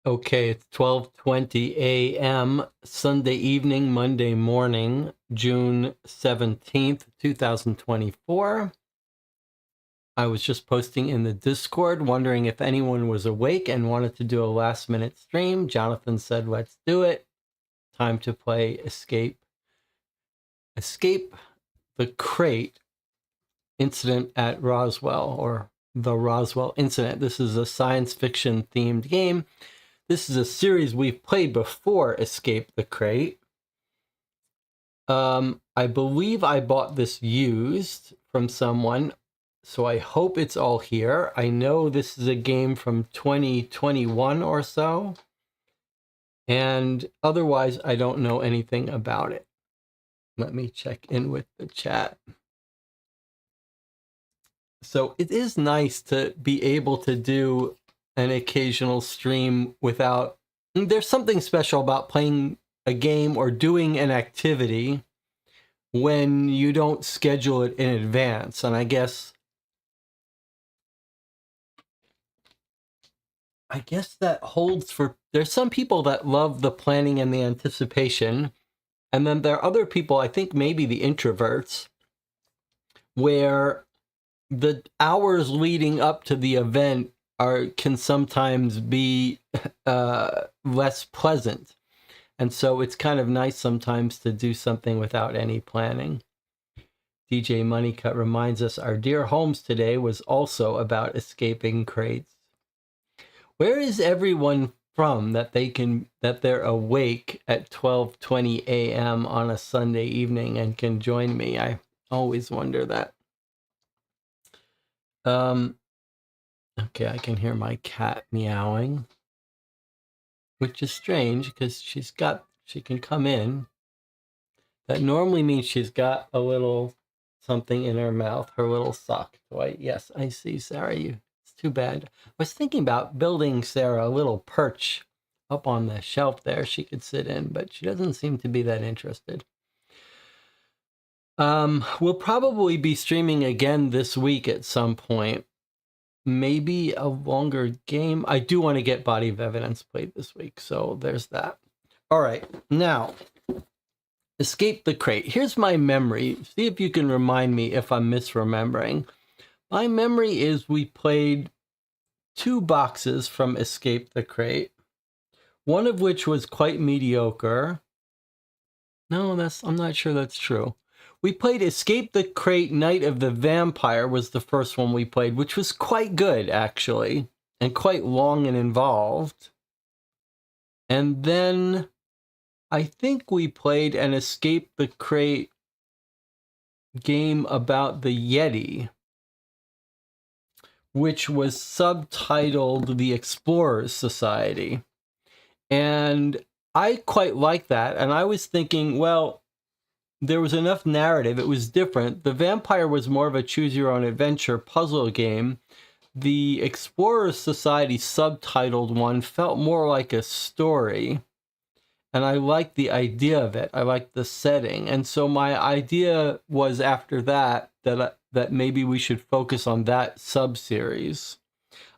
Okay, it's 12:20 a.m. Sunday evening, Monday morning, June 17th, 2024. I was just posting in the Discord, wondering if anyone was awake and wanted to do a last-minute stream. Jonathan said, let's do it. Time to play Escape the Crate Incident at Roswell, or the Roswell Incident. This is a science fiction themed game. This is a series we've played before, Escape the Crate. I believe I bought this used from someone, so I hope it's all here. I know this is a game from 2021 or so, and otherwise I don't know anything about it. Let me check in with the chat. So it is nice to be able to do an occasional stream without... There's something special about playing a game or doing an activity when you don't schedule it in advance. And I guess that holds for... There's some people that love the planning and the anticipation. And then there are other people, I think maybe the introverts, where the hours leading up to the event can sometimes be less pleasant. And so it's kind of nice sometimes to do something without any planning. DJ Moneycut reminds us our dear Holmes today was also about escaping crates. Where is everyone from that they're awake at 12:20 a.m. on a Sunday evening and can join me? I always wonder that. Okay, I can hear my cat meowing, which is strange because she can come in. That normally means she's got a little something in her mouth, her little sock toy. Yes, I see, Sarah. It's too bad. I was thinking about building Sarah a little perch up on the shelf there she could sit in, but she doesn't seem to be that interested. We'll probably be streaming again this week at some point. Maybe a longer game. I do want to get Body of Evidence played this week, so there's that. All right, now, Escape the Crate. Here's my memory. See if you can remind me if I'm misremembering. My memory is we played 2 boxes from Escape the Crate, one of which was quite mediocre. No, I'm not sure that's true. We played Escape the Crate Night of the Vampire was the first one we played, which was quite good, actually, and quite long and involved. And then I think we played an Escape the Crate game about the Yeti, which was subtitled The Explorers Society. And I quite like that. And I was thinking, well, there was enough narrative. It was different. The Vampire was more of a choose-your-own-adventure puzzle game. The Explorers Society subtitled one felt more like a story. And I liked the idea of it. I liked the setting. And so my idea was after that maybe we should focus on that sub-series.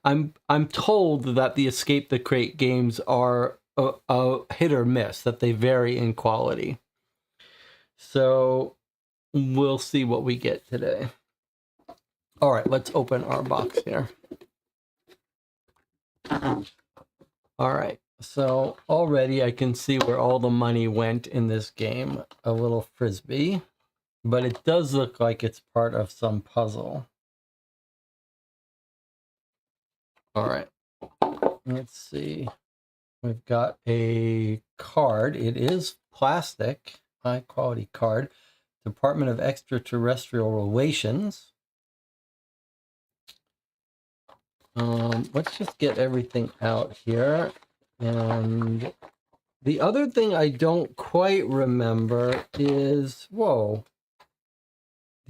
I'm told that the Escape the Crate games are a hit or miss, that they vary in quality. So we'll see what we get today. All right, let's open our box here. All right, so already I can see where all the money went in this game. A little frisbee, but it does look like it's part of some puzzle. All right, let's see. We've got a card. It is plastic, high quality card. Department of Extraterrestrial Relations. Let's just get everything out here. And the other thing I don't quite remember is, the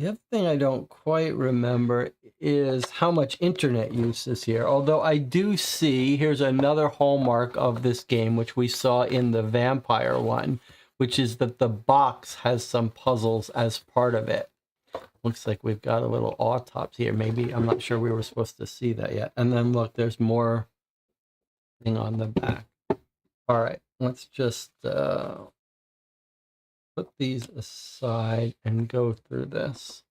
other thing I don't quite remember is how much internet use is here. Although I do see, here's another hallmark of this game, which we saw in the Vampire one, which is that the box has some puzzles as part of it. Looks like we've got a little autopsy here. Maybe, I'm not sure we were supposed to see that yet. And then look, there's more thing on the back. All right, let's just put these aside and go through this.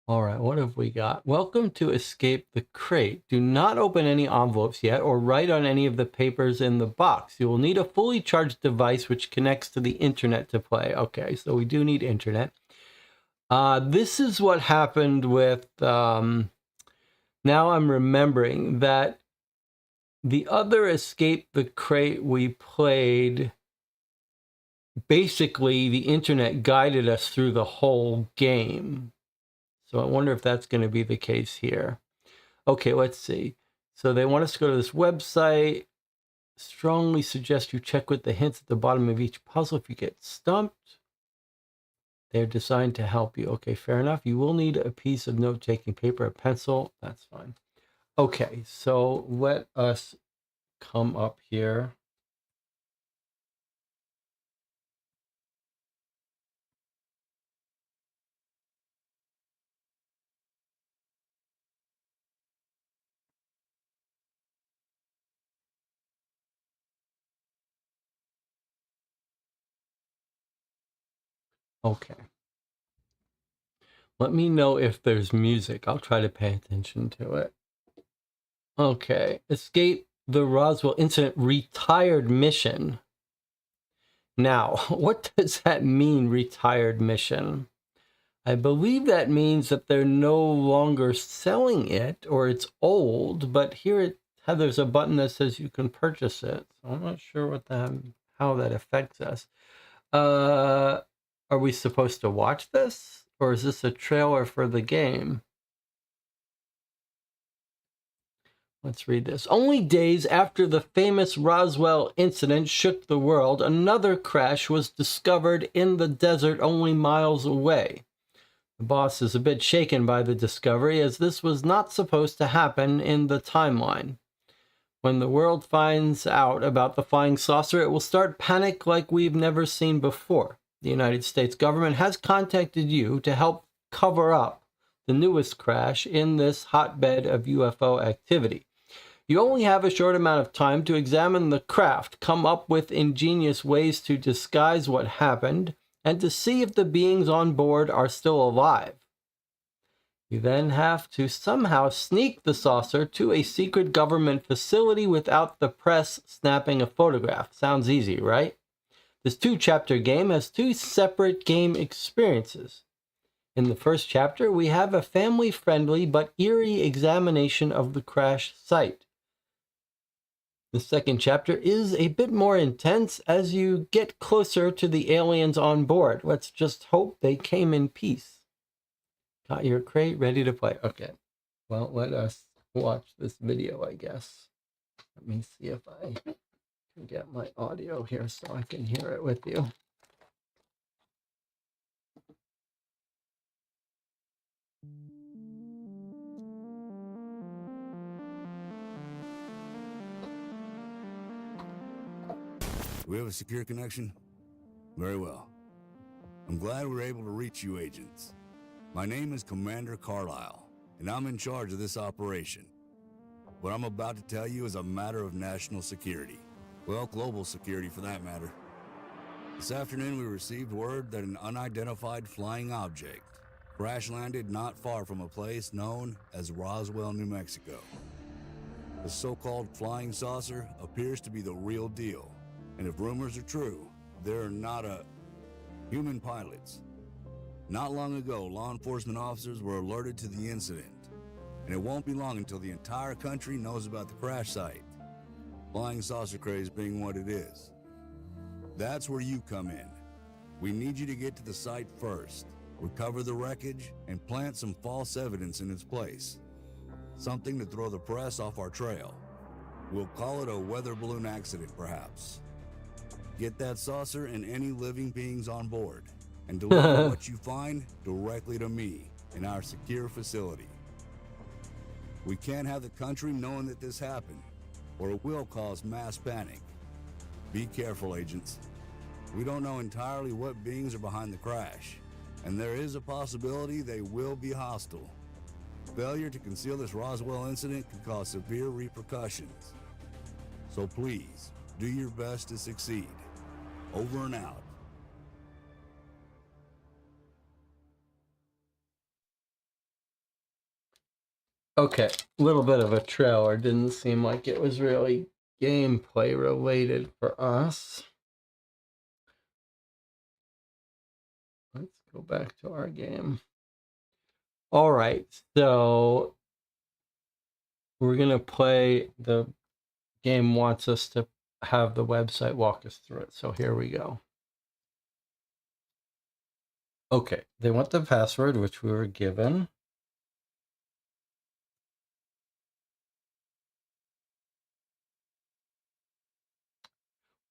All right, what have we got? Welcome to Escape the Crate. Do not open any envelopes yet or write on any of the papers in the box. You will need a fully charged device which connects to the internet to play. Okay, so we do need internet. This is what happened with, now I'm remembering that the other Escape the Crate we played, basically the internet guided us through the whole game. So I wonder if that's going to be the case here. Okay, let's see. So they want us to go to this website. Strongly suggest you check with the hints at the bottom of each puzzle if you get stumped. They're designed to help you. Okay, fair enough. You will need a piece of note-taking paper, a pencil. That's fine. Okay, so let us come up here. Okay. Let me know if there's music. I'll try to pay attention to it. Okay. Escape the Roswell incident retired mission. Now, what does that mean, retired mission? I believe that means that they're no longer selling it or it's old, but here there's a button that says you can purchase it. So I'm not sure how that affects us. Are we supposed to watch this? Or is this a trailer for the game? Let's read this. Only days after the famous Roswell incident shook the world, another crash was discovered in the desert only miles away. The boss is a bit shaken by the discovery, as this was not supposed to happen in the timeline. When the world finds out about the flying saucer, it will start panic like we've never seen before. The United States government has contacted you to help cover up the newest crash in this hotbed of UFO activity. You only have a short amount of time to examine the craft, come up with ingenious ways to disguise what happened, and to see if the beings on board are still alive. You then have to somehow sneak the saucer to a secret government facility without the press snapping a photograph. Sounds easy, right? This 2-chapter game has 2 separate game experiences. In the first chapter, we have a family-friendly but eerie examination of the crash site. The second chapter is a bit more intense as you get closer to the aliens on board. Let's just hope they came in peace. Got your crate ready to play. Okay. Well, let us watch this video, I guess. Let me see if I can get my audio here so I can hear it with you. Do we have a secure connection? Very well. I'm glad we were able to reach you agents. My name is Commander Carlisle, and I'm in charge of this operation. What I'm about to tell you is a matter of national security. Well, global security for that matter. This afternoon we received word that an unidentified flying object crash-landed not far from a place known as Roswell, New Mexico. The so-called flying saucer appears to be the real deal. And if rumors are true, there are not human pilots. Not long ago, law enforcement officers were alerted to the incident, and it won't be long until the entire country knows about the crash site. Flying saucer craze being what it is. That's where you come in. We need you to get to the site first, recover the wreckage, and plant some false evidence in its place. Something to throw the press off our trail. We'll call it a weather balloon accident, perhaps. Get that saucer and any living beings on board, and deliver what you find directly to me in our secure facility. We can't have the country knowing that this happened, or it will cause mass panic. Be careful, agents. We don't know entirely what beings are behind the crash, and there is a possibility they will be hostile. Failure to conceal this Roswell incident could cause severe repercussions. So please, do your best to succeed. Over and out. Okay, a little bit of a trailer. Didn't seem like it was really gameplay related for us. Let's go back to our game. All right, so we're gonna play. The game wants us to have the website walk us through it. So here we go. Okay, they want the password, which we were given.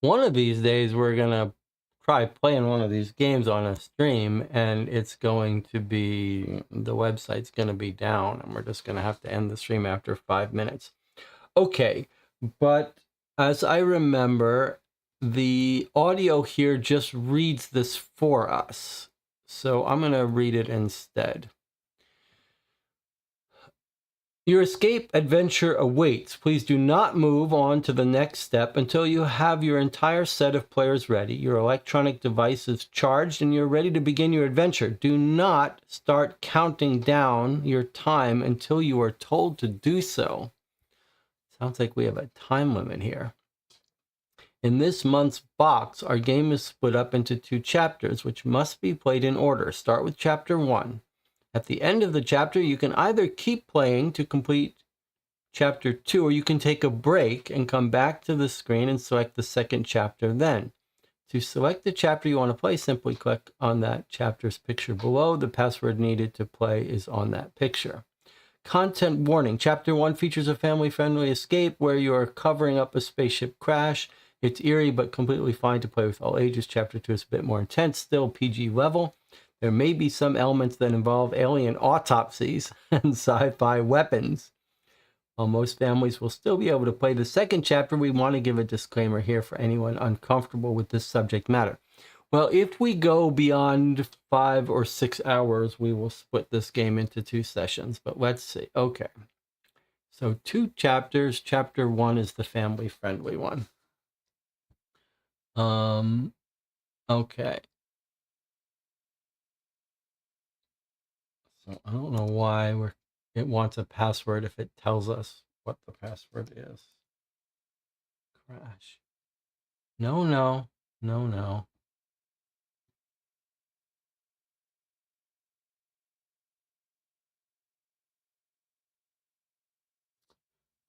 One of these days, we're gonna try playing one of these games on a stream, and it's going to be, the website's gonna be down, and we're just gonna have to end the stream after 5 minutes. Okay, but as I remember, the audio here just reads this for us. So I'm gonna read it instead. Your escape adventure awaits. Please do not move on to the next step until you have your entire set of players ready, your electronic devices charged, and you're ready to begin your adventure. Do not start counting down your time until you are told to do so. Sounds like we have a time limit here. In this month's box, our game is split up into 2 chapters, which must be played in order. Start with chapter 1. At the end of the chapter, you can either keep playing to complete chapter 2, or you can take a break and come back to the screen and select the second chapter then. To select the chapter you want to play, simply click on that chapter's picture below. The password needed to play is on that picture. Content warning. Chapter 1 features a family-friendly escape where you are covering up a spaceship crash. It's eerie but completely fine to play with all ages. Chapter 2 is a bit more intense, still PG level. There may be some elements that involve alien autopsies and sci-fi weapons. While most families will still be able to play the second chapter, we want to give a disclaimer here for anyone uncomfortable with this subject matter. Well, if we go beyond 5 or 6 hours, we will split this game into 2 sessions. But let's see. Okay. So 2 chapters. Chapter 1 is the family-friendly one. Okay. So I don't know why it wants a password if it tells us what the password is. Crash. No, no, no, no.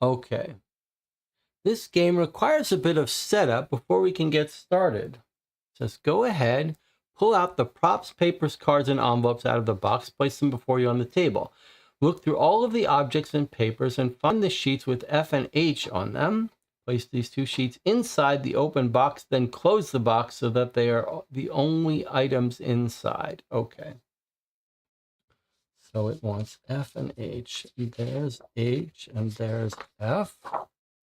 Okay. This game requires a bit of setup before we can get started. It says go ahead, pull out the props, papers, cards, and envelopes out of the box, place them before you on the table. Look through all of the objects and papers and find the sheets with F and H on them. Place these 2 sheets inside the open box, then close the box so that they are the only items inside. Okay. So it wants F and H. There's H and there's F.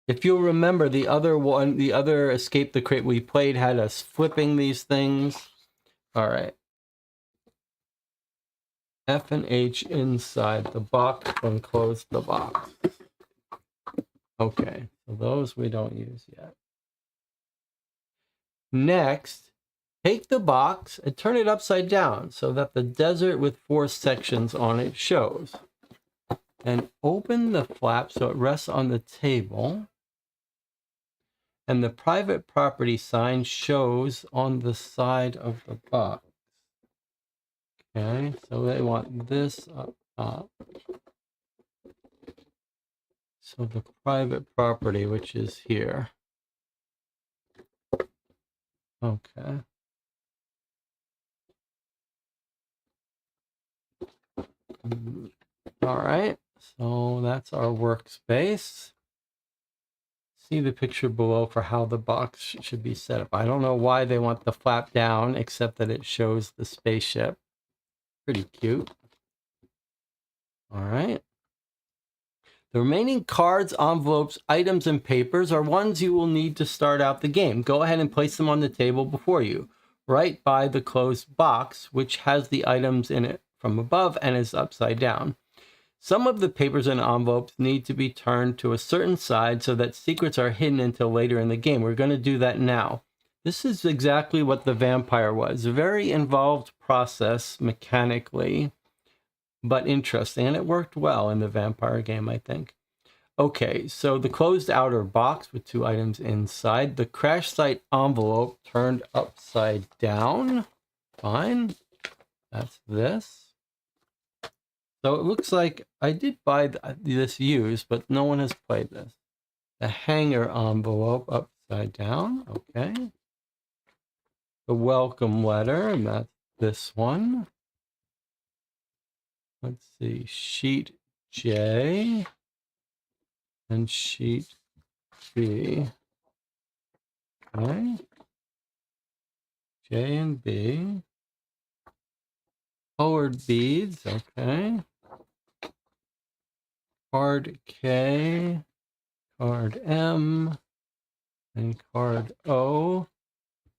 If you'll remember, the other Escape the Crate we played had us flipping these things. All right. F and H inside the box, then close the box. Okay, so those we don't use yet. Next, take the box and turn it upside down so that the desert with 4 sections on it shows. And open the flap so it rests on the table. And the private property sign shows on the side of the box. Okay, so they want this up top. So the private property, which is here. Okay. All right, so that's our workspace. See the picture below for how the box should be set up. I don't know why they want the flap down, except that it shows the spaceship. Pretty cute. All right. The remaining cards, envelopes, items, and papers are ones you will need to start out the game. Go ahead and place them on the table before you, right by the closed box, which has the items in it from above and is upside down. Some of the papers and envelopes need to be turned to a certain side so that secrets are hidden until later in the game. We're going to do that now. This is exactly what the vampire was. A very involved process mechanically. but interesting. And it worked well in the vampire game, I think. Okay, so the closed outer box with 2 items inside. The crash site envelope turned upside down. Fine. That's this. So it looks like I did buy this used, but no one has played this. The hanger envelope upside down. Okay. The welcome letter, and that's this one. Let's see. Sheet J and sheet B. Okay. J and B. Colored beads. Okay. Card K, card M, and card O,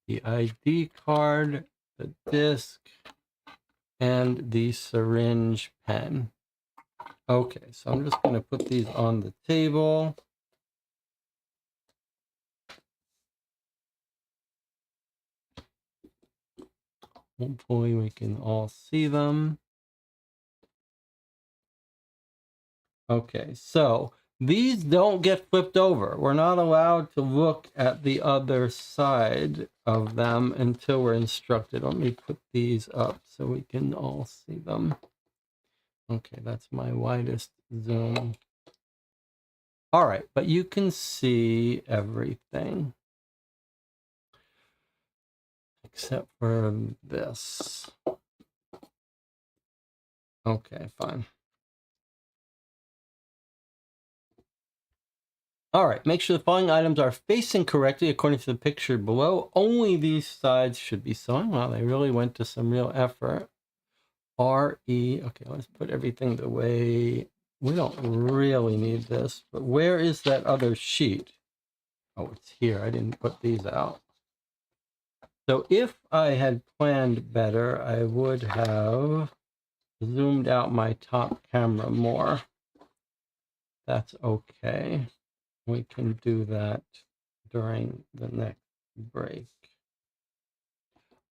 the ID card, the disc, and the syringe pen. Okay, so I'm just going to put these on the table. Hopefully we can all see them. Okay, so these don't get flipped over. We're not allowed to look at the other side of them until we're instructed. Let me put these up so we can all see them. Okay, that's my widest zoom. All right, but you can see everything except for this. Okay, fine. All right, make sure the following items are facing correctly according to the picture below. Only these sides should be showing. Wow, they really went to some real effort. RE, okay, let's put everything the way, we don't really need this, but where is that other sheet? Oh, it's here, I didn't put these out. So if I had planned better, I would have zoomed out my top camera more. That's okay. We can do that during the next break.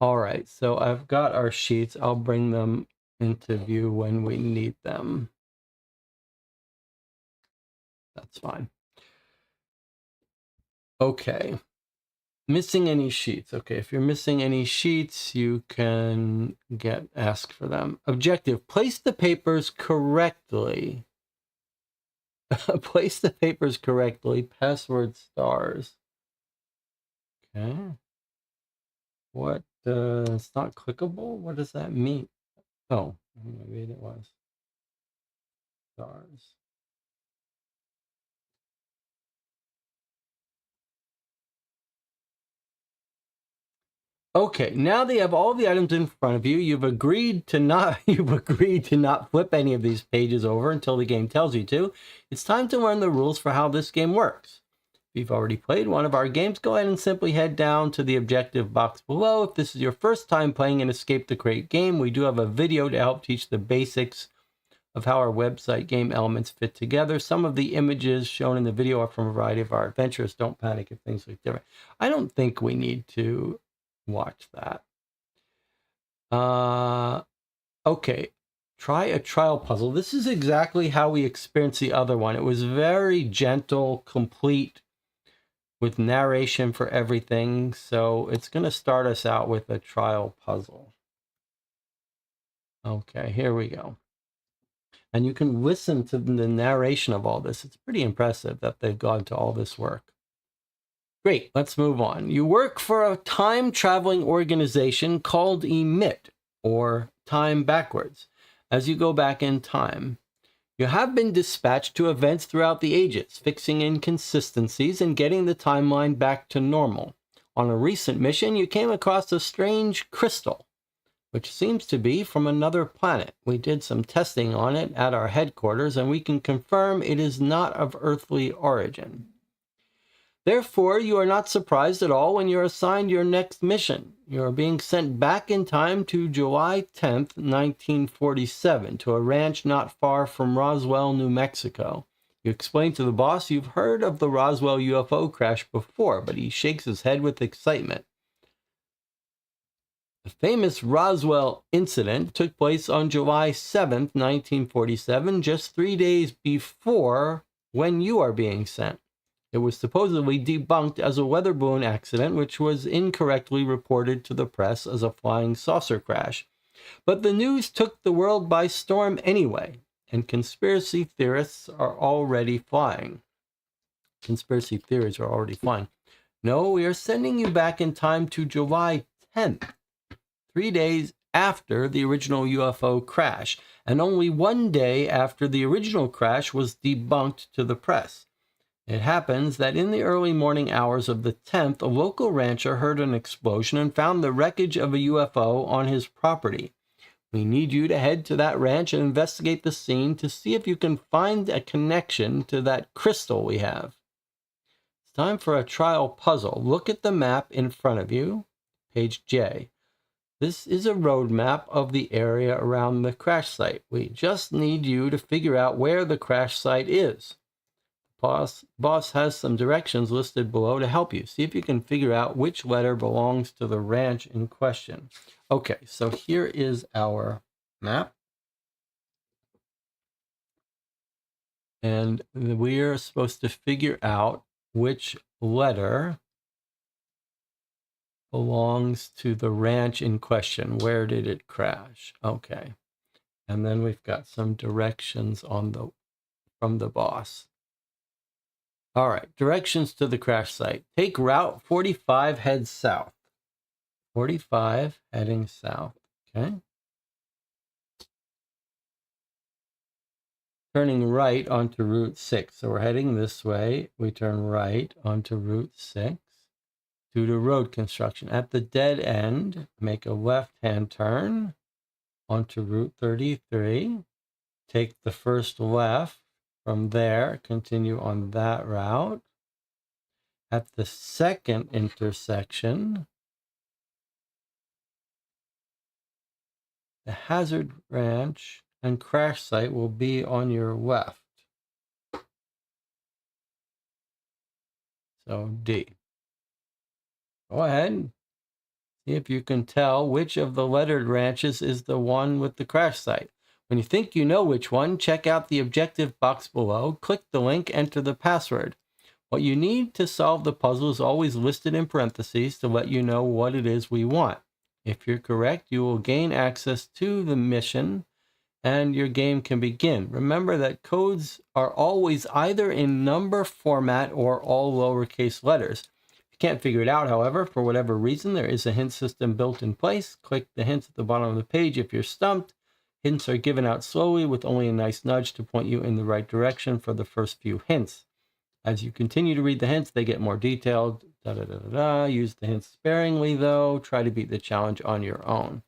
All right, so I've got our sheets. I'll bring them into view when we need them. That's fine. Okay. Missing any sheets. Okay, if you're missing any sheets, you can ask for them. Objective, place the papers correctly. Place the papers correctly. Password stars. Okay. What? It's not clickable? What does that mean? Oh, maybe it was. Stars. Okay, now that you have all the items in front of you, you've agreed to not flip any of these pages over until the game tells you to. It's time to learn the rules for how this game works. If you've already played one of our games, go ahead and simply head down to the objective box below. If this is your first time playing an Escape the Crate game, we do have a video to help teach the basics of how our website game elements fit together. Some of the images shown in the video are from a variety of our adventures. Don't panic if things look different. I don't think we need to watch that. Okay, try a trial puzzle. This is exactly how we experienced the other one. It was very gentle, complete, with narration for everything. So it's going to start us out with a trial puzzle. Okay, here we go. And you can listen to the narration of all this. It's pretty impressive that they've gone to all this work. Great, let's move on. You work for a time-traveling organization called Emit, or Time Backwards, as you go back in time. You have been dispatched to events throughout the ages, fixing inconsistencies and getting the timeline back to normal. On a recent mission, you came across a strange crystal, which seems to be from another planet. We did some testing on it at our headquarters, and we can confirm it is not of earthly origin. Therefore, you are not surprised at all when you're assigned your next mission. You are being sent back in time to July 10th, 1947, to a ranch not far from Roswell, New Mexico. You explain to the boss you've heard of the Roswell UFO crash before, but he shakes his head with excitement. The famous Roswell incident took place on July 7th, 1947, just 3 days before when you are being sent. It was supposedly debunked as a weather balloon accident, which was incorrectly reported to the press as a flying saucer crash. But the news took the world by storm anyway, and conspiracy theorists are already flying. Conspiracy theories are already flying. No, we are sending you back in time to July 10th, 3 days after the original UFO crash, and only 1 day after the original crash was debunked to the press. It happens that in the early morning hours of the 10th, a local rancher heard an explosion and found the wreckage of a UFO on his property. We need you to head to that ranch and investigate the scene to see if you can find a connection to that crystal we have. It's time for a trial puzzle. Look at the map in front of you, page J. This is a road map of the area around the crash site. We just need you to figure out where the crash site is. Boss has some directions listed below to help you. See if you can figure out which letter belongs to the ranch in question. Okay, so here is our map. And we're supposed to figure out which letter belongs to the ranch in question. Where did it crash? Okay. And then we've got some directions on from the boss. All right, directions to the crash site. Take Route 45, head south. 45 heading south, okay? Turning right onto Route 6. So we're heading this way. We turn right onto Route 6 due to road construction. At the dead end, make a left-hand turn onto Route 33. Take the first left. From there, continue on that route. At the second intersection, the hazard ranch and crash site will be on your left. So D. Go ahead. See if you can tell which of the lettered ranches is the one with the crash site. When you think you know which one, check out the objective box below, click the link, enter the password. What you need to solve the puzzle is always listed in parentheses to let you know what it is we want. If you're correct, you will gain access to the mission and your game can begin. Remember that codes are always either in number format or all lowercase letters. If you can't figure it out, however, for whatever reason, there is a hint system built in place. Click the hints at the bottom of the page if you're stumped. Hints are given out slowly with only a nice nudge to point you in the right direction for the first few hints. As you continue to read the hints, they get more detailed. Use the hints sparingly, though. Try to beat the challenge on your own.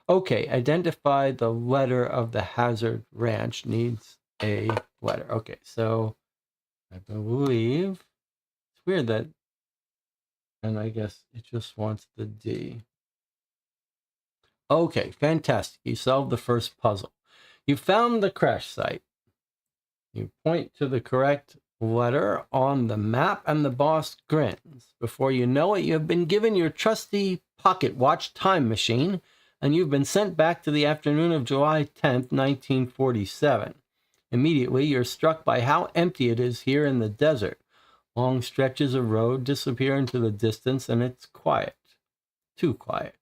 Okay, identify the letter of the hazard ranch needs a letter. Okay, so I believe it's weird that, and I guess it just wants the D. Okay, fantastic. You solved the first puzzle. You found the crash site. You point to the correct letter on the map and the boss grins. Before you know it, you have been given your trusty pocket watch time machine and you've been sent back to the afternoon of July 10th, 1947. Immediately, you're struck by how empty it is here in the desert. Long stretches of road disappear into the distance and it's quiet. Too quiet.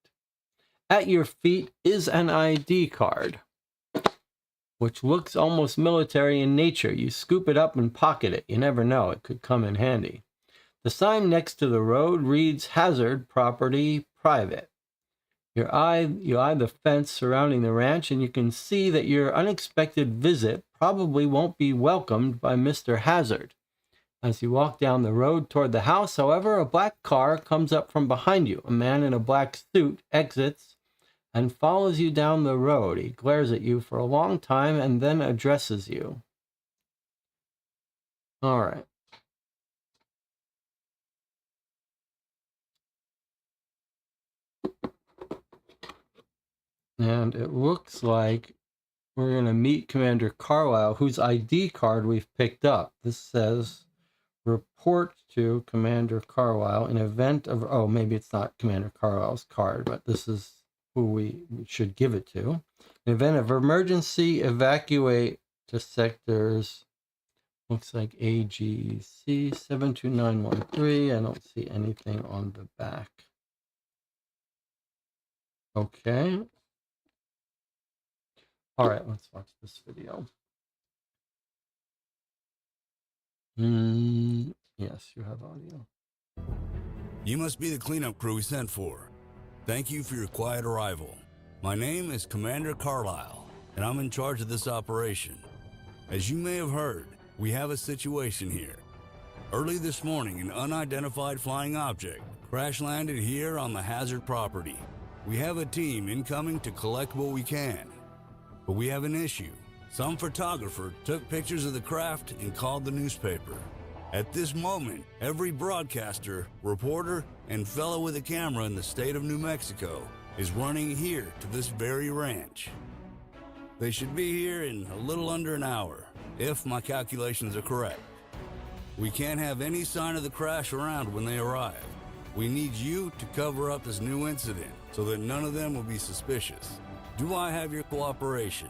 At your feet is an ID card, which looks almost military in nature. You scoop it up and pocket it. You never know, it could come in handy. The sign next to the road reads Hazard Property Private. You eye the fence surrounding the ranch and you can see that your unexpected visit probably won't be welcomed by Mr. Hazard. As you walk down the road toward the house, however, a black car comes up from behind you. A man in a black suit exits and follows you down the road. He glares at you for a long time and then addresses you. All right. And it looks like we're going to meet Commander Carlisle, whose ID card we've picked up. This says, report to Commander Carlisle in event of, oh, maybe it's not Commander Carlisle's card, but this is who we should give it to. In event of emergency, evacuate to sectors. Looks like AGC 72913. I don't see anything on the back. Okay. All right, let's watch this video. Yes, you have audio. You must be the cleanup crew we sent for. Thank you for your quiet arrival. My name is Commander Carlisle, and I'm in charge of this operation. As you may have heard, we have a situation here. Early this morning, an unidentified flying object crash-landed here on the hazard property. We have a team incoming to collect what we can. But we have an issue. Some photographer took pictures of the craft and called the newspaper. At this moment, every broadcaster, reporter, and fellow with a camera in the state of New Mexico is running here to this very ranch. They should be here in a little under an hour, if my calculations are correct. We can't have any sign of the crash around when they arrive. We need you to cover up this new incident so that none of them will be suspicious. Do I have your cooperation?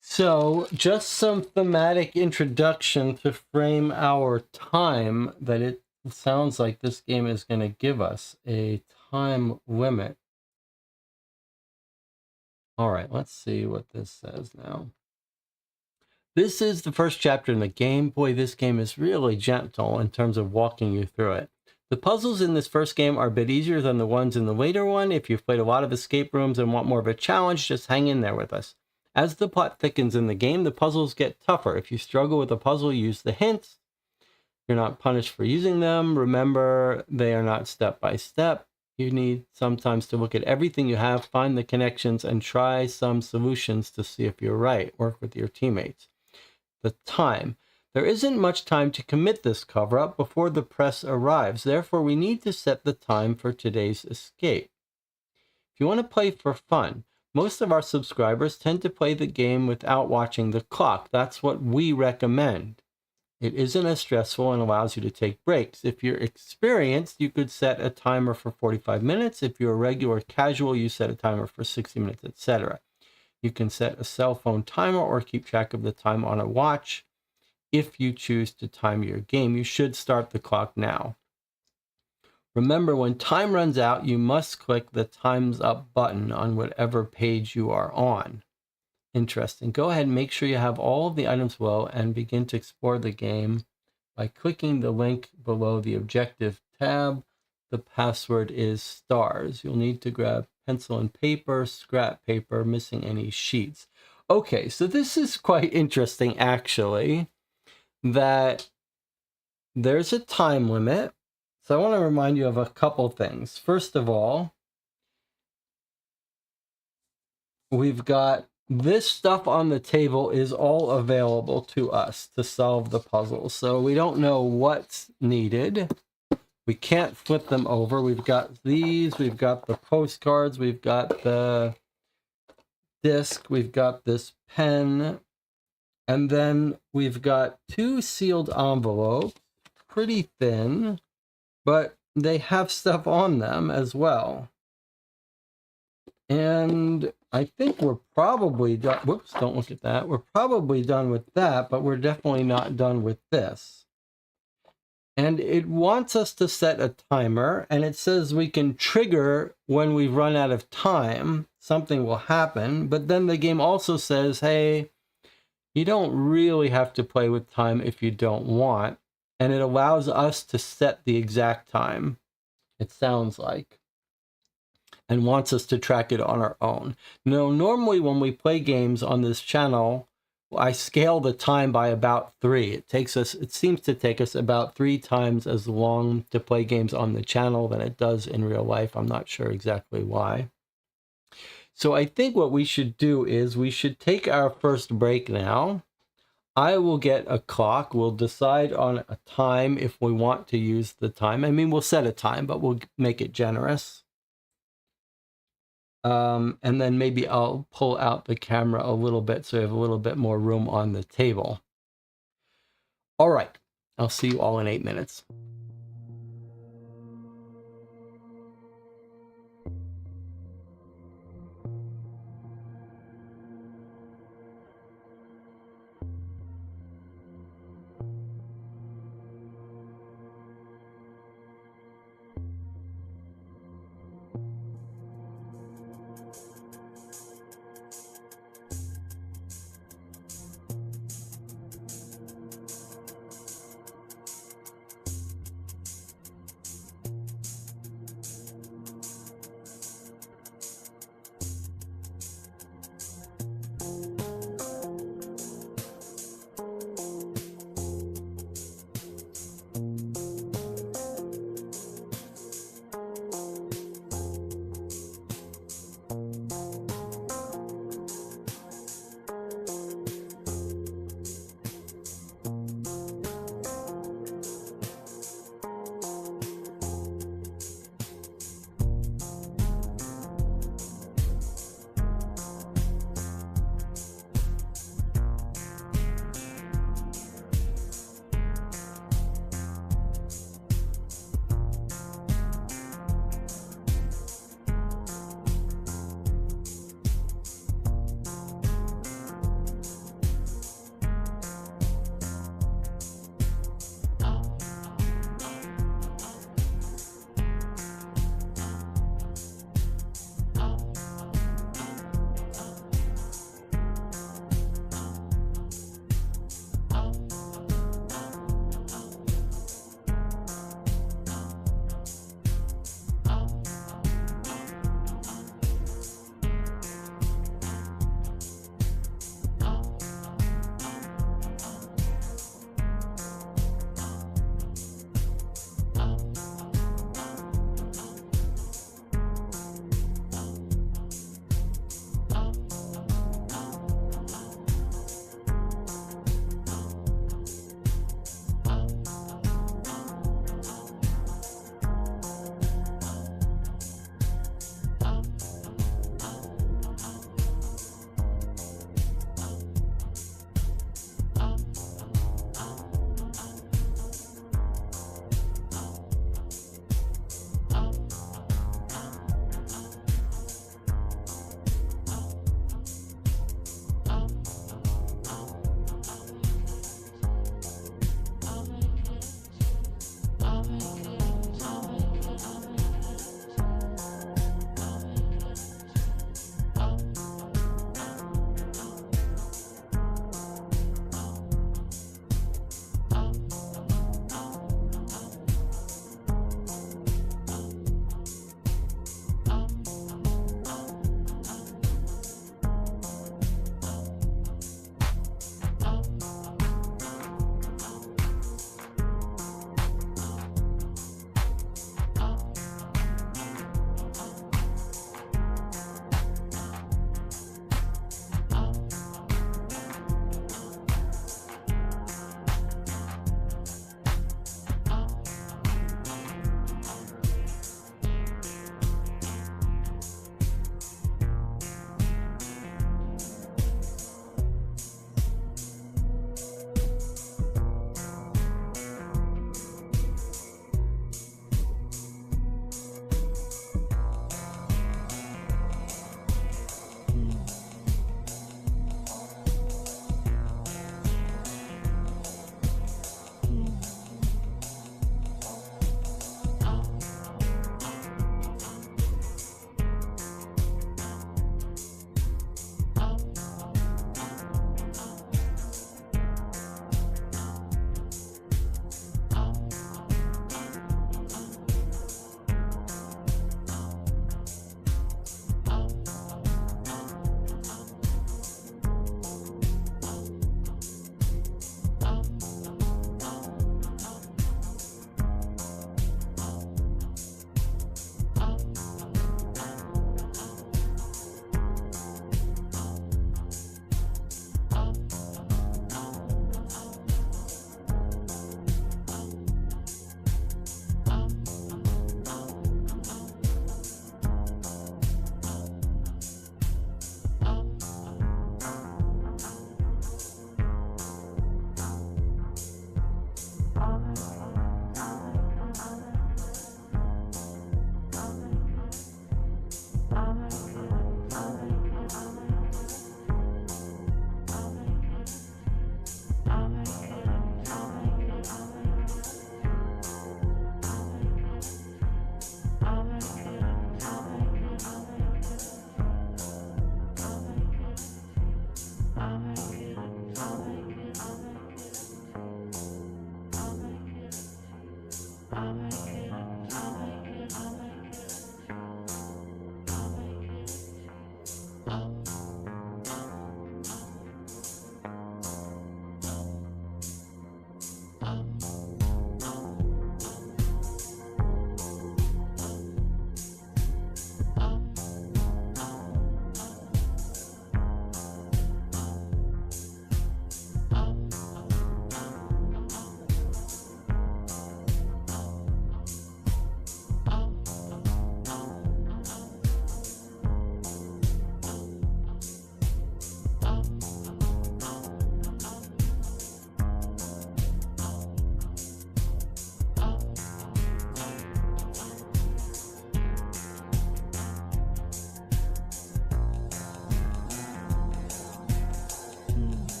So, just some thematic introduction to frame our time that it sounds like this game is going to give us a time limit. All right, let's see what this says now. This is the first chapter in the game. Boy, this game is really gentle in terms of walking you through it. The puzzles in this first game are a bit easier than the ones in the later one. If you've played a lot of escape rooms and want more of a challenge, just hang in there with us. As the plot thickens in the game, the puzzles get tougher. If you struggle with a puzzle, use the hints. You're not punished for using them. Remember, they are not step by step. You need sometimes to look at everything you have, find the connections, and try some solutions to see if you're right. Work with your teammates. The time. There isn't much time to commit this cover-up before the press arrives. Therefore, we need to set the time for today's escape. If you want to play for fun, most of our subscribers tend to play the game without watching the clock. That's what we recommend. It isn't as stressful and allows you to take breaks. If you're experienced, you could set a timer for 45 minutes. If you're a regular casual, you set a timer for 60 minutes, etc. You can set a cell phone timer or keep track of the time on a watch. If you choose to time your game, you should start the clock now. Remember, when time runs out, you must click the Time's Up button on whatever page you are on. Interesting. Go ahead and make sure you have all of the items below and begin to explore the game by clicking the link below the objective tab. The password is stars. You'll need to grab pencil and paper, scrap paper, missing any sheets. Okay, so this is quite interesting, actually, that there's a time limit. So I want to remind you of a couple things. First of all, we've got this stuff on the table is all available to us to solve the puzzle. So we don't know what's needed. We can't flip them over. We've got these, we've got the postcards, we've got the disc, we've got this pen, and then we've got two sealed envelopes, pretty thin, but they have stuff on them as well. And I think we're probably done. Whoops, don't look at that. We're probably done with that, but we're definitely not done with this. And it wants us to set a timer, and it says we can trigger when we run out of time. Something will happen, but then the game also says, hey, you don't really have to play with time if you don't want. And it allows us to set the exact time, it sounds like, and wants us to track it on our own. Now, normally when we play games on this channel, I scale the time by about 3. It seems to take us about 3 times as long to play games on the channel than it does in real life. I'm not sure exactly why. So I think what we should do is we should take our first break now. I will get a clock. We'll decide on a time if we want to use the time. I mean, we'll set a time, but we'll make it generous. And then maybe I'll pull out the camera a little bit so we have a little bit more room on the table. All right. I'll see you all in 8 minutes.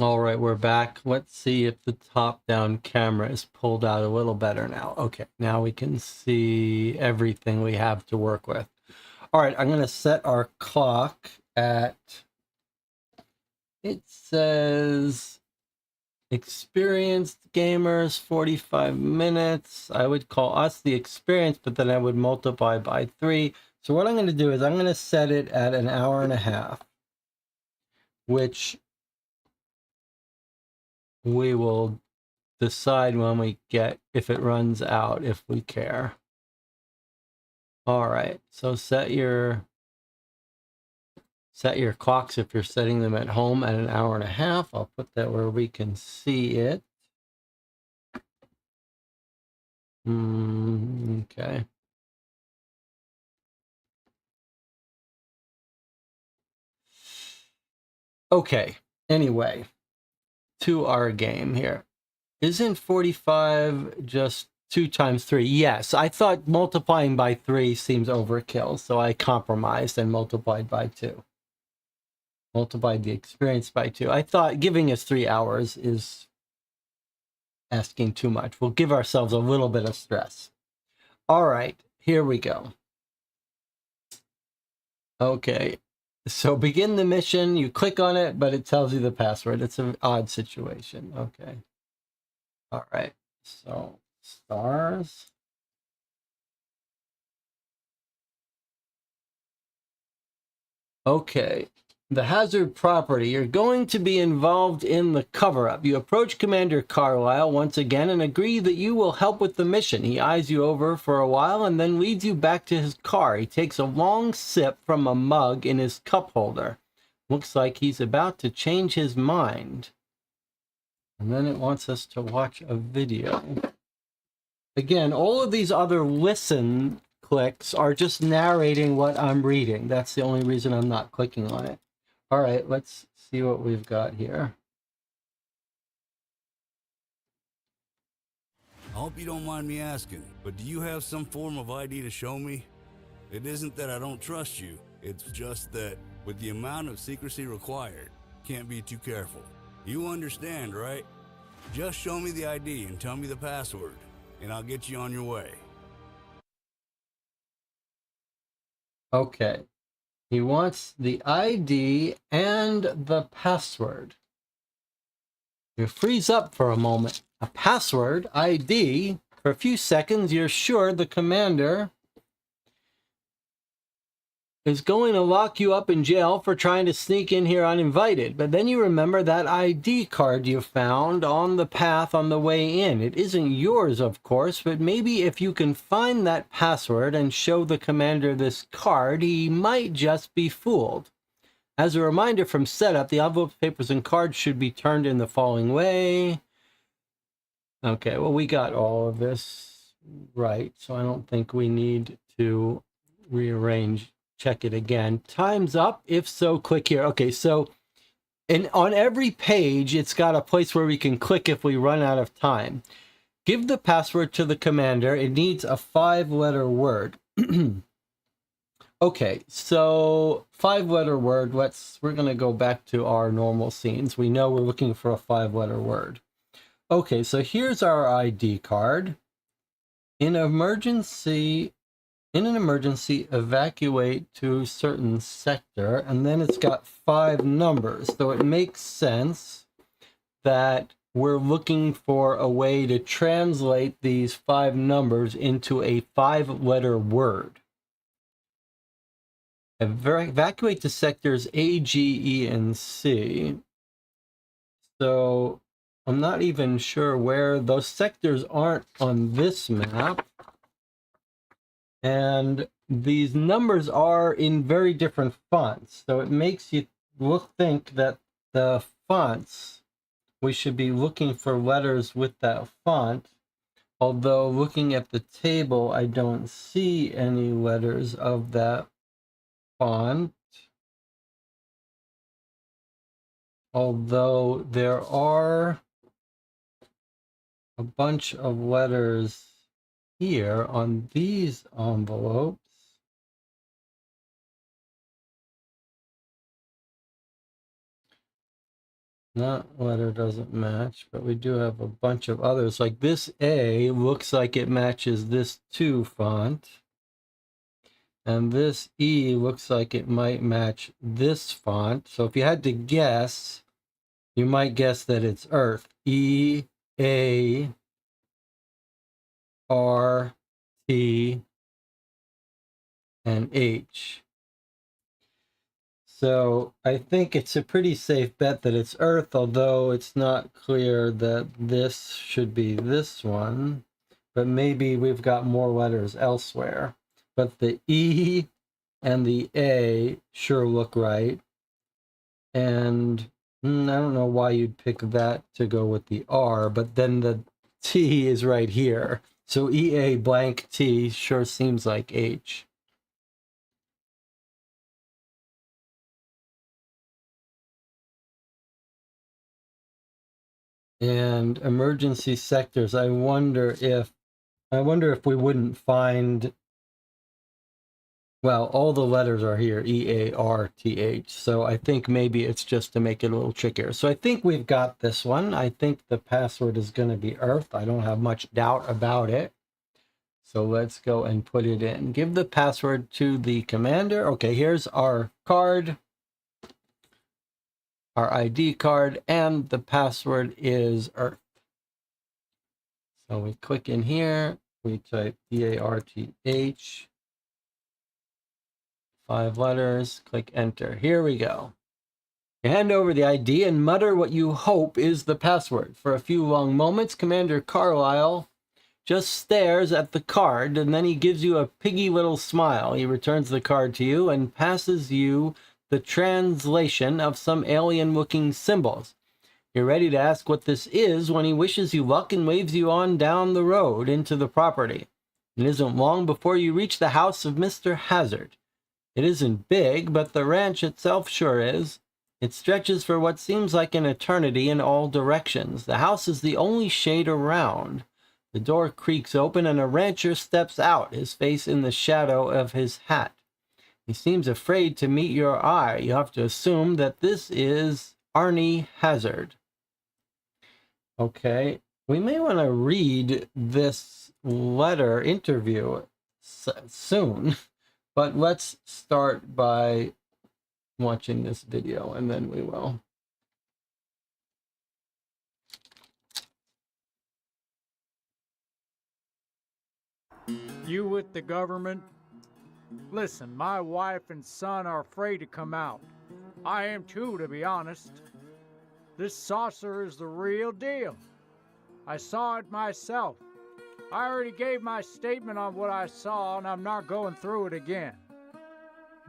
All right, we're back. Let's see if the top-down camera is pulled out a little better now. Okay, now we can see everything we have to work with. All right, I'm going to set our clock at, it says experienced gamers, 45 minutes. I would call us the experienced, but then I would multiply by 3. So what I'm going to do is I'm going to set it at an hour and a half, which we will decide when we get, if it runs out, if we care. All right, so set your clocks if you're setting them at home at an hour and a half. I'll put that where we can see it. Okay. Okay, anyway, to our game here. Isn't 45 just 2 times 3? Yes, I thought multiplying by 3 seems overkill, so I compromised and multiplied by 2. Multiplied the experience by 2. I thought giving us 3 hours is asking too much. We'll give ourselves a little bit of stress. All right, here we go. Okay, so begin the mission. You click on it, but it tells you the password. It's an odd situation. Okay. All right, so stars. Okay, the hazard property. You're going to be involved in the cover-up. You approach Commander Carlisle once again and agree that you will help with the mission. He eyes you over for a while and then leads you back to his car. He takes a long sip from a mug in his cup holder. Looks like he's about to change his mind. And then it wants us to watch a video. Again, all of these other listen clicks are just narrating what I'm reading. That's the only reason I'm not clicking on it. All right, let's see what we've got here. I hope you don't mind me asking, but do you have some form of ID to show me? It isn't that I don't trust you, it's just that with the amount of secrecy required, can't be too careful. You understand, right? Just show me the ID and tell me the password, and I'll get you on your way. Okay. He wants the ID and the password. You freeze up for a moment. A password, ID. For a few seconds, you're sure the commander is going to lock you up in jail for trying to sneak in here uninvited. But then you remember that ID card you found on the path on the way in. It isn't yours, of course, but maybe if you can find that password and show the commander this card, he might just be fooled. As a reminder from setup, the envelopes, papers, and cards should be turned in the following way. Okay, well, we got all of this right, so I don't think we need to rearrange. Check it again. Time's up. If so, click here. Okay, so on every page, it's got a place where we can click if we run out of time. Give the password to the commander. It needs a 5-letter word. Okay, so 5-letter word. We're going to go back to our normal scenes. We know we're looking for a 5-letter word. Okay, so here's our ID card. In an emergency, evacuate to a certain sector, and then it's got 5 numbers. So it makes sense that we're looking for a way to translate these 5 numbers into a 5-letter word. Evacuate to sectors A, G, E, and C. So I'm not even sure where those sectors aren't on this map. And these numbers are in very different fonts. So it makes you think that the fonts, we should be looking for letters with that font. Although looking at the table, I don't see any letters of that font. Although there are a bunch of letters here on these envelopes. That letter doesn't match, but we do have a bunch of others. Like this A looks like it matches this 2 font. And this E looks like it might match this font. So if you had to guess, you might guess that it's Earth. E, A, R, T, and H. So I think it's a pretty safe bet that it's Earth, although it's not clear that this should be this one. But maybe we've got more letters elsewhere. But the E and the A sure look right. And I don't know why you'd pick that to go with the R, but then the T is right here. So EA blank T sure seems like H. And emergency sectors, I wonder if we wouldn't find, well, all the letters are here, EARTH. So I think maybe it's just to make it a little trickier. So I think we've got this one. I think the password is going to be Earth. I don't have much doubt about it. So let's go and put it in. Give the password to the commander. Okay, here's our card, our ID card, and the password is Earth. So we click in here, we type DARTH, 5 letters, click enter. Here we go. You hand over the ID and mutter what you hope is the password. For a few long moments, Commander Carlyle just stares at the card, and then he gives you a piggy little smile. He returns the card to you and passes you the translation of some alien-looking symbols. You're ready to ask what this is when he wishes you luck and waves you on down the road into the property. It isn't long before you reach the house of Mr. Hazard. It isn't big, but the ranch itself sure is. It stretches for what seems like an eternity in all directions. The house is the only shade around. The door creaks open and a rancher steps out, his face in the shadow of his hat. He seems afraid to meet your eye. You have to assume that this is Arnie Hazard. Okay, we may want to read this letter interview soon, but let's start by watching this video and then we will. You with the government? Listen, my wife and son are afraid to come out. I am too, to be honest. This saucer is the real deal. I saw it myself. I already gave my statement on what I saw, and I'm not going through it again.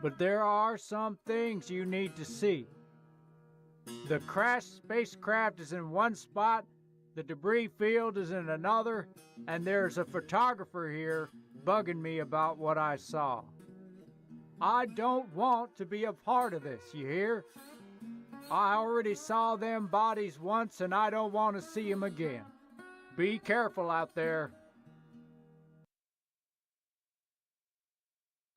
But there are some things you need to see. The crashed spacecraft is in one spot, the debris field is in another, and there's a photographer here bugging me about what I saw. I don't want to be a part of this, you hear? I already saw them bodies once, and I don't want to see them again. Be careful out there.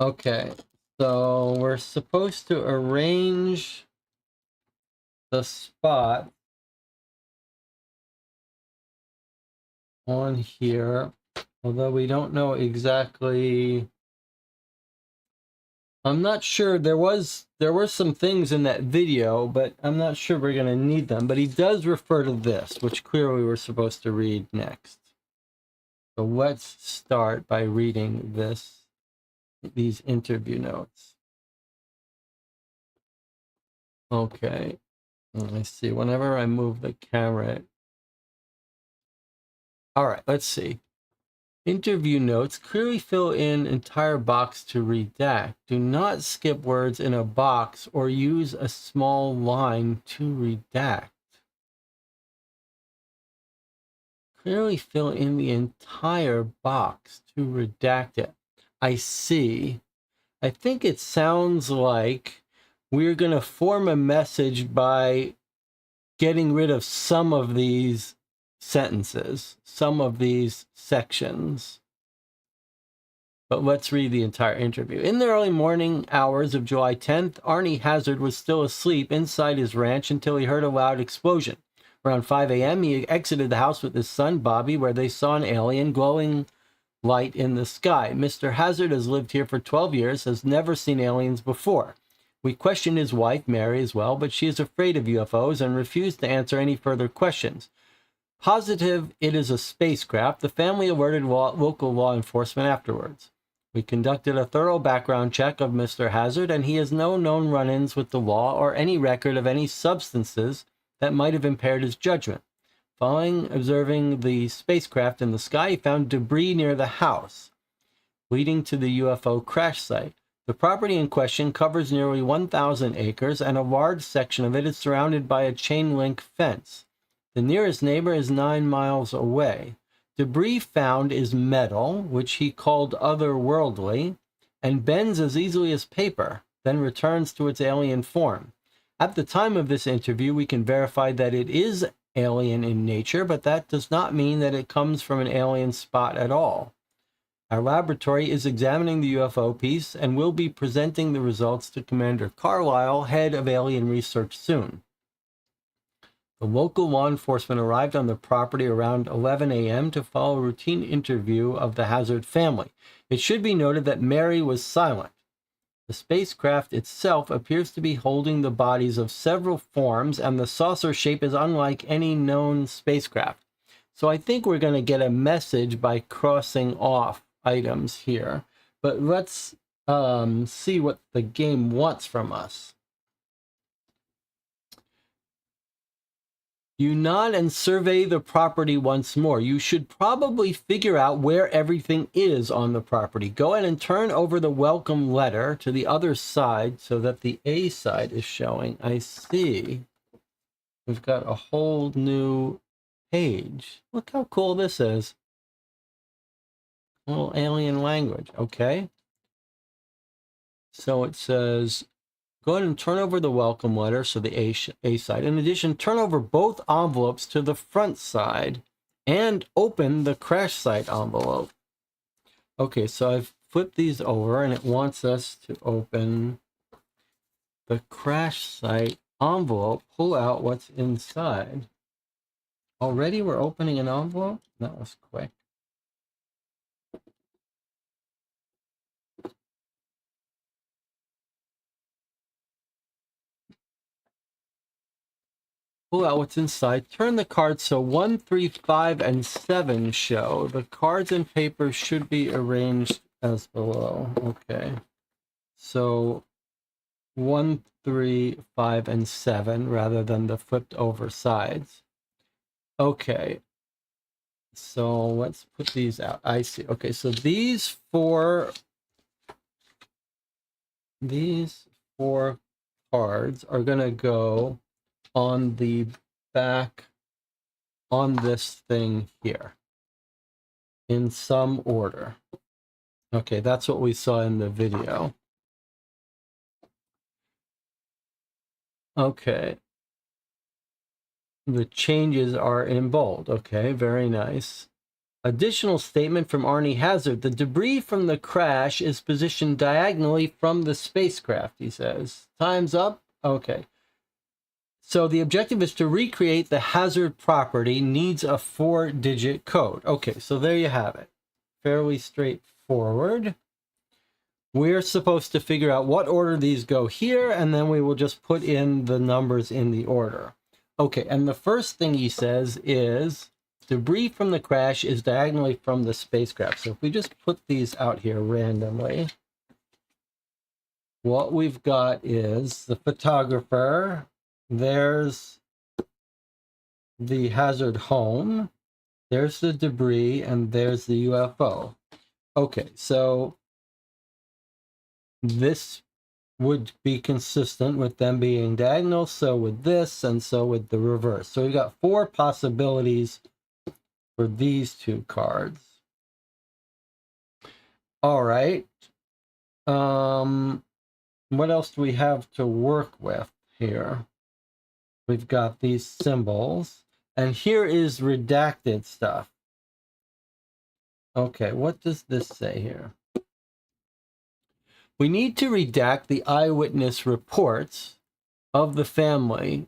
Okay, so we're supposed to arrange the spot on here, although we don't know exactly. I'm not sure. There were some things in that video, but I'm not sure we're going to need them. But he does refer to this, which clearly we're supposed to read next. So let's start by reading these interview notes. Okay, I see. Whenever I move the camera. All right, let's see. Interview notes. Clearly fill in entire box to redact. Do not skip words in a box or use a small line to redact. Clearly fill in the entire box to redact it. I see. I think it sounds like we're going to form a message by getting rid of some of these sentences, some of these sections. But let's read the entire interview. In the early morning hours of July 10th, Arnie Hazard was still asleep inside his ranch until he heard a loud explosion. Around 5 a.m., he exited the house with his son, Bobby, where they saw an alien glowing light in the sky. Mr. Hazard has lived here for 12 years, has never seen aliens before. We questioned his wife, Mary, as well, but she is afraid of UFOs and refused to answer any further questions. Positive it is a spacecraft, the family alerted local law enforcement afterwards. We conducted a thorough background check of Mr. Hazard, and he has no known run-ins with the law or any record of any substances that might have impaired his judgment. Following observing the spacecraft in the sky, he found debris near the house, leading to the UFO crash site. The property in question covers nearly 1,000 acres, and a large section of it is surrounded by a chain-link fence. The nearest neighbor is 9 miles away. Debris found is metal, which he called otherworldly, and bends as easily as paper, then returns to its alien form. At the time of this interview, we can verify that it is alien in nature, but that does not mean that it comes from an alien spot at all. Our laboratory is examining the UFO piece and will be presenting the results to Commander Carlisle, head of alien research, soon. The local law enforcement arrived on the property around 11 a.m. to follow a routine interview of the Hazard family. It should be noted that Mary was silent. The spacecraft itself appears to be holding the bodies of several forms, and the saucer shape is unlike any known spacecraft. So I think we're going to get a message by crossing off items here. But let's see what the game wants from us. You nod and survey the property once more. You should probably figure out where everything is on the property. Go ahead and turn over the welcome letter to the other side so that the A side is showing. I see. We've got a whole new page. Look how cool this is. A little alien language. Okay. So it says, go ahead and turn over the welcome letter, so the A side. In addition, turn over both envelopes to the front side and open the crash site envelope. Okay, so I've flipped these over and it wants us to open the crash site envelope, pull out what's inside. Already we're opening an envelope? That was quick. Pull out what's inside. Turn the cards so 1, 3, 5, and 7 show. The cards and paper should be arranged as below. Okay. So 1, 3, 5, and 7 rather than the flipped over sides. Okay. So let's put these out. I see. Okay, so these four cards are going to go on the back on this thing here in some order. Okay, that's what we saw in the video. Okay. The changes are in bold. Okay, very nice. Additional statement from Arnie Hazard. The debris from the crash is positioned diagonally from the spacecraft, he says. Time's up. Okay. So the objective is to recreate the Hazard property, needs a 4-digit code. Okay, so there you have it. Fairly straightforward. We're supposed to figure out what order these go here, and then we will just put in the numbers in the order. Okay, and the first thing he says is debris from the crash is diagonally from the spacecraft. So if we just put these out here randomly, what we've got is the photographer. There's the Hazard home. There's the debris, and there's the UFO. Okay, so this would be consistent with them being diagonal, so with this, and so with the reverse. So we've got 4 possibilities for these 2 cards. All right. What else do we have to work with here? We've got these symbols, and here is redacted stuff. Okay, what does this say here? We need to redact the eyewitness reports of the family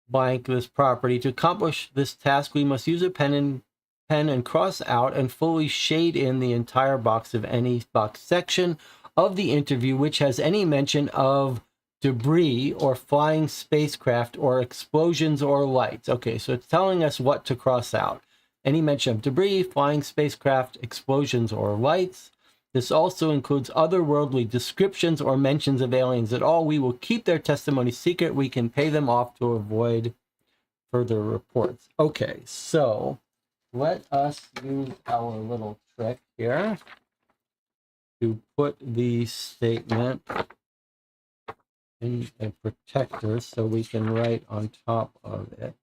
buying this property. To accomplish this task, we must use a pen and cross out and fully shade in the entire box of any box section of the interview which has any mention of debris or flying spacecraft or explosions or lights. Okay, so it's telling us what to cross out. Any mention of debris, flying spacecraft, explosions, or lights. This also includes otherworldly descriptions or mentions of aliens at all. We will keep their testimony secret. We can pay them off to avoid further reports. Okay, so let us use our little trick here to put the statement in a protector so we can write on top of it.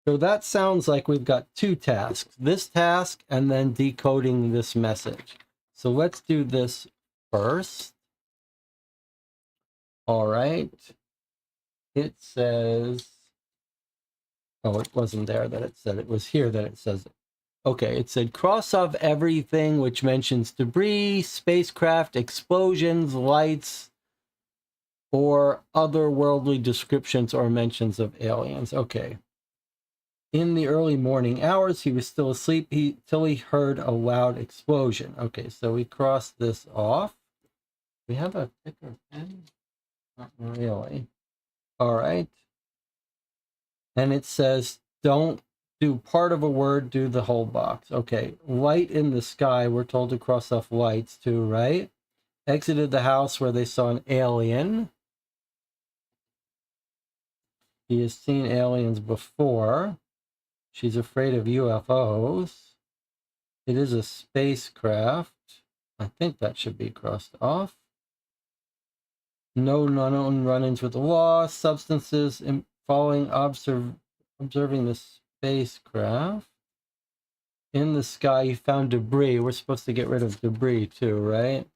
So that sounds like we've got two tasks, this task and then decoding this message. So let's do this first. All right. It says, oh, it wasn't there that it said, it was here that it says it. Okay, it said cross off everything which mentions debris, spacecraft, explosions, lights, or otherworldly descriptions or mentions of aliens. Okay. In the early morning hours, he was still asleep till he heard a loud explosion. Okay, so we crossed this off. We have a thicker pen? Not really. All right. And it says, don't do part of a word, do the whole box. Okay, light in the sky. We're told to cross off lights too, right? Exited the house where they saw an alien. He has seen aliens before. She's afraid of UFOs. It is a spacecraft. I think that should be crossed off. No known run-ins with the law. Substances following observing the spacecraft. In the sky, you found debris. We're supposed to get rid of debris too, right?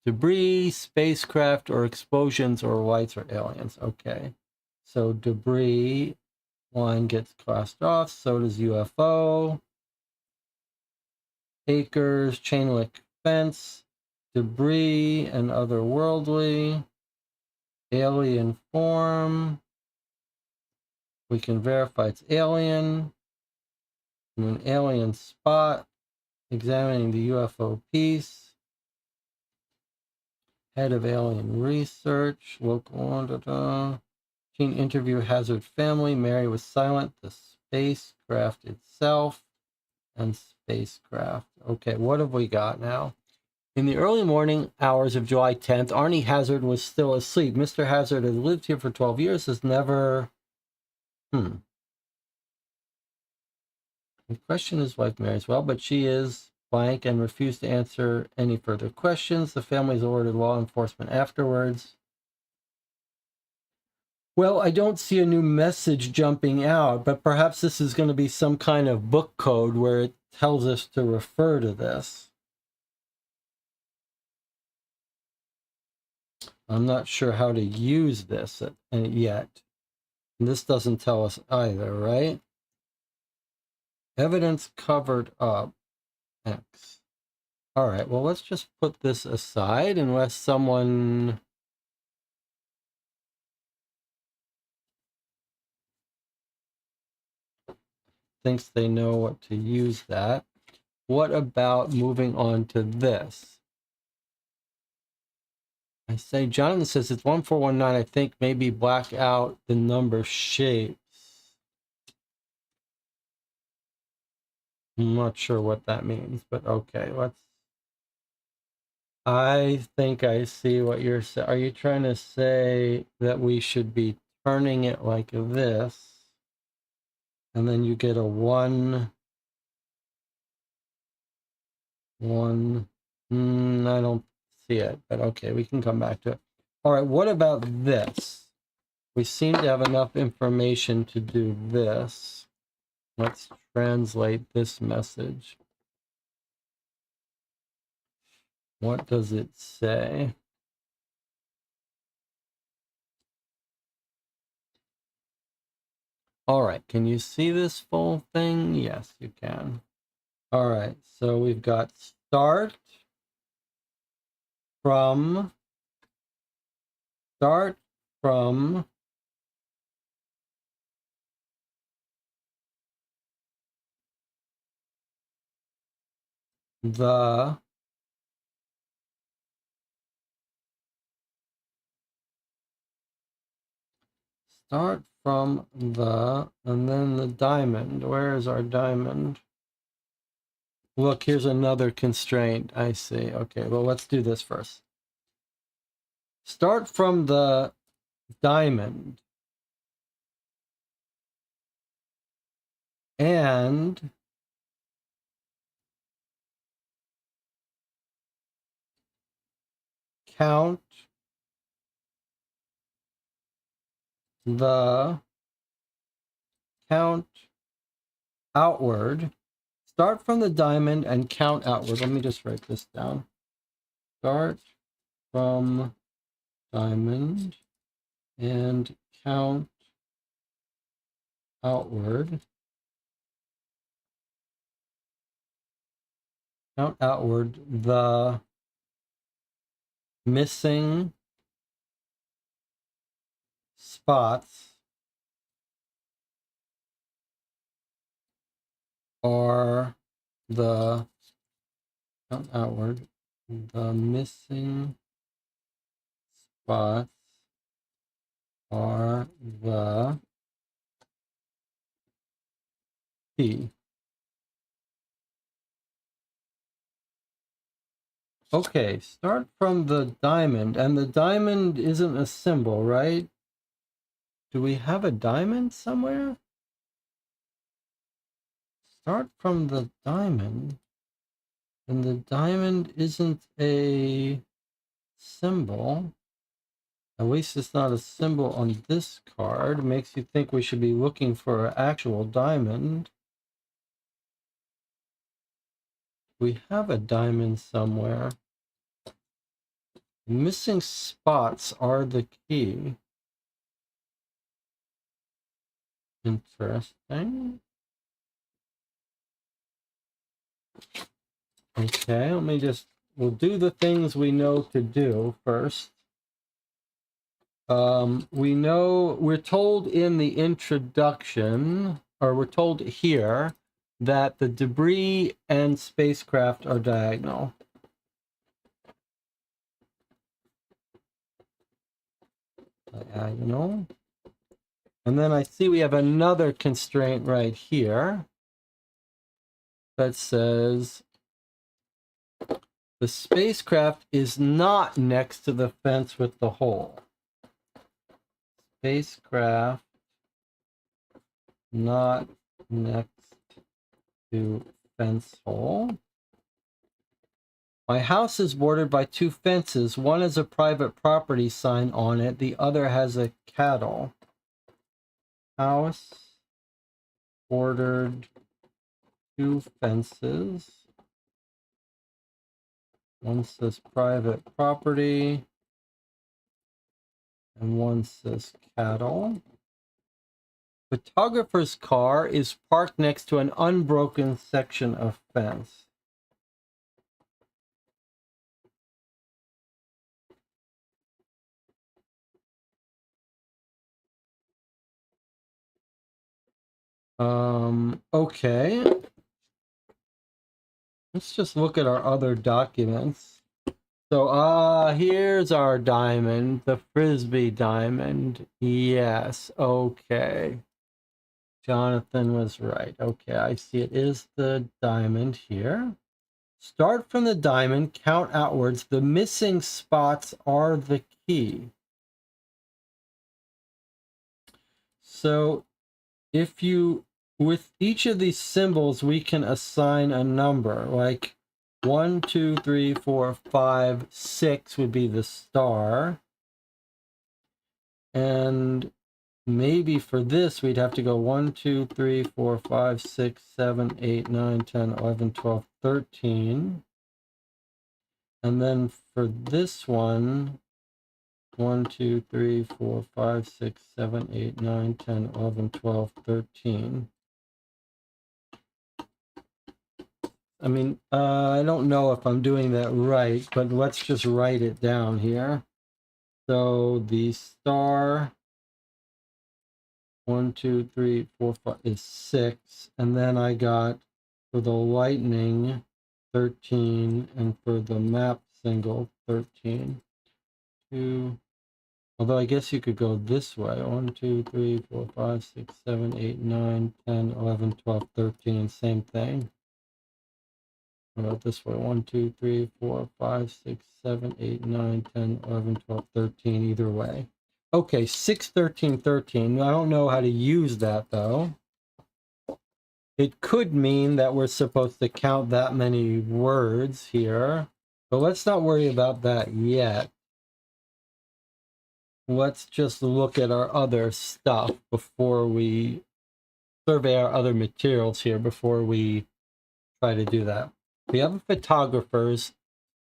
Debris, spacecraft, or explosions, or lights, or aliens. Okay. So debris line gets crossed off. So does UFO. Acres, chain link fence, debris, and otherworldly. Alien form. We can verify it's alien. An alien spot. Examining the UFO piece. Head of alien research. Local. Teen interview hazard family. Mary was silent. The spacecraft itself. And spacecraft. Okay, what have we got now? In the early morning hours of July 10th, Arnie Hazard was still asleep. Mr. Hazard had lived here for 12 years, has never... He questioned his wife Mary as well, but she is blank and refused to answer any further questions. The family's ordered law enforcement afterwards. Well, I don't see a new message jumping out, but perhaps this is going to be some kind of book code where it tells us to refer to this. I'm not sure how to use this yet. And this doesn't tell us either, right? Evidence covered up. X. All right, well, let's just put this aside unless someone... thinks they know what to use that. What about moving on to this? I say, Jonathan says it's 1419. I think maybe black out the number shapes. I'm not sure what that means, but okay, let's... I think I see what you're saying. Are you trying to say that we should be turning it like this? And then you get a 1, 1. I don't see it, but okay, we can come back to it. All right, what about this? We seem to have enough information to do this. Let's translate this message. What does it say? All right, can you see this full thing? Yes, you can. All right, so we've got start. from the and then the diamond. Where is our diamond? Look, here's another constraint. I see. Okay, well, let's do this first. Start from the diamond and count outward. Start from the diamond and count outward. Let me just write this down. Start from diamond and count outward. Count outward the missing spots are the count outward. The missing spots are the key. Okay, start from the diamond, and the diamond isn't a symbol, right? Do we have a diamond somewhere? Start from the diamond, and the diamond isn't a symbol. At least it's not a symbol on this card. Makes you think we should be looking for an actual diamond. We have a diamond somewhere. Missing spots are the key. Interesting. Okay, we'll do the things we know to do first. We're told in the introduction, or we're told here, that the debris and spacecraft are diagonal. Diagonal. And then I see we have another constraint right here that says the spacecraft is not next to the fence with the hole. Spacecraft not next to fence hole. My house is bordered by two fences. One has a private property sign on it. The other has a cattle. House bordered two fences. One says private property and one says cattle. Photographer's car is parked next to an unbroken section of fence. Okay. Let's just look at our other documents. So, here's our diamond, the Frisbee diamond. Yes, okay. Jonathan was right. Okay, I see it is the diamond here. Start from the diamond, count outwards. The missing spots are the key. So, with each of these symbols, we can assign a number, like 1, 2, 3, 4, 5, 6 would be the star. And maybe for this, we'd have to go 1, 2, 3, 4, 5, 6, 7, 8, 9, 10, 11, 12, 13. And then for this one, 1, 2, 3, 4, 5, 6, 7, 8, 9, 10, 11, 12, 13. I mean, I don't know if I'm doing that right, but let's just write it down here. So the star 1, 2, 3, 4, 5 is 6, and then I got for the lightning 13, and for the map single 13. 2. Although I guess you could go this way. 1, 2, 3, 4, 5, 6, 7, 8, 9, 10, 11, 12, 13. Same thing. What about this way? 1, 2, 3, 4, 5, 6, 7, 8, 9, 10, 11, 12, 13. Either way. Okay, 6, 13, 13. I don't know how to use that though. It could mean that we're supposed to count that many words here. But let's not worry about that yet. Let's just look at our other stuff before we survey our other materials here before we try to do that. We have a photographer's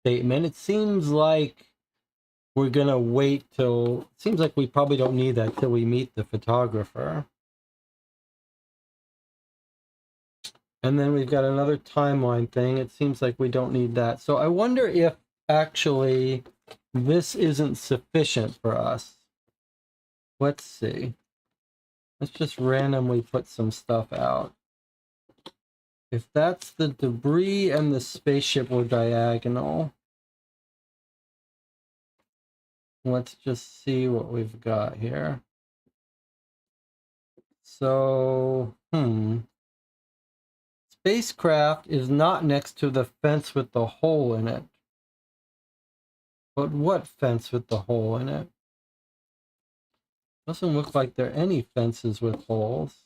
statement. It seems like we're going to wait till, it seems like we probably don't need that till we meet the photographer. And then we've got another timeline thing. It seems like we don't need that. So I wonder if actually this isn't sufficient for us. Let's see. Let's just randomly put some stuff out. If that's the debris and the spaceship were diagonal, let's just see what we've got here. So, spacecraft is not next to the fence with the hole in it. But what fence with the hole in it? Doesn't look like there are any fences with holes.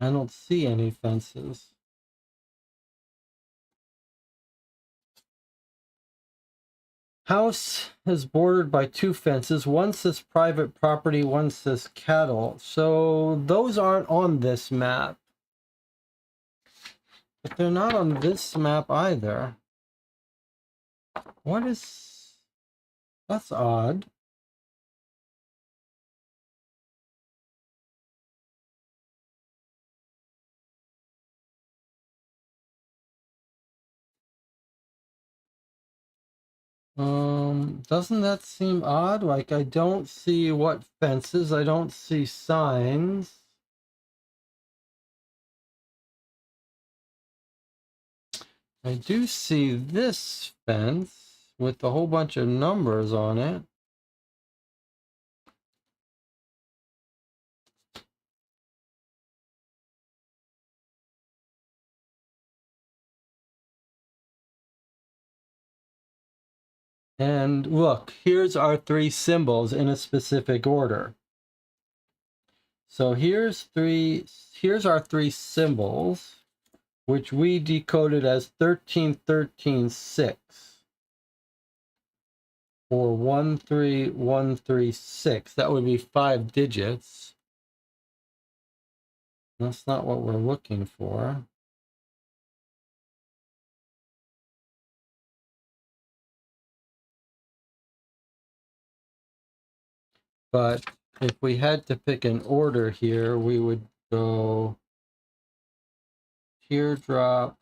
I don't see any fences. House is bordered by 2 fences. One says private property, one says cattle. So those aren't on this map. But they're not on this map either. What is... That's odd. Doesn't that seem odd? Like, I don't see what fences, I don't see signs. I do see this fence with a whole bunch of numbers on it. And look, here's our 3 symbols in a specific order. So here's our 3 symbols, which we decoded as 13, 13, 6. Or 1, 3, 1, 3, 6. That would be 5 digits. That's not what we're looking for. But if we had to pick an order here, we would go teardrop,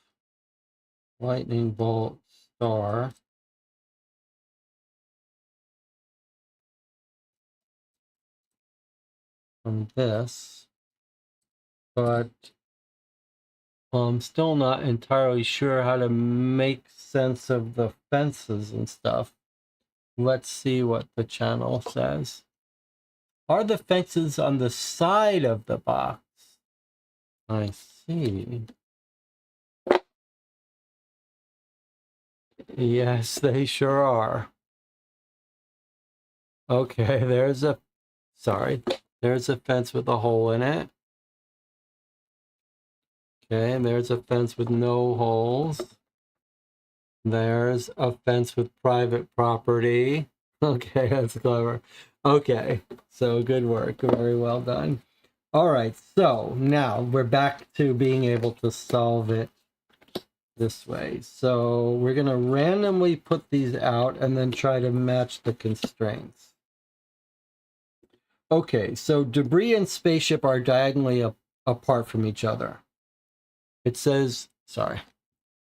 lightning bolt, star. From this. But I'm still not entirely sure how to make sense of the fences and stuff. Let's see what the channel says. Are the fences on the side of the box? I see. Yes, they sure are. Okay, there's a fence with a hole in it. Okay, and there's a fence with no holes. There's a fence with private property. Okay, that's clever. Okay, so good work. Very well done. All right, so now we're back to being able to solve it this way. So we're going to randomly put these out and then try to match the constraints. Okay, so debris and spaceship are diagonally apart from each other. It says, sorry,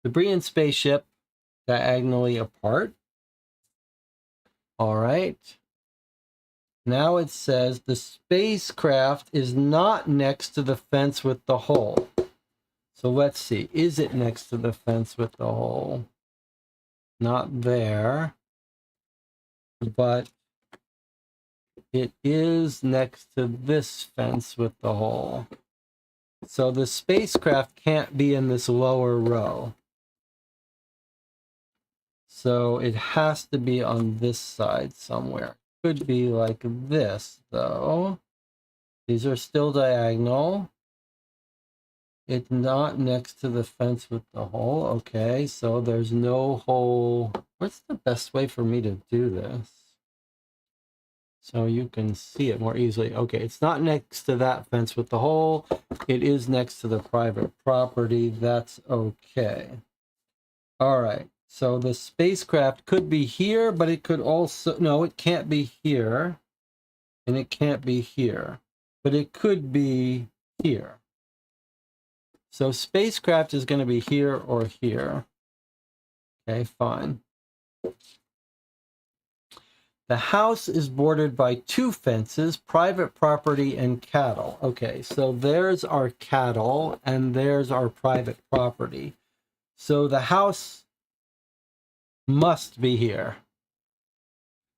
debris and spaceship diagonally apart. All right. Now it says the spacecraft is not next to the fence with the hole. So let's see. Is it next to the fence with the hole? Not there. But it is next to this fence with the hole. So the spacecraft can't be in this lower row. So it has to be on this side somewhere. Could be like this, though. These are still diagonal. It's not next to the fence with the hole. Okay, so there's no hole. What's the best way for me to do this? So you can see it more easily. Okay, it's not next to that fence with the hole. It is next to the private property. That's okay. All right, so the spacecraft could be here, but it could also, no, it can't be here. And it can't be here. But it could be here. So spacecraft is going to be here or here. Okay, fine. The house is bordered by 2 fences, private property and cattle. Okay, so there's our cattle and there's our private property. So the house must be here.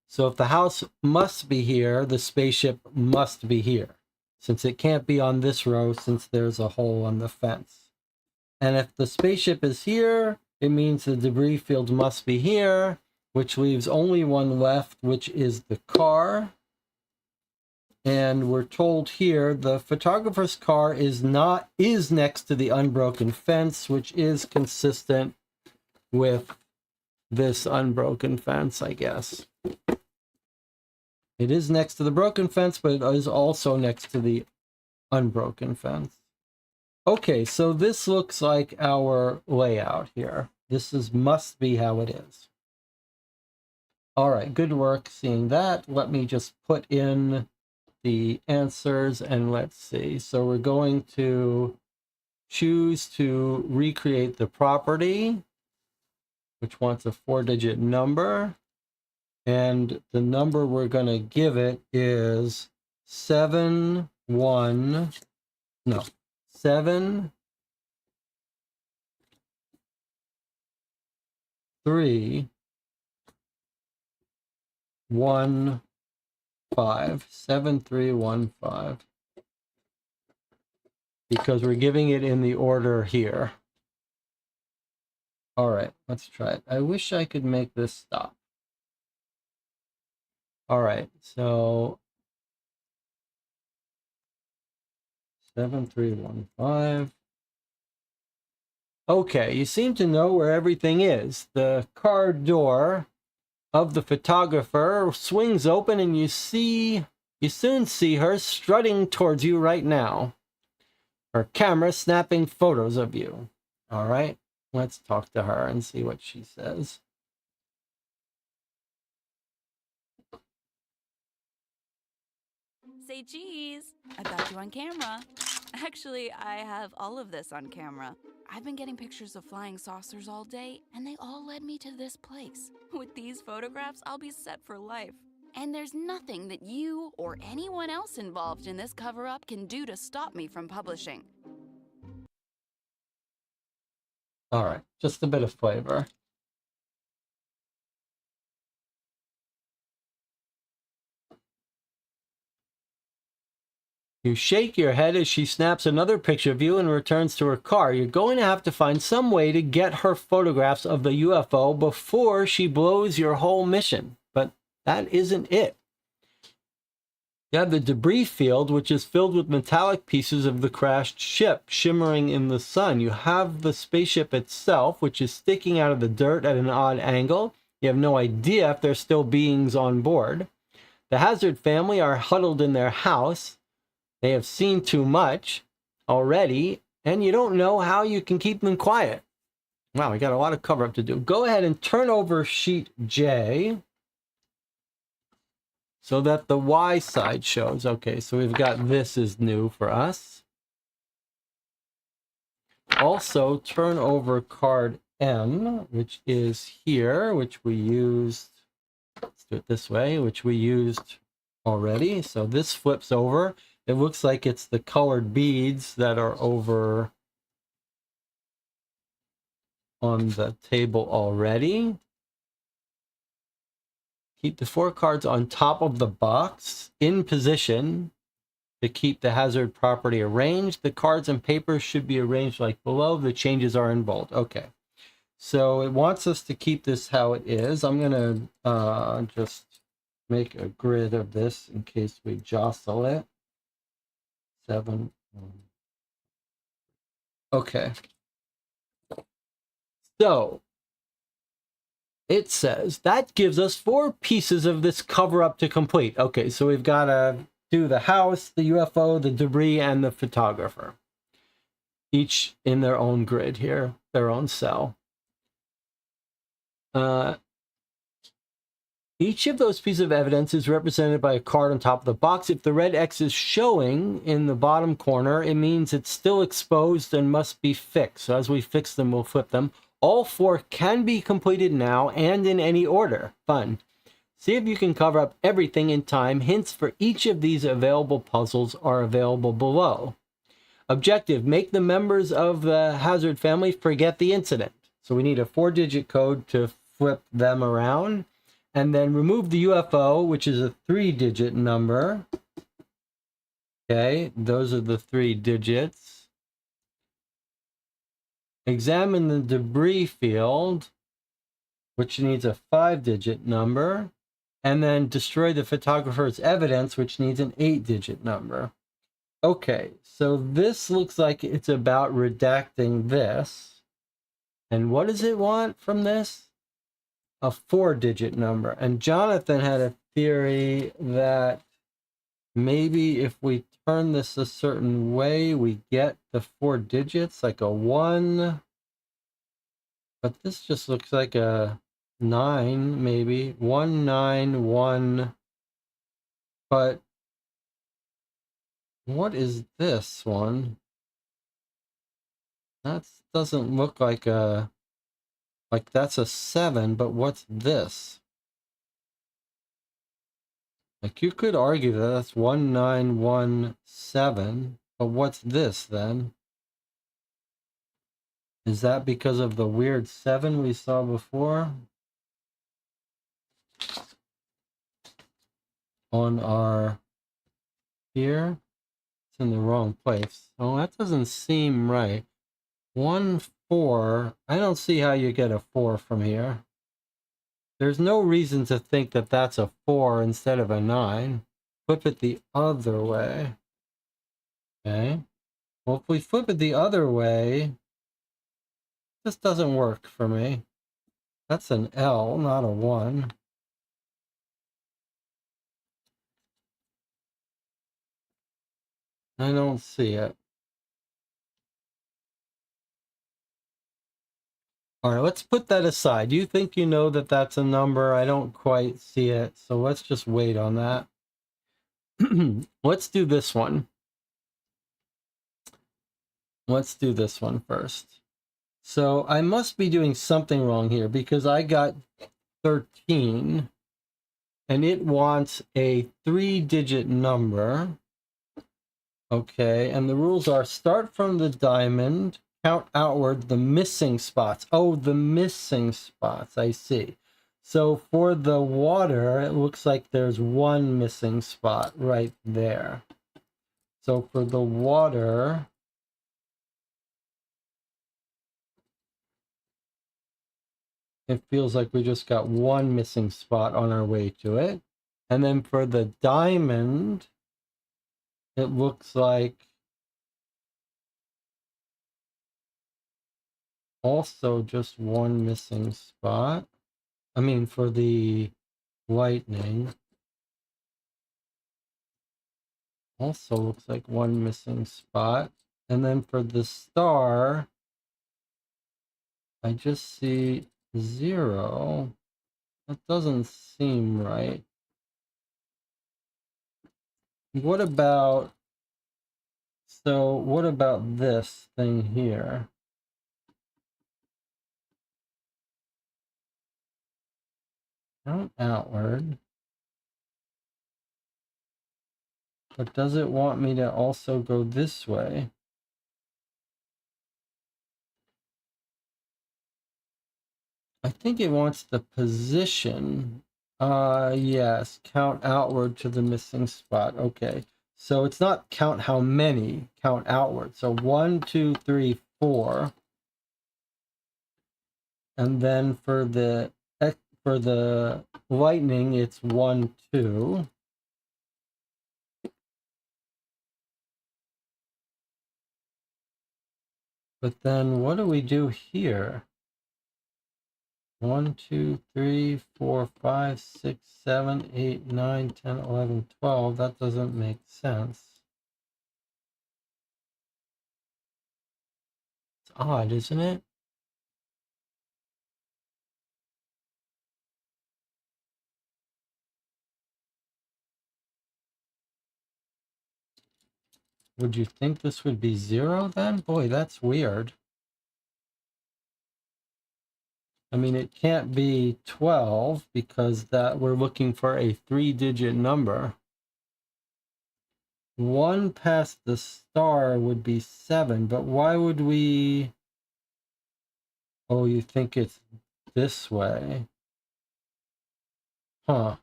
So if the house must be here, the spaceship must be here, since it can't be on this row since there's a hole on the fence. And if the spaceship is here, it means the debris field must be here, which leaves only one left, which is the car. And we're told here the photographer's car is next to the unbroken fence, which is consistent with this unbroken fence, I guess. It is next to the broken fence, but it is also next to the unbroken fence. Okay, so this looks like our layout here. Must be how it is. All right, good work seeing that. Let me just put in the answers and let's see. So we're going to choose to recreate the property, which wants a 4-digit number. And the number we're going to give it is 7 3 1 5 7315, because we're giving it in the order here. All right, let's try it. I wish I could make this stop. All right, so 7315. Okay, you seem to know where everything is. The car door of the photographer swings open and you soon see her strutting towards you right now. Her camera snapping photos of you. All right, let's talk to her and see what she says. Say cheese, I got you on camera. Actually, I have all of this on camera. I've been getting pictures of flying saucers all day, and they all led me to this place. With these photographs, I'll be set for life. And there's nothing that you or anyone else involved in this cover-up can do to stop me from publishing. All right, just a bit of flavor. You shake your head as she snaps another picture of you and returns to her car. You're going to have to find some way to get her photographs of the UFO before she blows your whole mission. But that isn't it. You have the debris field, which is filled with metallic pieces of the crashed ship shimmering in the sun. You have the spaceship itself, which is sticking out of the dirt at an odd angle. You have no idea if there's still beings on board. The Hazard family are huddled in their house. They have seen too much already, and you don't know how you can keep them quiet. Wow, we got a lot of cover-up to do. Go ahead and turn over sheet J so that the Y side shows. Okay, so we've got this is new for us. also turn over card M, which is here, which we used. Let's do it this way, which we used already. So this flips over. It looks like it's the colored beads that are over on the table already. Keep the 4 cards on top of the box in position to keep the hazard properly arranged. The cards and papers should be arranged like below. The changes are in bold. Okay. So it wants us to keep this how it is. I'm going to just make a grid of this in case we jostle it. 7. Okay. So it says that gives us 4 pieces of this cover up to complete. Okay, so we've got to do the house, the UFO, the debris, and the photographer. Each in their own grid here, their own cell. Each of those pieces of evidence is represented by a card on top of the box. If the red X is showing in the bottom corner, it means it's still exposed and must be fixed. So as we fix them, we'll flip them. All 4 can be completed now and in any order. Fun. See if you can cover up everything in time. Hints for each of these available puzzles are available below. Objective, make the members of the hazard family forget the incident. So we need a 4-digit code to flip them around. And then remove the UFO, which is a 3-digit number. Okay, those are the 3 digits. Examine the debris field, which needs a 5-digit number. And then destroy the photographer's evidence, which needs an 8-digit number. Okay, so this looks like it's about redacting this. And what does it want from this? A 4-digit number. And Jonathan had a theory that maybe if we turn this a certain way, we get the 4 digits, like a 1. But this just looks like a 9, maybe. 191. But what is this one? That doesn't look like a... Like that's a 7, but what's this? Like you could argue that that's 1917, but what's this then? Is that because of the weird 7 we saw before? On our here? It's in the wrong place. Oh, that doesn't seem right. 1, 4. I don't see how you get a 4 from here. There's no reason to think that that's a 4 instead of a 9. Flip it the other way. Okay. Well, if we flip it the other way, this doesn't work for me. That's an L, not a 1. I don't see it. All right, let's put that aside. You think you know that that's a number? I don't quite see it, so let's just wait on that. Let's do this one. Let's do this one first. So I must be doing something wrong here because I got 13 and it wants a 3-digit number. Okay, and the rules are start from the diamond, count outward the missing spots. Oh, the missing spots, I see. So for the water, it looks like there's 1 missing spot right there. So for the water, it feels like we just got 1 missing spot on our way to it. And then for the diamond, it looks like also just 1 missing spot. I mean, for the lightning, also looks like 1 missing spot. And then for the star, I just see 0. That doesn't seem right. What about, so what about this thing here? Count outward. But does it want me to also go this way? I think it wants the position. Yes, count outward to the missing spot. Okay. So it's not count how many, count outward. So 1, 2, 3, 4. And then for the lightning, it's 1, 2. But then what do we do here? 1, 2, 3, 4, 5, 6, 7, 8, 9, 10, 11, 12. That doesn't make sense. It's odd, isn't it? Would you think this would be 0 then? Boy, that's weird. I mean, it can't be 12 because that we're looking for a 3-digit number. 1 past the star would be 7, but why would we... Oh, you think it's this way? Huh.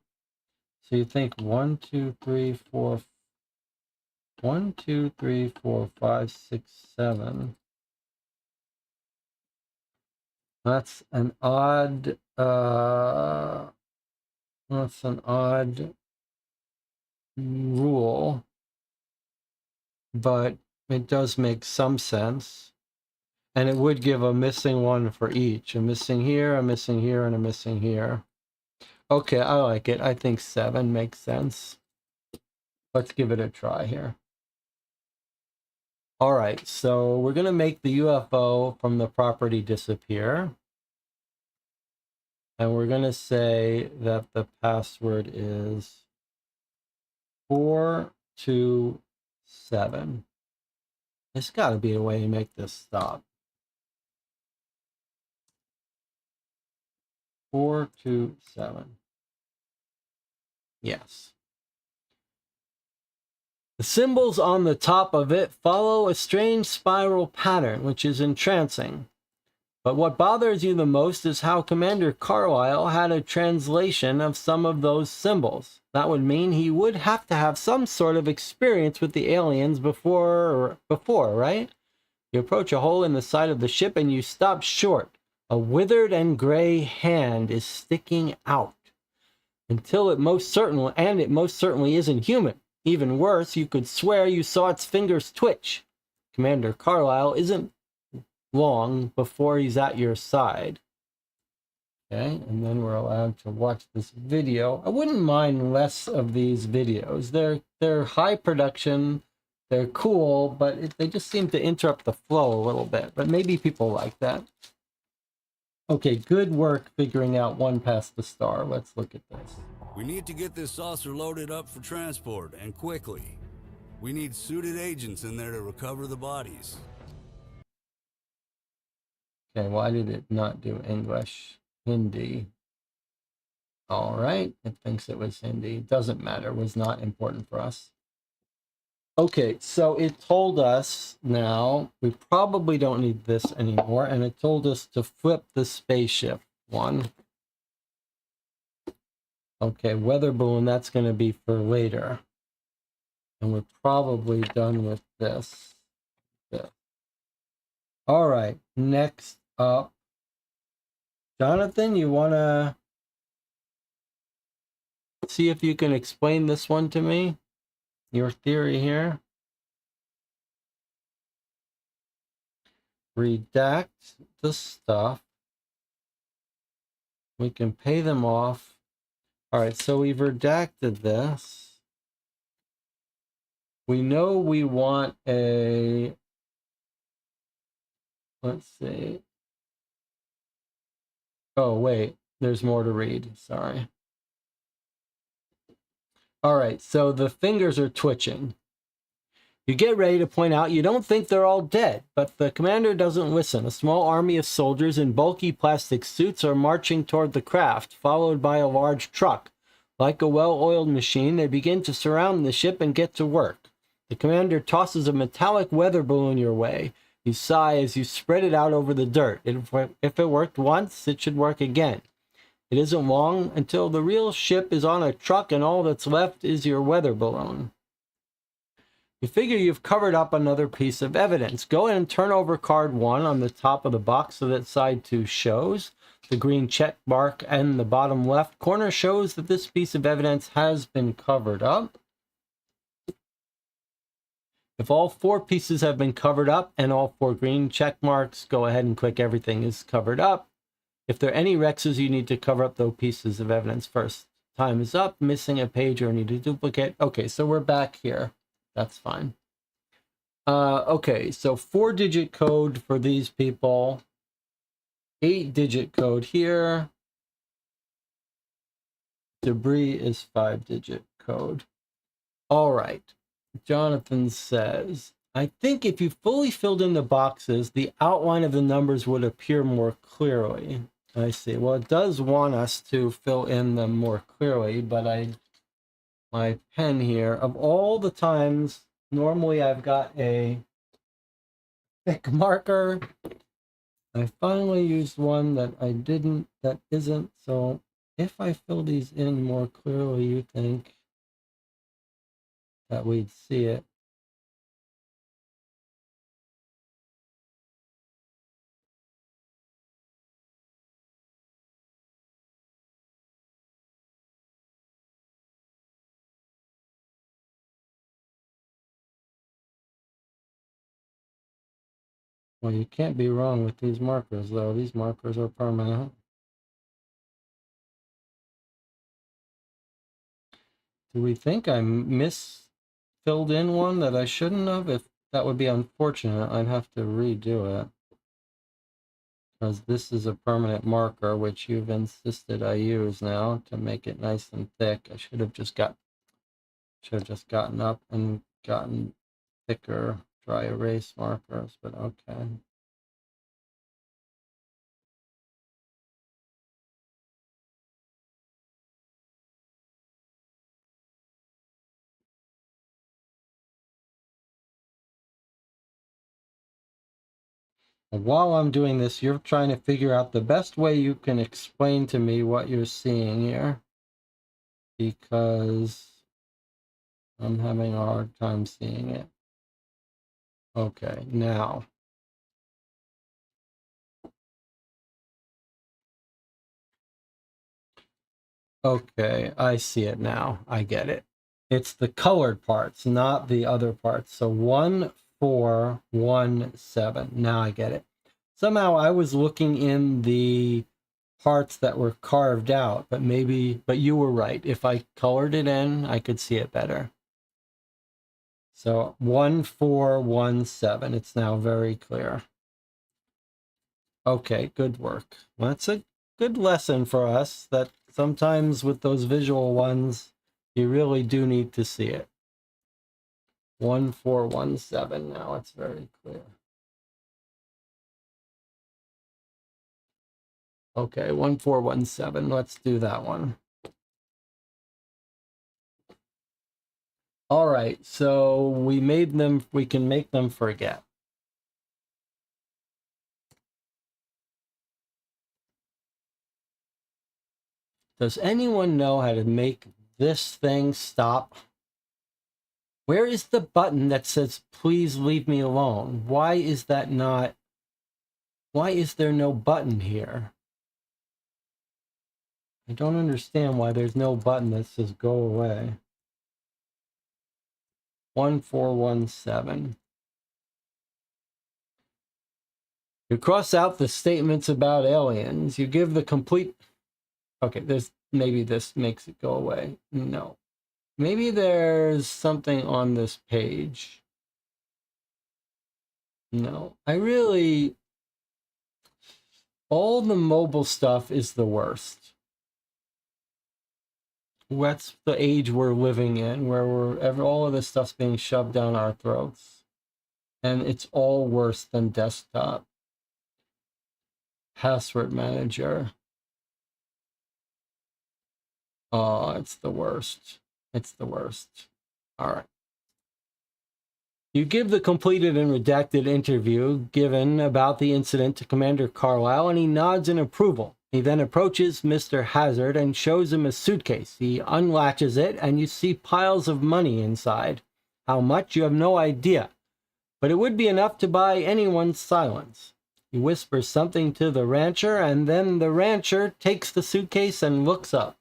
So you think 1, 2, 3, 4... 1, 2, 3, 4, 5, 6, 7. That's an odd... That's an odd rule, but it does make some sense. And it would give a missing one for each. A missing here, a missing here, and a missing here. Okay, I like it. I think 7 makes sense. Let's give it a try here. All right, so we're going to make the UFO from the property disappear. And we're going to say that the password is 427. There's got to be a way to make this stop. 427. Yes. The symbols on the top of it follow a strange spiral pattern, which is entrancing. But what bothers you the most is how Commander Carlyle had a translation of some of those symbols. That would mean he would have to have some sort of experience with the aliens before, right? You approach a hole in the side of the ship and you stop short. A withered and gray hand is sticking out. It most certainly isn't human. Even worse, you could swear you saw its fingers twitch. Commander Carlyle isn't long before he's at your side. Okay, and then we're allowed to watch this video. I wouldn't mind less of these videos. They're high production, they're cool, but they just seem to interrupt the flow a little bit. But maybe people like that. Okay, good work figuring out 1 past the star. Let's look at this. We need to get this saucer loaded up for transport, and quickly. We need suited agents in there to recover the bodies. Okay, why did it not do English? Hindi. All right, it thinks it was Hindi. Doesn't matter, was not important for us. Okay, so it told us now, we probably don't need this anymore, and it told us to flip the spaceship one. Okay, weather balloon, that's going to be for later. And we're probably done with this. All right, next up. Jonathan, you want to see if you can explain this one to me? Your theory here. Redact the stuff. We can pay them off. All right, so we've redacted this. We know we want a, let's see. Oh, wait, there's more to read, sorry. All right, so the fingers are twitching. You get ready to point out you don't think they're all dead, but the commander doesn't listen. A small army of soldiers in bulky plastic suits are marching toward the craft, followed by a large truck. Like a well-oiled machine, they begin to surround the ship and get to work. The commander tosses a metallic weather balloon your way. You sigh as you spread it out over the dirt. If it worked once, it should work again. It isn't long until the real ship is on a truck and all that's left is your weather balloon. You figure you've covered up another piece of evidence. Go ahead and turn over card 1 on the top of the box so that side 2 shows. The green check mark in the bottom left corner shows that this piece of evidence has been covered up. If all 4 pieces have been covered up and all 4 green check marks, go ahead and click everything is covered up. If there are any Rexes, you need to cover up those pieces of evidence first. Time is up, missing a page or need a duplicate. Okay, so we're back here. That's fine. Okay, so 4-digit code for these people. 8-digit code here. Debris is 5-digit code. All right. Jonathan says, I think if you fully filled in the boxes, the outline of the numbers would appear more clearly. I see. Well, it does want us to fill in them more clearly, but my pen here, of all the times, normally I've got a thick marker. I finally used one that isn't. So if I fill these in more clearly, you think that we'd see it. Well, you can't be wrong with these markers, though. These markers are permanent. Do we think I filled in one that I shouldn't have? If that would be unfortunate, I'd have to redo it. Because this is a permanent marker, which you've insisted I use now to make it nice and thick. I should have just gotten up and gotten thicker dry erase markers, but okay. And while I'm doing this, you're trying to figure out the best way you can explain to me what you're seeing here, because I'm having a hard time seeing it. Okay, now. Okay, I see it now. I get it. It's the colored parts, not the other parts. So 1, 4, 1, 7. Now I get it. Somehow I was looking in the parts that were carved out, but you were right. If I colored it in, I could see it better. So 1, 4, 1, 7. It's now very clear. Okay, good work. Well, that's a good lesson for us, that sometimes with those visual ones, you really do need to see it. 1, 4, 1, 7. Now it's very clear. Okay, 1, 4, 1, 7. Let's do that one. All right, so we can make them forget. Does anyone know how to make this thing stop? Where is the button that says, please leave me alone? Why is there no button here? I don't understand why there's no button that says go away. 1, 4, 1, 7. You cross out the statements about aliens. You give the complete... Okay, maybe this makes it go away. No. Maybe there's something on this page. No. All the mobile stuff is the worst. That's the age we're living in, where all of this stuff's being shoved down our throats. And it's all worse than desktop. Password manager. Oh, it's the worst. It's the worst. All right. You give the completed and redacted interview given about the incident to Commander Carlisle, and he nods in approval. He then approaches Mr. Hazard and shows him a suitcase. He unlatches it, and you see piles of money inside. How much, you have no idea, but it would be enough to buy anyone's silence. He whispers something to the rancher, and then the rancher takes the suitcase and looks up.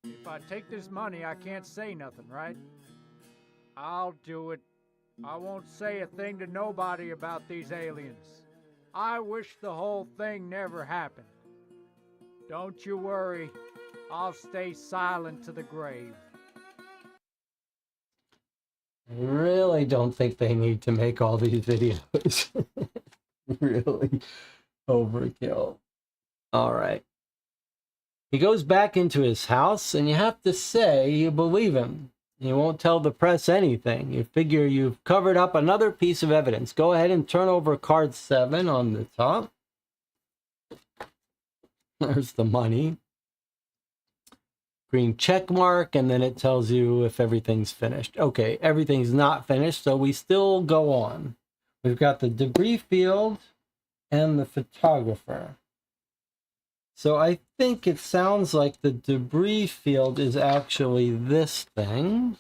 If I take this money, I can't say nothing, right? I'll do it. I won't say a thing to nobody about these aliens. I wish the whole thing never happened. Don't you worry. I'll stay silent to the grave. I really don't think they need to make all these videos. Really overkill. All right. He goes back into his house, and you have to say you believe him. You won't tell the press anything. You figure you've covered up another piece of evidence. Go ahead and turn over card 7 on the top. There's the money. Green check mark, and then it tells you if everything's finished. Okay, everything's not finished, so we still go on. We've got the debris field and the photographer. So I think it sounds like the debris field is actually this thing.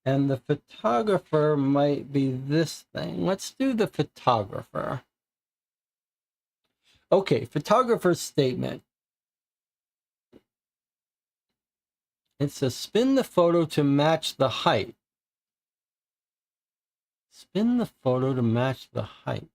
And the photographer might be this thing. Let's do the photographer. Okay, photographer's statement. It says, spin the photo to match the height. Spin the photo to match the height.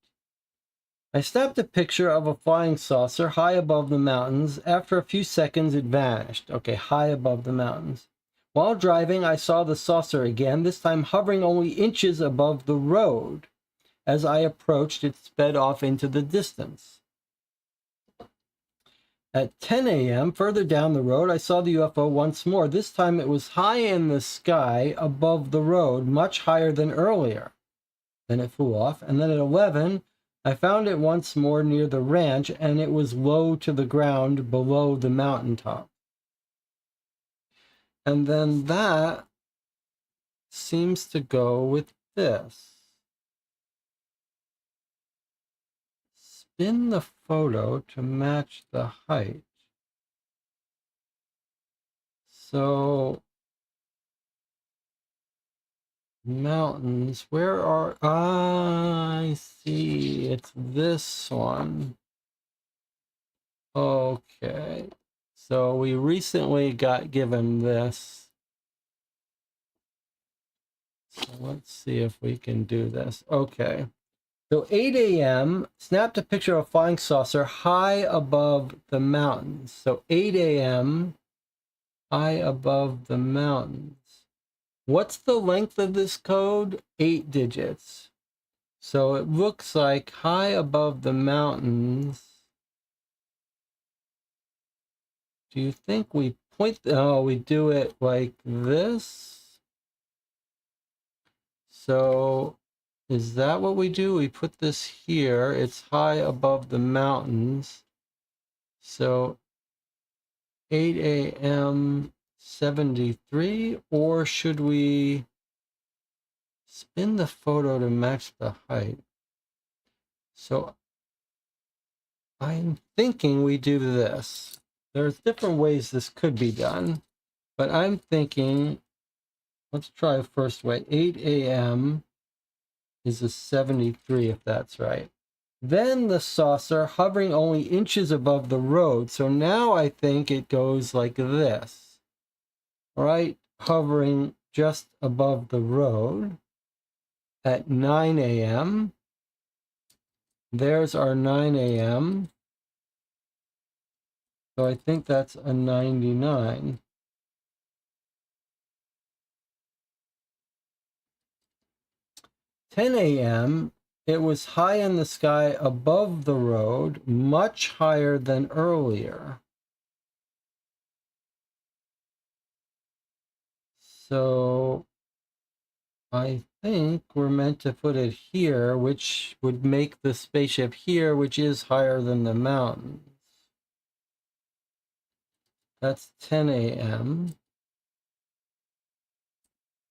I snapped a picture of a flying saucer high above the mountains. After a few seconds, it vanished. Okay, high above the mountains. While driving, I saw the saucer again, this time hovering only inches above the road. As I approached, it sped off into the distance. At 10 a.m., further down the road, I saw the UFO once more. This time it was high in the sky above the road, much higher than earlier. Then it flew off, and then at 11, I found it once more near the ranch, and it was low to the ground below the mountaintop. And then that seems to go with this. Spin the photo to match the height. So, mountains, where are, I see, it's this one. Okay, so we recently got given this. So let's see if we can do this. Okay, so 8 a.m., snapped a picture of a flying saucer high above the mountains. So 8 a.m., high above the mountains. What's the length of this code? 8 digits. So it looks like high above the mountains. Do you think we point? Oh, we do it like this. So is that what we do? We put this here. It's high above the mountains. So 8 a.m. 73, or should we spin the photo to match the height? So I'm thinking we do this. There's different ways this could be done, but I'm thinking, let's try the first way. 8 a.m. is a 73, if that's right. Then the saucer hovering only inches above the road. So now I think it goes like this. Right, hovering just above the road at 9 a.m. There's our 9 a.m. So I think that's a 99. 10 a.m., it was high in the sky above the road, much higher than earlier. So I think we're meant to put it here, which would make the spaceship here, which is higher than the mountains. That's 10 a.m.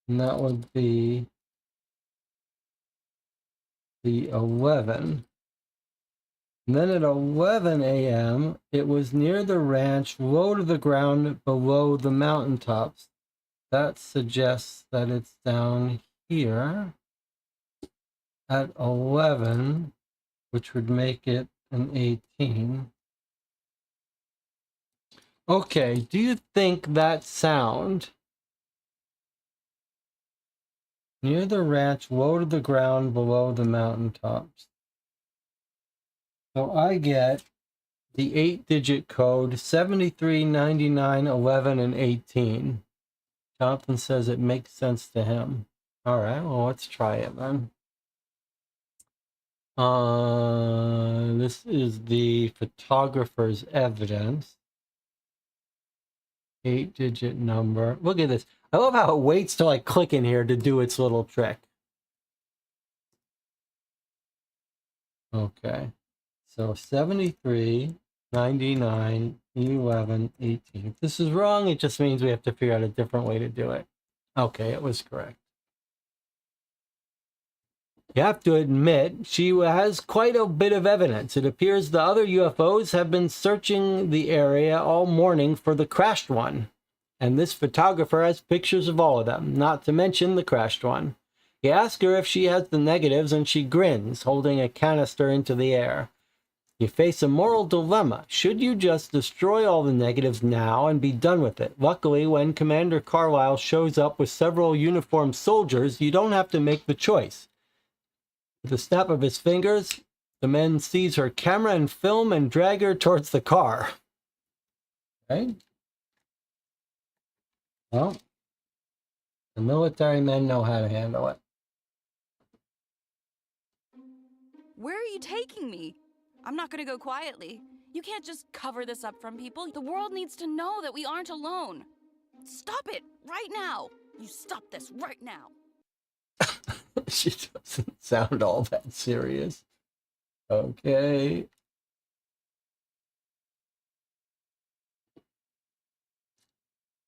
And that would be the 11. And then at 11 a.m., it was near the ranch, low to the ground, below the mountaintops. That suggests that it's down here at 11, which would make it an 18. Okay, do you think that sound near the ranch, low to the ground, below the mountaintops? So I get the 8-digit code 73, 99, 11, and 18. Jonathan says it makes sense to him. All right, well, let's try it then. This is the photographer's evidence. 8-digit number. Look at this. I love how it waits till I click in here to do its little trick. Okay. So 73, 99, 11, 18. If this is wrong, it just means we have to figure out a different way to do it. Okay, it was correct. You have to admit, she has quite a bit of evidence. It appears the other UFOs have been searching the area all morning for the crashed one. And this photographer has pictures of all of them, not to mention the crashed one. You ask her if she has the negatives, and she grins, holding a canister into the air. You face a moral dilemma. Should you just destroy all the negatives now and be done with it? Luckily, when Commander Carlyle shows up with several uniformed soldiers, you don't have to make the choice. With a snap of his fingers, the man seize her camera and film and drag her towards the car. Okay. Well, the military men know how to handle it. Where are you taking me? I'm not gonna go quietly. You can't just cover this up from people. The world needs to know that we aren't alone. Stop it right now. You stop this right now. She doesn't sound all that serious. Okay.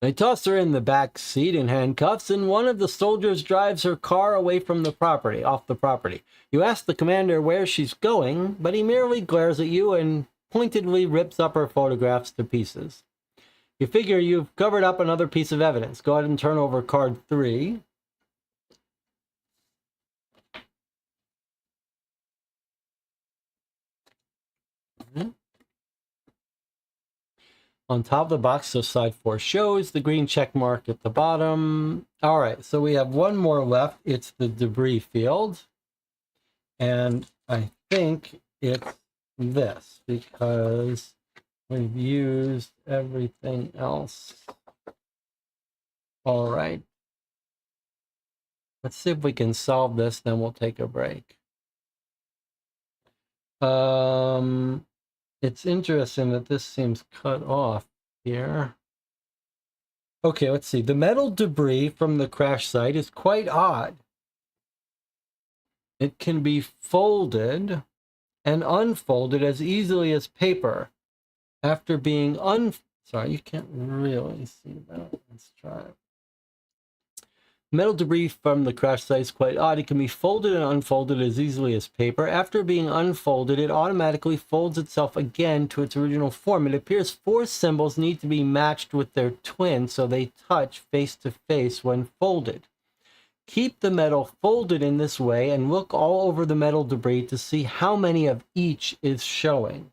They toss her in the back seat in handcuffs, and one of the soldiers drives her car away from the property, off the property. You ask the commander where she's going, but he merely glares at you and pointedly rips up her photographs to pieces. You figure you've covered up another piece of evidence. Go ahead and turn over card 3. On top of the box, so side 4 shows the green check mark at the bottom. All right, so we have one more left. It's the debris field. And I think it's this, because we've used everything else. All right. Let's see if we can solve this, then we'll take a break. It's interesting that this seems cut off here. Okay, let's see. The metal debris from the crash site is quite odd. It can be folded and unfolded as easily as paper after being Sorry, you can't really see that. Let's try it. Metal debris from the crash site is quite odd. It can be folded and unfolded as easily as paper. After being unfolded, it automatically folds itself again to its original form. It appears 4 symbols need to be matched with their twin so they touch face to face when folded. Keep the metal folded in this way and look all over the metal debris to see how many of each is showing.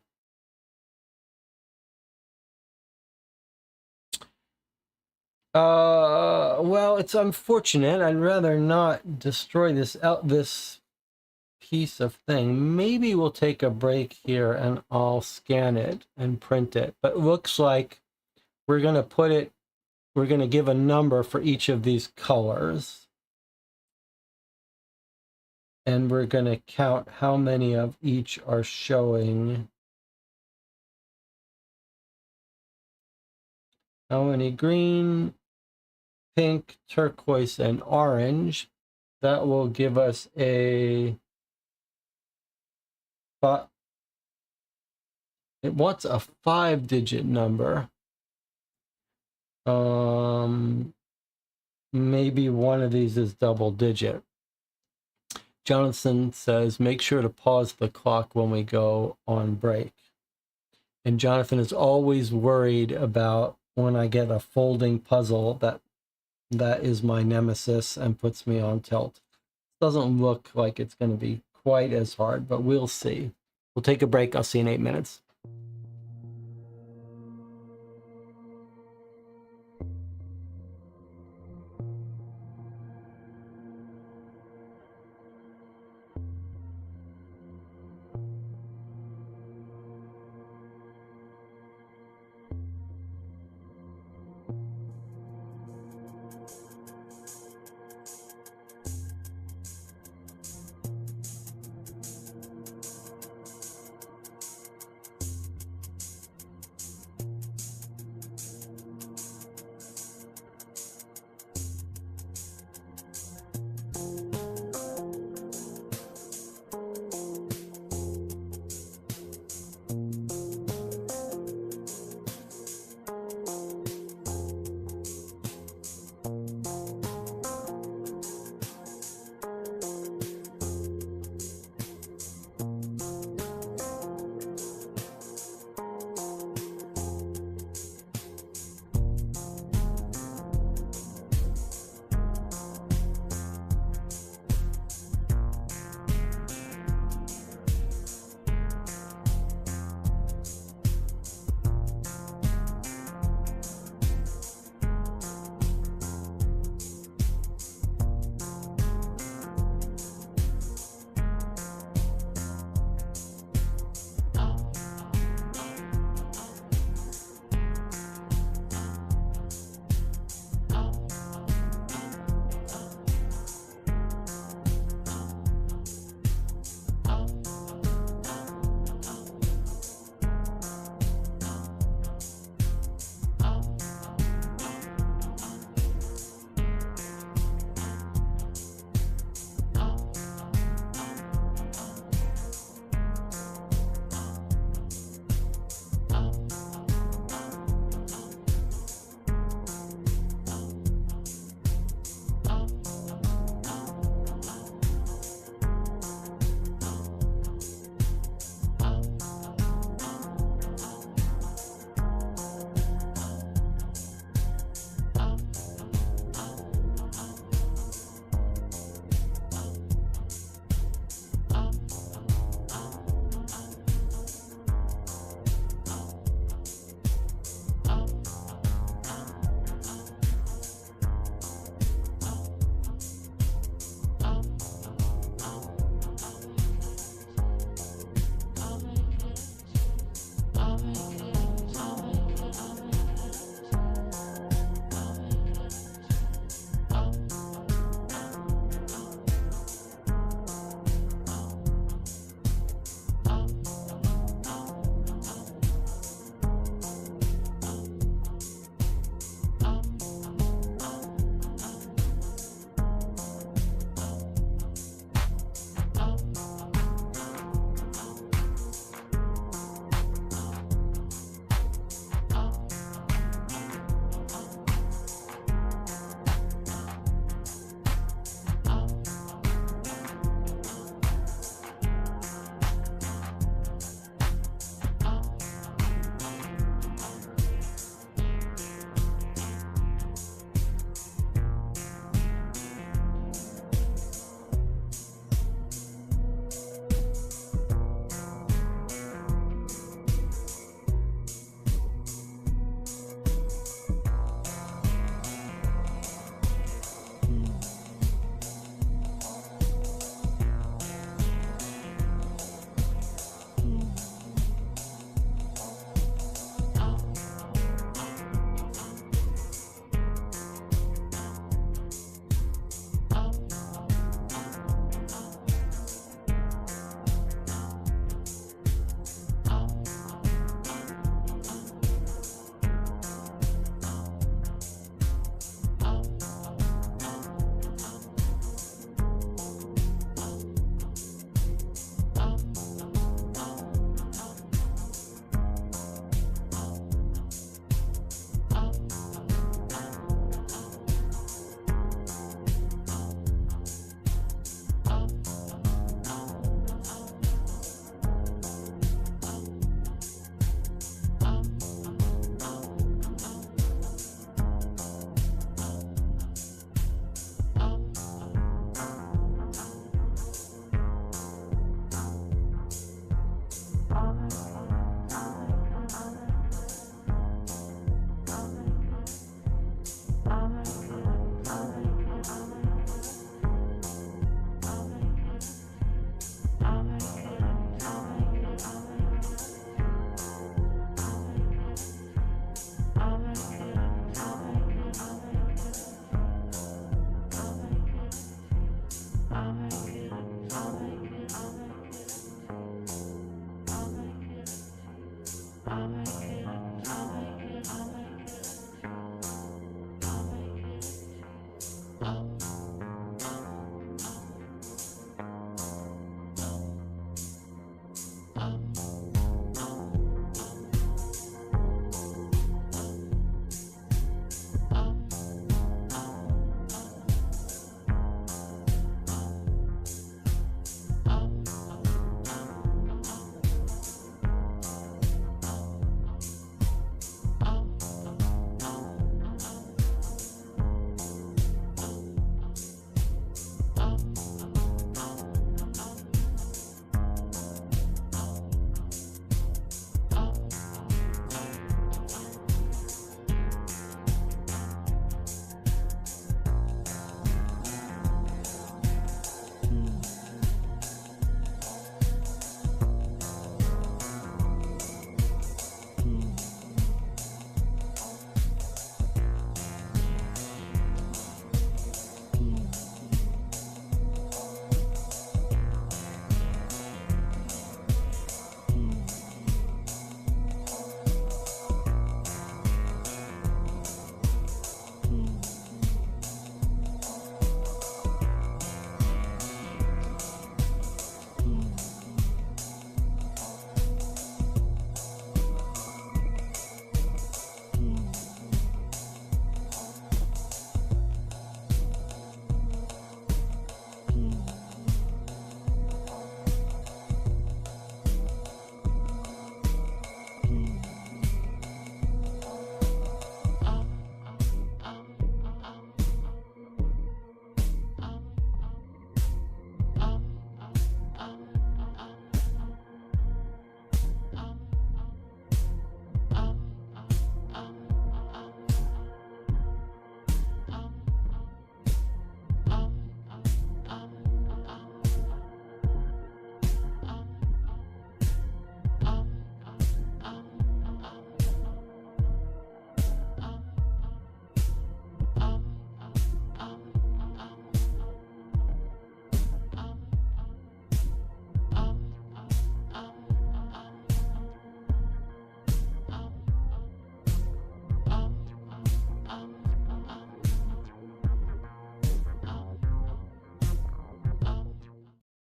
Well, it's unfortunate. I'd rather not destroy this piece of thing. Maybe we'll take a break here and I'll scan it and print it. But it looks like we're going to give a number for each of these colors. and we're going to count how many of each are showing. How many green, pink, turquoise, and orange. That will give us a... But it wants a 5-digit number. Maybe one of these is double digit. Jonathan says, make sure to pause the clock when we go on break. And Jonathan is always worried about when I get a folding puzzle that is my nemesis and puts me on tilt. Doesn't look like it's going to be quite as hard, but we'll see. We'll take a break. I'll see you in 8 minutes.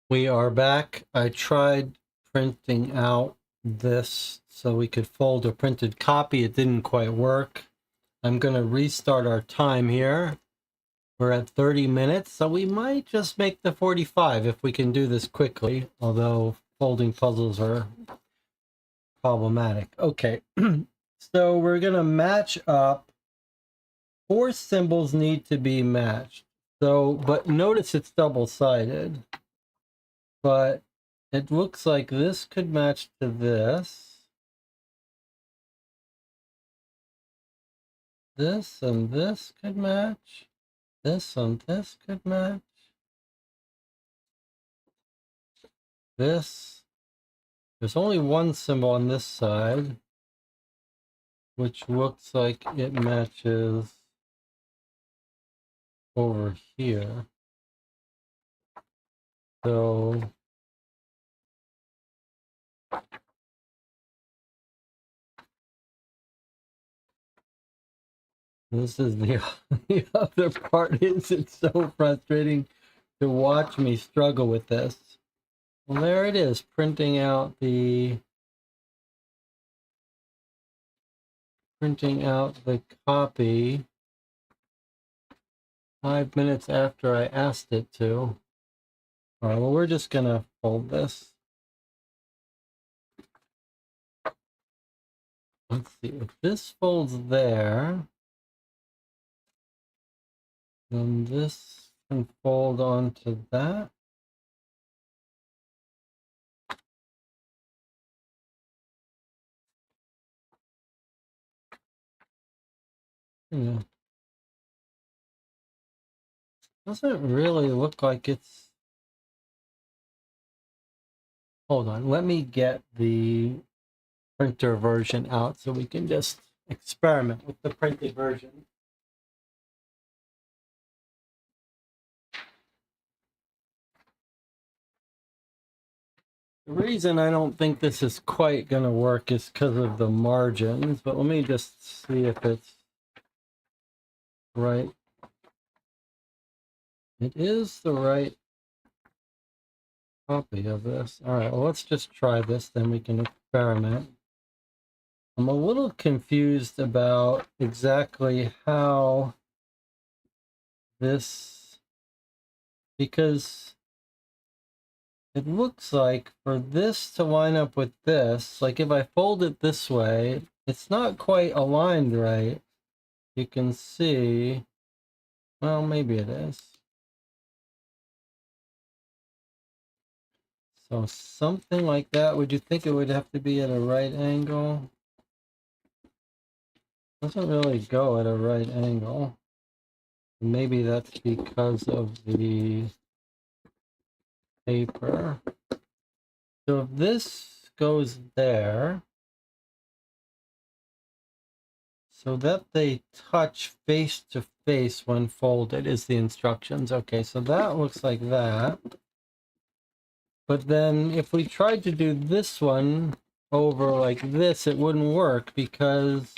We are back. I tried printing out this so we could fold a printed copy. It didn't quite work. I'm going to restart our time here. We're at 30 minutes, so we might just make the 45 if we can do this quickly, although folding puzzles are problematic. Okay, so we're going to match up. 4 symbols need to be matched. So, but notice it's double-sided. But it looks like this could match to this. This and this could match. This and this could match. This. There's only one symbol on this side, which looks like it matches over here. So this is the other part. Is it's so frustrating to watch me struggle with this. Well, there it is, printing out the copy 5 minutes after I asked it to. All right, well, we're just gonna fold this. Let's see, if this folds there, then this can fold onto that. Yeah. Doesn't really look like it's... Hold on, let me get the printer version out so we can just experiment with the printed version. The reason I don't think this is quite going to work is because of the margins, but let me just see if it's right. It is the right copy of this. All right, well, let's just try this, then we can experiment. I'm a little confused about exactly how this, because it looks like for this to line up with this, like if I fold it this way, it's not quite aligned right. You can see, well, maybe it is. So something like that, would you think it would have to be at a right angle? Doesn't really go at a right angle. Maybe that's because of the paper. So if this goes there, so that they touch face to face when folded is the instructions. Okay, so that looks like that. But then if we tried to do this one over like this, it wouldn't work because,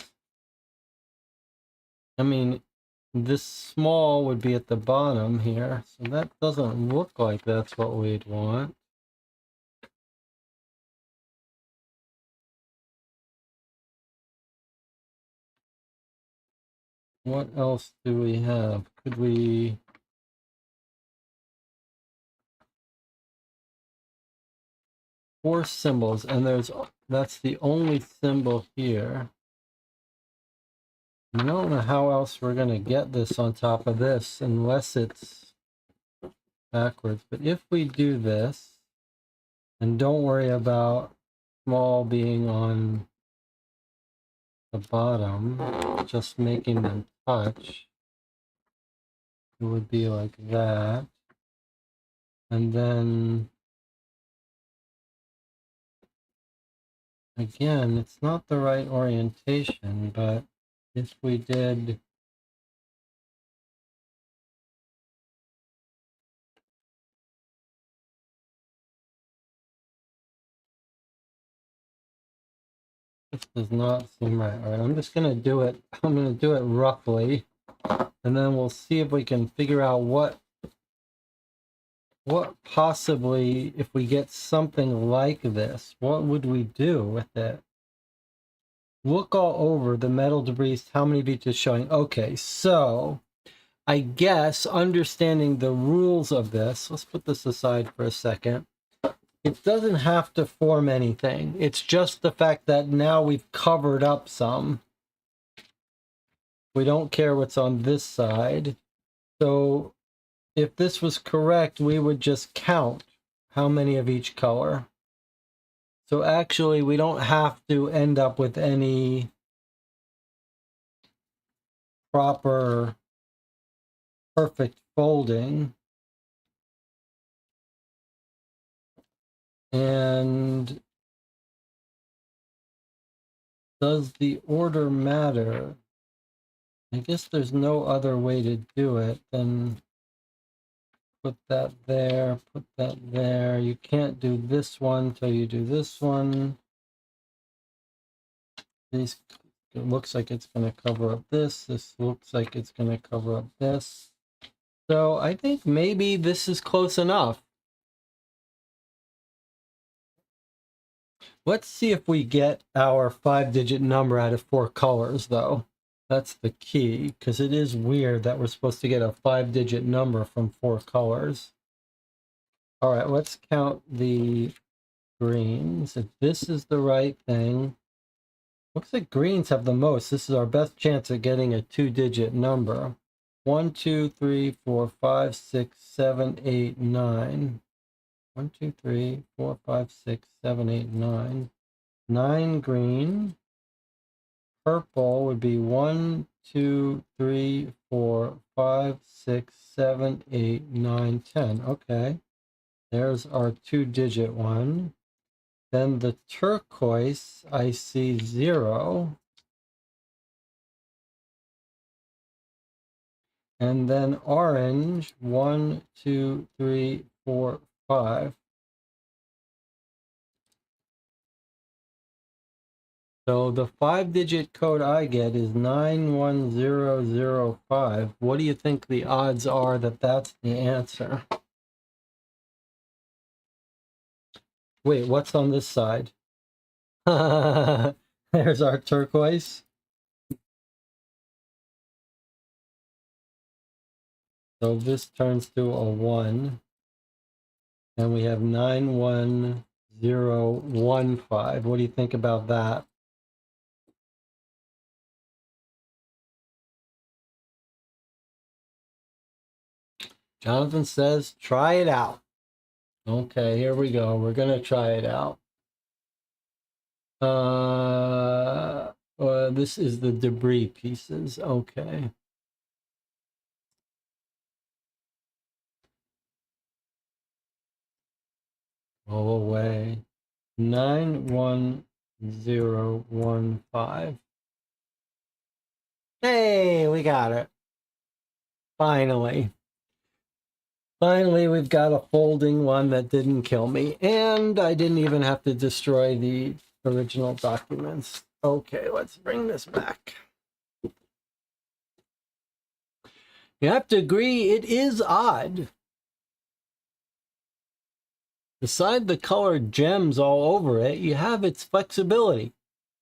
I mean, this small would be at the bottom here. So that doesn't look like that's what we'd want. What else do we have? Could we... Four symbols, and that's the only symbol here. I don't know how else we're going to get this on top of this unless it's backwards. But if we do this, and don't worry about small being on the bottom, just making them touch, it would be like that. And then, again, it's not the right orientation, but if we did... This does not seem right. All right, I'm just going to do it. I'm going to do it roughly, and then we'll see if we can figure out what possibly, if we get something like this, what would we do with it? Look all over the metal debris. How many beats is showing? Okay, so I guess understanding the rules of this, let's put this aside for a second. It doesn't have to form anything. It's just the fact that now we've covered up some. We don't care what's on this side. So if this was correct, we would just count how many of each color. So actually, we don't have to end up with any proper, perfect folding. And does the order matter? I guess there's no other way to do it than put that there, put that there. You can't do this one till you do this one. These, it looks like it's going to cover up this. This looks like it's going to cover up this. So I think maybe this is close enough. Let's see if we get our 5-digit number out of 4 colors, though. That's the key, because it is weird that we're supposed to get a 5-digit number from 4 colors. All right, let's count the greens. If this is the right thing, looks like greens have the most. This is our best chance at getting a 2-digit number. 1, 2, 3, 4, 5, 6, 7, 8, 9. 1, 2, 3, 4, 5, 6, 7, 8, 9. 9 green. Purple would be 1, 2, 3, 4, 5, 6, 7, 8, 9, 10. Okay. There's our 2-digit one. Then the turquoise, I see 0. And then orange, 1, 2, 3, 4, 5. So the 5-digit code I get is 91005. What do you think the odds are that that's the answer? Wait, what's on this side? There's our turquoise. So this turns to a 1. And we have 91015. What do you think about that? Jonathan says, try it out. Okay, here we go. We're going to try it out. This is the debris pieces. Okay. Go away. 91015. Hey, we got it. Finally. Finally, we've got a folding one that didn't kill me, and I didn't even have to destroy the original documents. Okay, let's bring this back. You have to agree, it is odd. Beside the colored gems all over it, you have its flexibility.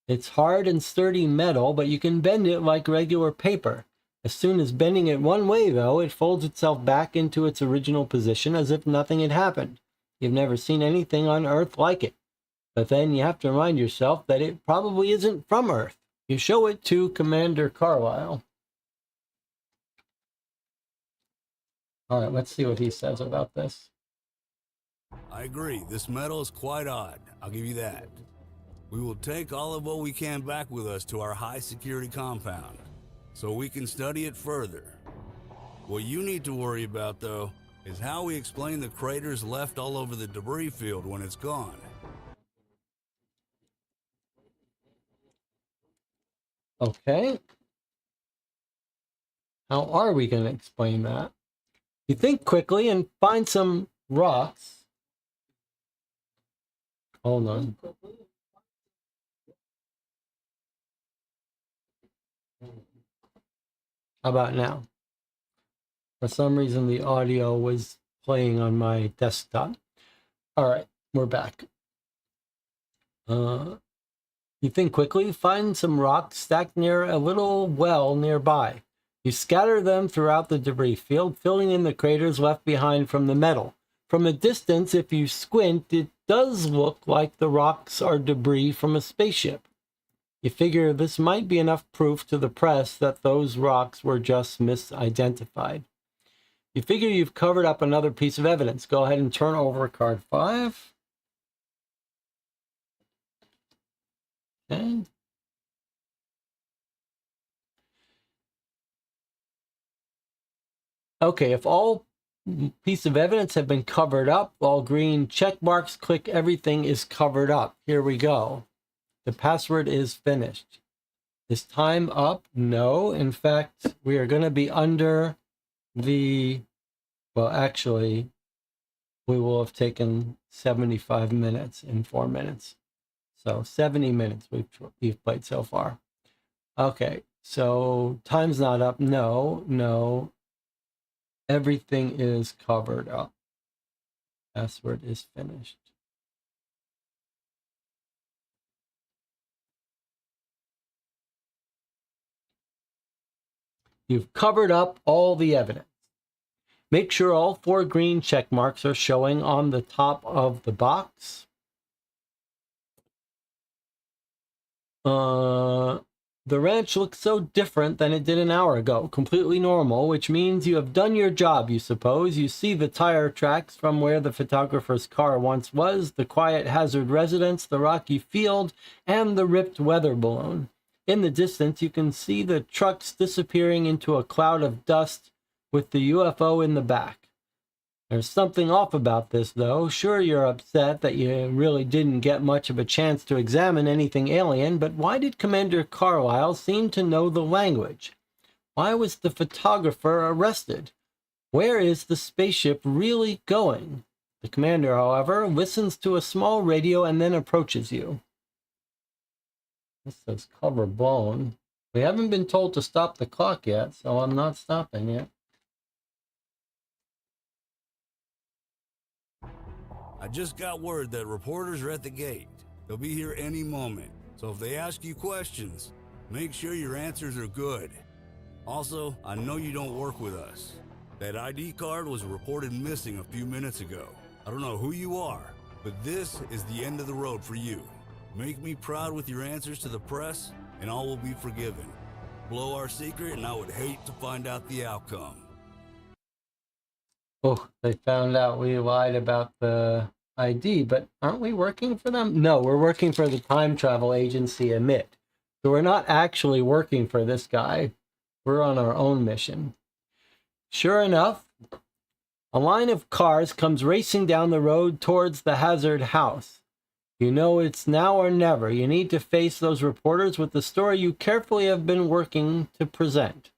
It's hard and sturdy metal, but you can bend it like regular paper. As soon as bending it one way, though, it folds itself back into its original position as if nothing had happened. You've never seen anything on Earth like it. But then you have to remind yourself that it probably isn't from Earth. You show it to Commander Carlyle. All right, let's see what he says about this. I agree. This metal is quite odd. I'll give you that. We will take all of what we can back with us to our high-security compound, so we can study it further. What you need to worry about, though, is how we explain the craters left all over the debris field when it's gone. Okay. How are we going to explain that? You think quickly and find some rocks. Hold on. How about now? For some reason, the audio was playing on my desktop. All right, we're back. You think quickly, find some rocks stacked near a little well nearby. You scatter them throughout the debris field, filling in the craters left behind from the metal. From a distance, if you squint, it does look like the rocks are debris from a spaceship. You figure this might be enough proof to the press that those rocks were just misidentified. You figure you've covered up another piece of evidence. Go ahead and turn over card 5. Okay. Okay, if all piece of evidence have been covered up, all green check marks, click everything is covered up. Here we go. The password is finished. Is time up? No. In fact, we are going to be under the, well, actually, we will have taken 75 minutes in 4 minutes. So 70 minutes we've played so far. Okay, so time's not up. No. Everything is covered up. Password is finished. You've covered up all the evidence. Make sure all 4 green check marks are showing on the top of the box. The ranch looks so different than it did an hour ago. Completely normal, which means you have done your job, you suppose. You see the tire tracks from where the photographer's car once was, the quiet hazard residence, the rocky field, and the ripped weather balloon. In the distance, you can see the trucks disappearing into a cloud of dust with the UFO in the back. There's something off about this, though. Sure, you're upset that you really didn't get much of a chance to examine anything alien, but why did Commander Carlyle seem to know the language? Why was the photographer arrested? Where is the spaceship really going? The commander, however, listens to a small radio and then approaches you. This says cover blown. We haven't been told to stop the clock yet, so I'm not stopping it. I just got word that reporters are at the gate. They'll be here any moment, so if they ask you questions, make sure your answers are good. Also, I know you don't work with us. That ID card was reported missing a few minutes ago. I don't know who you are, but this is the end of the road for you. Make me proud with your answers to the press, and all will be forgiven. Blow our secret, and I would hate to find out the outcome. Oh, they found out we lied about the ID, but aren't we working for them? No, we're working for the time travel agency Emit. So we're not actually working for this guy. We're on our own mission. Sure enough, a line of cars comes racing down the road towards the Hazard house. You know it's now or never. You need to face those reporters with the story you carefully have been working to present.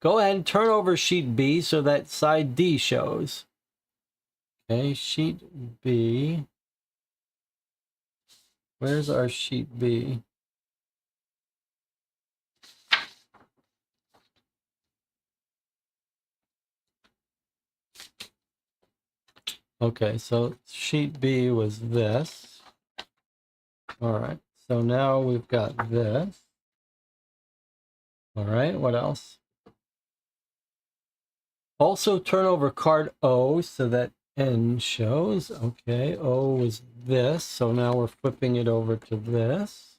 Go ahead and turn over sheet B so that side D shows. Okay, sheet B. Where's our sheet B? Okay, so sheet B was this. All right, so now we've got this. All right, what else? Also turn over card O so that N shows. Okay, O was this, so now we're flipping it over to this.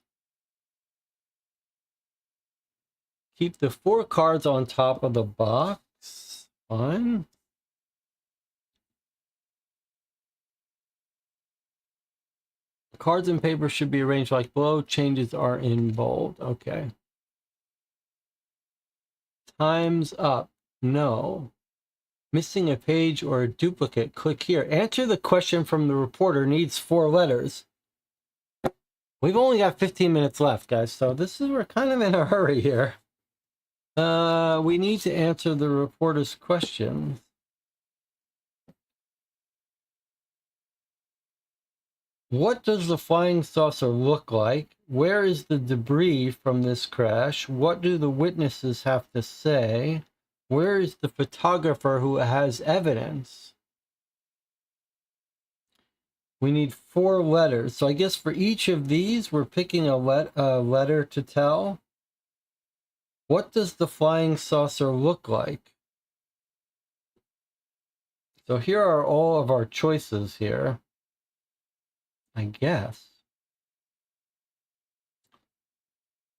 Keep the 4 cards on top of the box. Fine. Cards and paper should be arranged like below. Changes are in bold. Okay. Time's up. No. Missing a page or a duplicate. Click here. Answer the question from the reporter needs 4 letters. We've only got 15 minutes left, guys, so we're kind of in a hurry here. We need to answer the reporter's question. What does the flying saucer look like? Where is the debris from this crash? What do the witnesses have to say? Where is the photographer who has evidence? We need 4 letters. So I guess for each of these, we're picking a letter to tell. What does the flying saucer look like? So here are all of our choices here, I guess.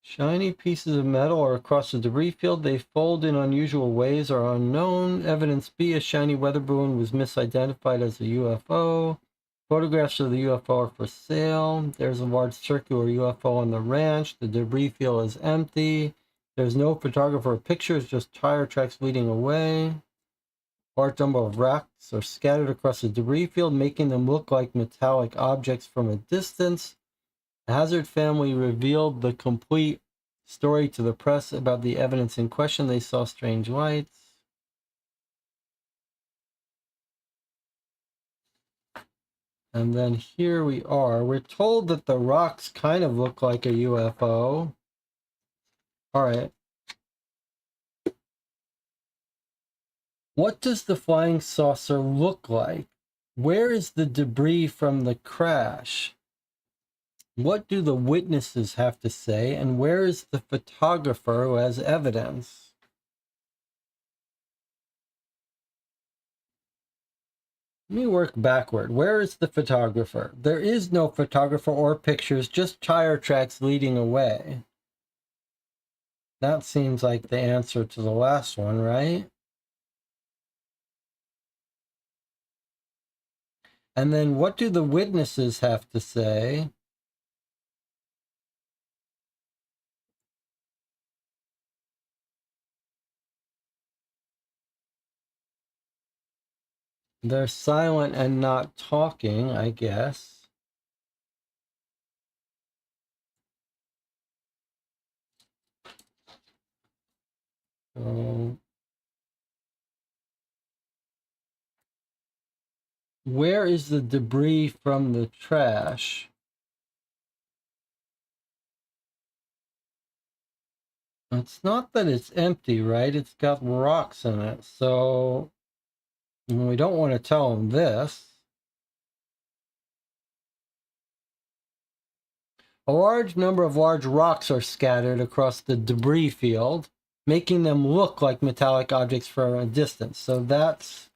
Shiny pieces of metal are across the debris field. They fold in unusual ways are unknown. Evidence B, a shiny weather balloon was misidentified as a UFO. Photographs of the UFO are for sale. There's a large circular UFO on the ranch. The debris field is empty. There's no photographer or pictures, just tire tracks leading away. Large number of rocks are scattered across the debris field, making them look like metallic objects from a distance. The Hazard family revealed the complete story to the press about the evidence in question. They saw strange lights. And then here we are. We're told that the rocks kind of look like a UFO. All right. What does the flying saucer look like? Where is the debris from the crash? What do the witnesses have to say? And where is the photographer who has evidence? Let me work backward. Where is the photographer? There is no photographer or pictures, just tire tracks leading away. That seems like the answer to the last one, right? And then what do the witnesses have to say? They're silent and not talking, I guess. So, where is the debris from the trash? It's not that it's empty, right? It's got rocks in it. So we don't want to tell him this. A large number of large rocks are scattered across the debris field, making them look like metallic objects from a distance. So that's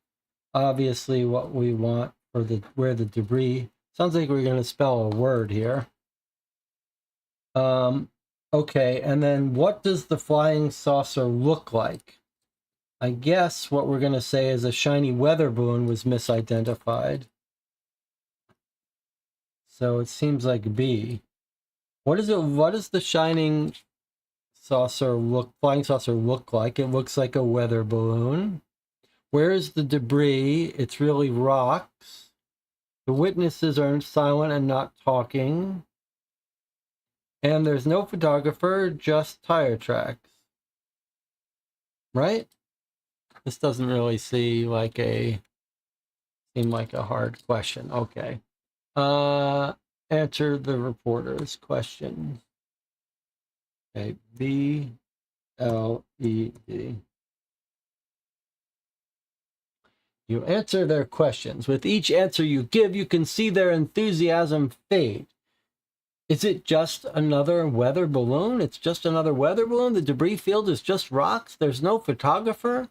obviously what we want for the where the debris. Sounds like we're going to spell a word here. Okay, and then what does the flying saucer look like? I guess what we're going to say is a shiny weather balloon was misidentified. So it seems like B. What is it? What does the shining flying saucer look like? It looks like a weather balloon. Where is the debris? It's really rocks. The witnesses are silent and not talking. And there's no photographer, just tire tracks. Right? This doesn't really seem like a hard question. Okay. Answer the reporter's question. Okay, B, L, E, D. You answer their questions. With each answer you give, you can see their enthusiasm fade. Is it just another weather balloon? It's just another weather balloon? The debris field is just rocks? There's no photographer?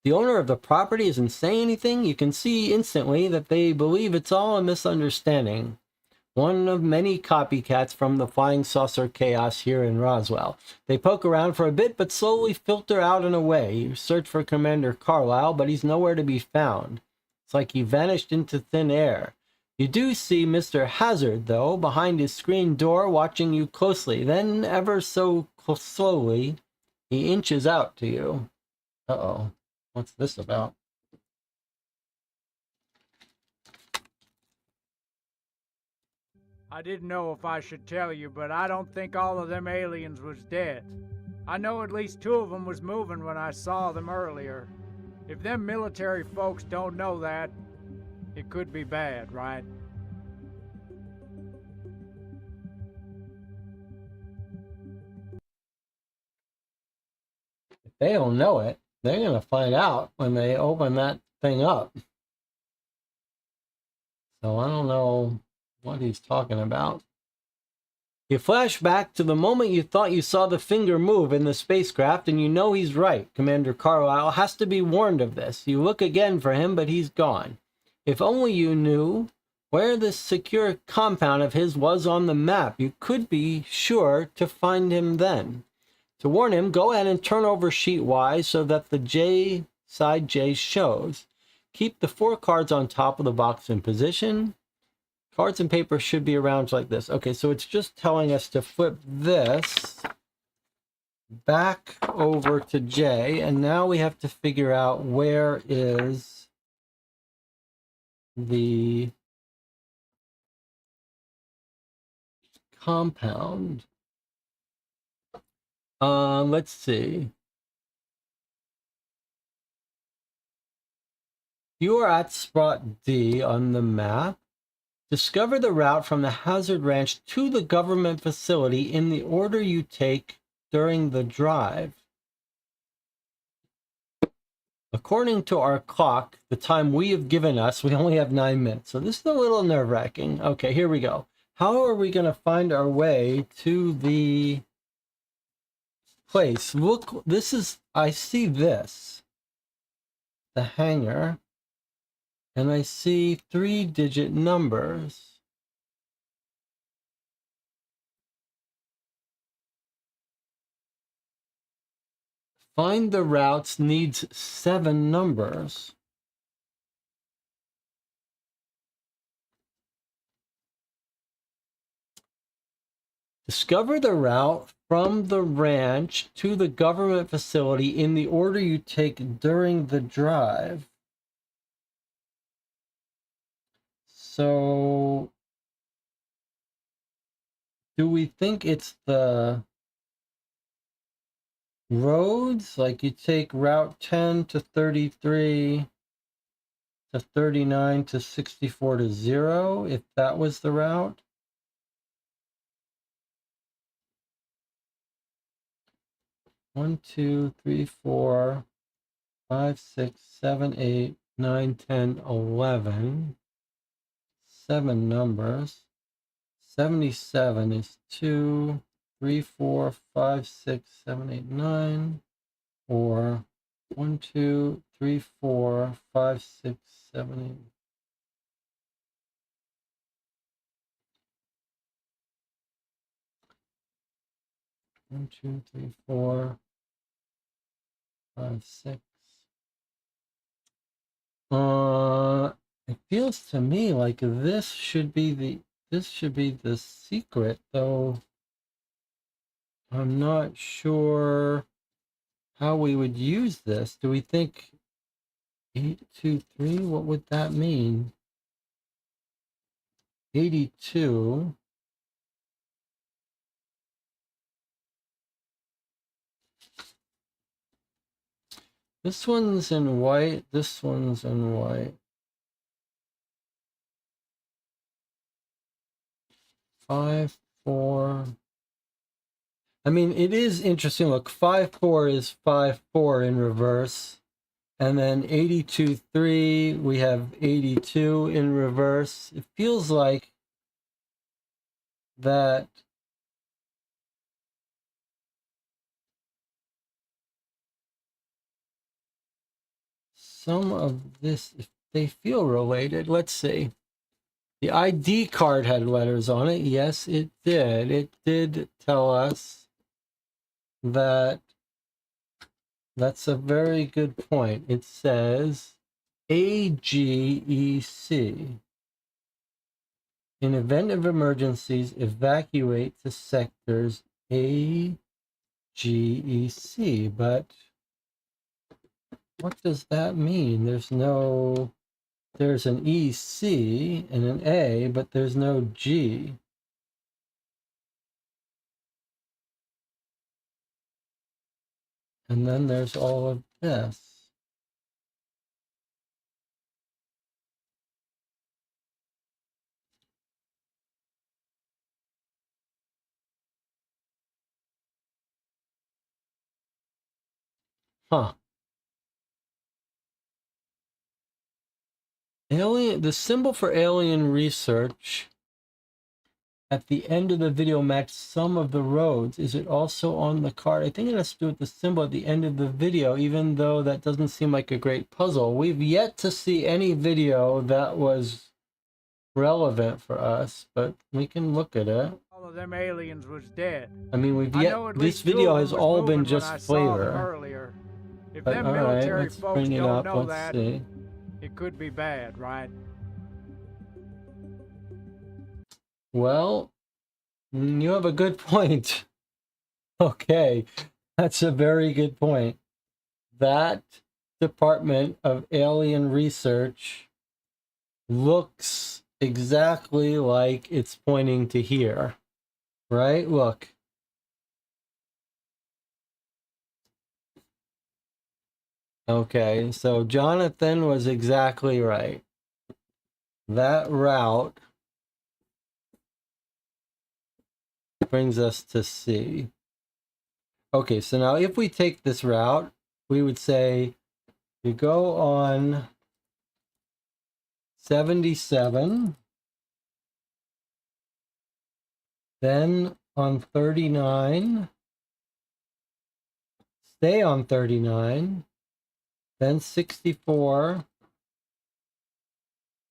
The owner of the property isn't saying anything? You can see instantly that they believe it's all a misunderstanding. One of many copycats from the flying saucer chaos here in Roswell. They poke around for a bit, but slowly filter out and away. You search for Commander Carlisle, but he's nowhere to be found. It's like he vanished into thin air. You do see Mr. Hazard, though, behind his screen door, watching you closely. Then, ever so slowly, he inches out to you. Uh-oh. What's this about? I didn't know if I should tell you, but I don't think all of them aliens was dead. I know at least 2 of them was moving when I saw them earlier. If them military folks don't know that, it could be bad, right? If they don't know it, they're going to find out when they open that thing up. So I don't know what he's talking about. You flash back to the moment you thought you saw the finger move in the spacecraft, and you know he's right. Commander Carlisle has to be warned of this. You look again for him, but he's gone. If only you knew where this secure compound of his was on the map, you could be sure to find him then. To warn him, go ahead and turn over sheet Y so that the side J shows. Keep the 4 cards on top of the box in position. Cards and paper should be around like this. Okay, so it's just telling us to flip this back over to J, and now we have to figure out where is the compound. Let's see. You are at spot D on the map. Discover the route from the Hazard Ranch to the government facility in the order you take during the drive. According to our clock, the time we have given us, we only have 9 minutes. So this is a little nerve-wracking. Okay, here we go. How are we going to find our way to the place? Look, I see this. The hangar. And I see 3-digit numbers. Find the routes needs 7 numbers. Discover the route from the ranch to the government facility in the order you take during the drive. So, do we think it's the roads? Like you take Route 10 to 33 to 39 to 64 to 0, if that was the route? 1, 2, 3, 4, 5, 6, 7, 8, 9, 10, 11. 7 numbers. 77 is 2, 3, 4, 5, 6, 7, 8, 9. Or 1, 2, 3, 4, 5, 6, 7, 8. 1, 2, 3, 4, 5, 6. It feels to me like this should be the secret, though I'm not sure how we would use this. Do we think 823? What would that mean? 82. This one's in white. This one's in white. 5, 4. I mean, it is interesting. Look, 5, 4 is 5, 4 in reverse. And then 82, 3, we have 82 in reverse. It feels like that some of this, if they feel related, let's see. The ID card had letters on it. Yes, it did. It did tell us that. That's a very good point. It says AGEC. In event of emergencies, evacuate to sectors AGEC. But what does that mean? There's an EC and an A, but there's no G. And then there's all of this. Huh. The symbol for alien research at the end of the video matched some of the roads. Is it also on the card? I think it has to do with the symbol at the end of the video, even though that doesn't seem like a great puzzle. We've yet to see any video that was relevant for us, but we can look at it. All of them aliens was dead. I mean, this least video two of has them was all been moving when just I saw them flavor. earlier. If But them all right, military let's folks bring it don't up. know Let's that, see. it could be bad, right? Well, you have a good point. Okay, that's a very good point. That Department of Alien Research looks exactly like it's pointing to here, right? Look. Okay, so Jonathan was exactly right. That route brings us to C. Okay, so now if we take this route, we would say you go on 77, then on 39, stay on 39, then 64,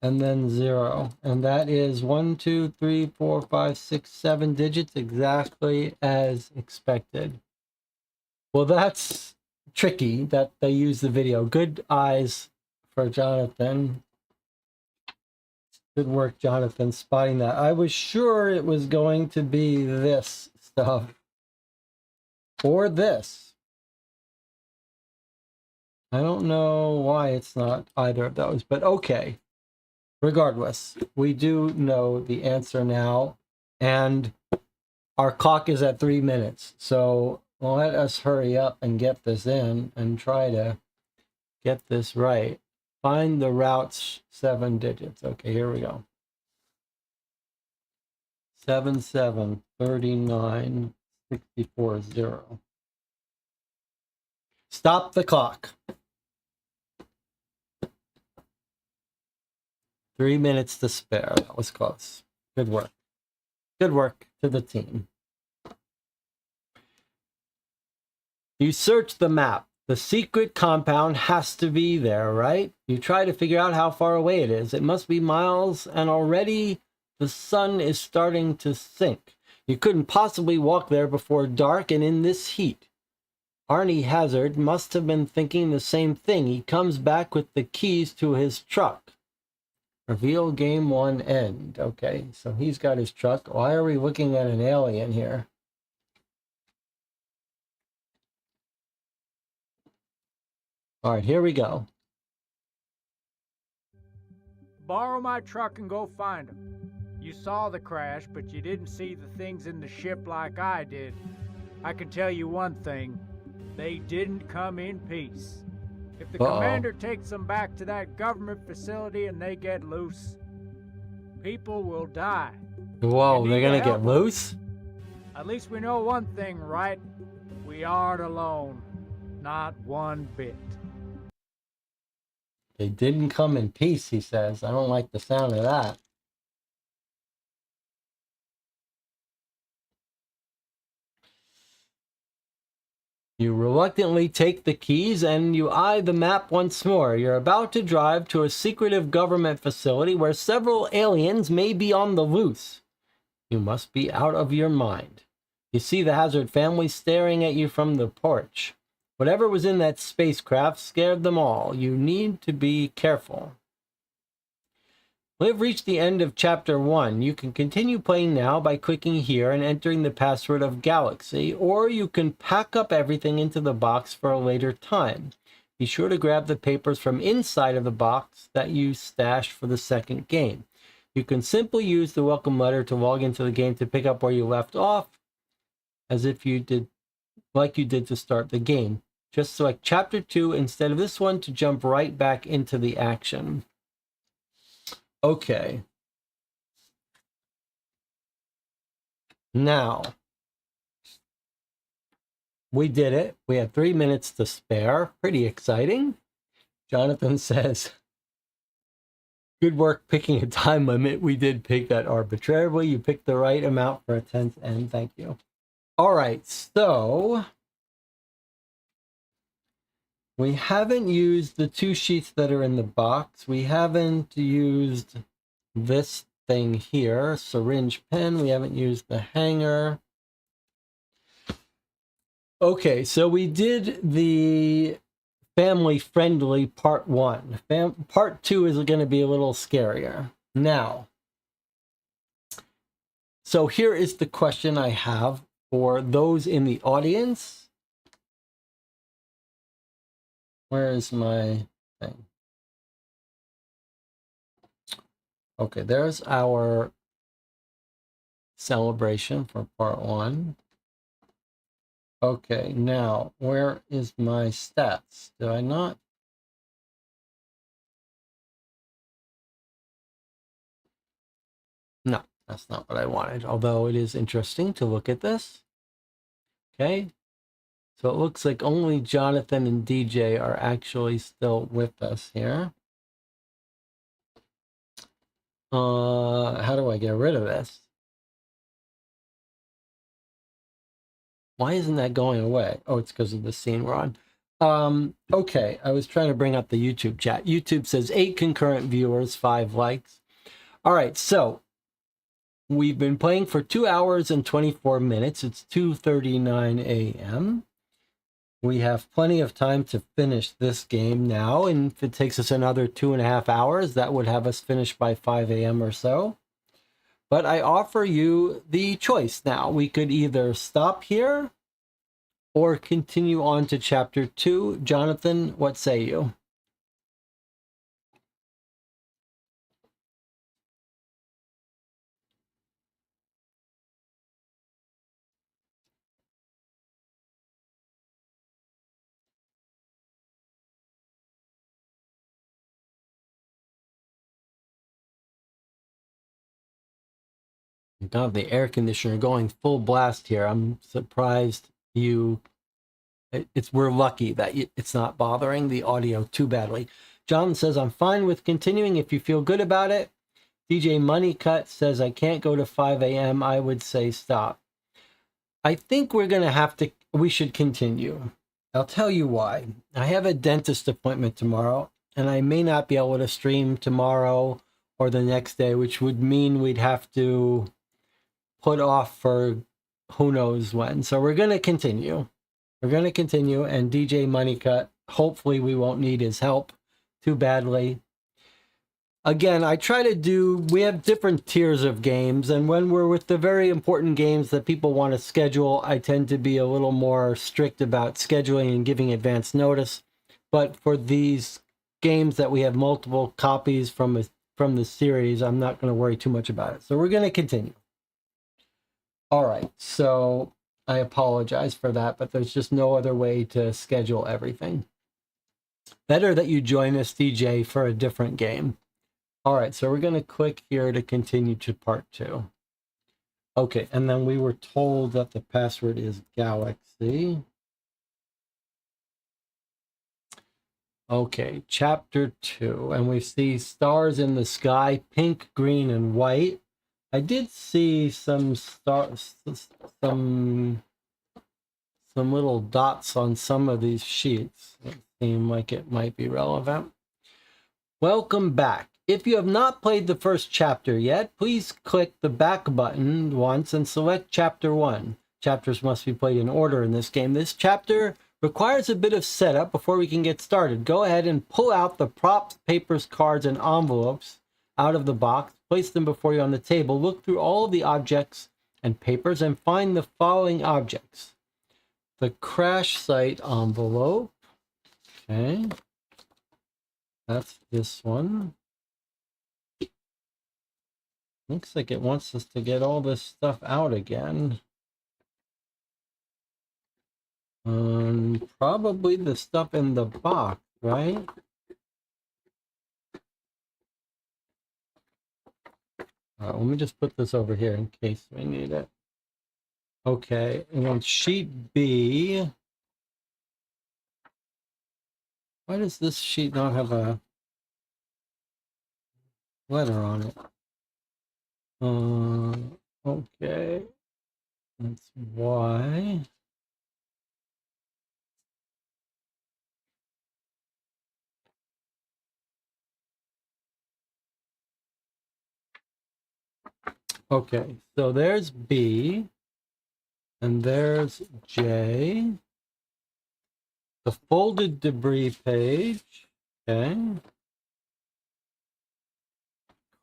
and then 0. And that is 1, 2, 3, 4, 5, 6, 7 digits, exactly as expected. Well, that's tricky that they use the video. Good eyes for Jonathan. Good work, Jonathan, spotting that. I was sure it was going to be this stuff. Or this. I don't know why it's not either of those, but okay. Regardless, we do know the answer now, and our clock is at 3 minutes. So let us hurry up and get this in and try to get this right. Find the route's 7 digits. Okay, here we go. 7, 7, 39, 64, 0. Stop the clock. 3 minutes to spare. That was close. Good work. Good work to the team. You search the map. The secret compound has to be there, right? You try to figure out how far away it is. It must be miles, and already the sun is starting to sink. You couldn't possibly walk there before dark and in this heat. Arnie Hazard must have been thinking the same thing. He comes back with the keys to his truck. Reveal game 1 end. Okay, so he's got his truck. Why are we looking at an alien here? All right, here we go. Borrow my truck and go find them. You saw the crash, but you didn't see the things in the ship like I did. I can tell you one thing. They didn't come in peace. If the commander takes them back to that government facility and they get loose, people will die. Whoa, they're gonna get loose? At least we know one thing, right? We aren't alone. Not one bit. They didn't come in peace, he says. I don't like the sound of that. You reluctantly take the keys and you eye the map once more. You're about to drive to a secretive government facility where several aliens may be on the loose. You must be out of your mind. You see the Hazard family staring at you from the porch. Whatever was in that spacecraft scared them all. You need to be careful. We have reached the end of Chapter 1. You can continue playing now by clicking here and entering the password of Galaxy, or you can pack up everything into the box for a later time. Be sure to grab the papers from inside of the box that you stashed for the second game. You can simply use the welcome letter to log into the game to pick up where you left off, as if you did like you did to start the game. Just select Chapter 2 instead of this one to jump right back into the action. Okay. Now, we did it. We had 3 minutes to spare. Pretty exciting. Jonathan says, good work picking a time limit. We did pick that arbitrarily. You picked the right amount for a 10th end. Thank you. All right, so we haven't used the 2 sheets that are in the box. We haven't used this thing here, syringe pen. We haven't used the hanger. Okay, so we did the family-friendly part 1. Part 2 is going to be a little scarier. Now, so here is the question I have for those in the audience. Where is my thing? Okay, there's our celebration for part 1. Okay, now, where is my stats? Did I not? No, that's not what I wanted, although it is interesting to look at this. Okay, so it looks like only Jonathan and DJ are actually still with us here. How do I get rid of this? Why isn't that going away? Oh, it's because of the scene we're on. Okay, I was trying to bring up the YouTube chat. YouTube says 8 concurrent viewers, 5 likes. All right, so we've been playing for 2 hours and 24 minutes. It's 2:39 a.m. We have plenty of time to finish this game now, and if it takes us another 2.5 hours, that would have us finished by 5 a.m. or so. But I offer you the choice now. We could either stop here or continue on to Chapter 2. Jonathan, what say you? Got the air conditioner going full blast here. I'm surprised you we're lucky that it's not bothering the audio too badly. John says, I'm fine with continuing if you feel good about it. DJ Moneycut says, I can't go to 5 a.m. I would say stop. I think we should continue. I'll tell you why. I have a dentist appointment tomorrow, and I may not be able to stream tomorrow or the next day, which would mean we'd have to put off for who knows when. So we're going to continue. We're going to continue, and DJ Moneycut, hopefully we won't need his help too badly. Again, we have different tiers of games, and when we're with the very important games that people want to schedule, I tend to be a little more strict about scheduling and giving advance notice. But for these games that we have multiple copies from the series, I'm not going to worry too much about it. So we're going to continue. All right, so I apologize for that, but there's just no other way to schedule everything. Better that you join us, DJ, for a different game. All right, so we're going to click here to continue to part 2. Okay, and then we were told that the password is Galaxy. Okay, chapter 2, and we see stars in the sky, pink, green, and white. I did see some stars, some little dots on some of these sheets. It seemed like it might be relevant. Welcome back. If you have not played the first chapter yet, please click the back button once and select chapter 1. Chapters must be played in order in this game. This chapter requires a bit of setup before we can get started. Go ahead and pull out the props, papers, cards, and envelopes out of the box. Place them before you on the table. Look through all of the objects and papers and find the following objects. The crash site envelope. Okay. That's this one. Looks like it wants us to get all this stuff out again. Probably the stuff in the box, right? Let me just put this over here in case we need it. Okay, and on sheet B, why does this sheet not have a letter on it? Okay, that's why. Okay, so there's B, and there's J. The folded debris page, okay.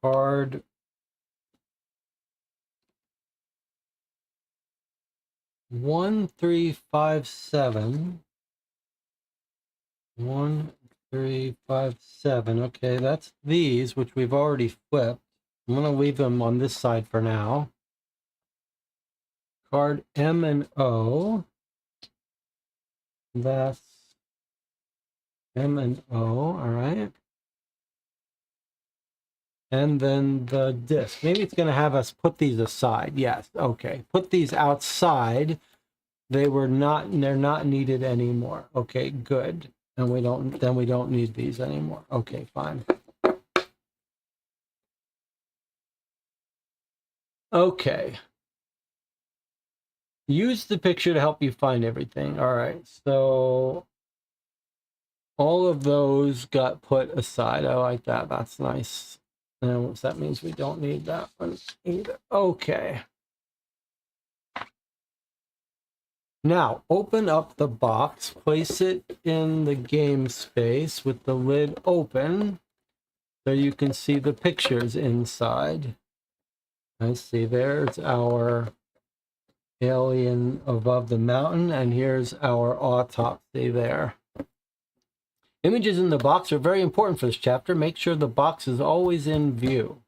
Card 1357. 1357. Okay, that's these, which we've already flipped. I'm going to leave them on this side for now. Card M and O. That's M and O, all right. And then the disc. Maybe it's going to have us put these aside. Yes, okay. Put these outside. They're not needed anymore. Okay, good. And we don't need these anymore. Okay, fine. Okay. Use the picture to help you find everything. All right, so all of those got put aside. I like that. That's nice. And that means we don't need that one either. Okay. Now, open up the box. Place it in the game space with the lid open so you can see the pictures inside. I see there's our alien above the mountain, and here's our autopsy there. Images in the box are very important for this chapter. Make sure the box is always in view.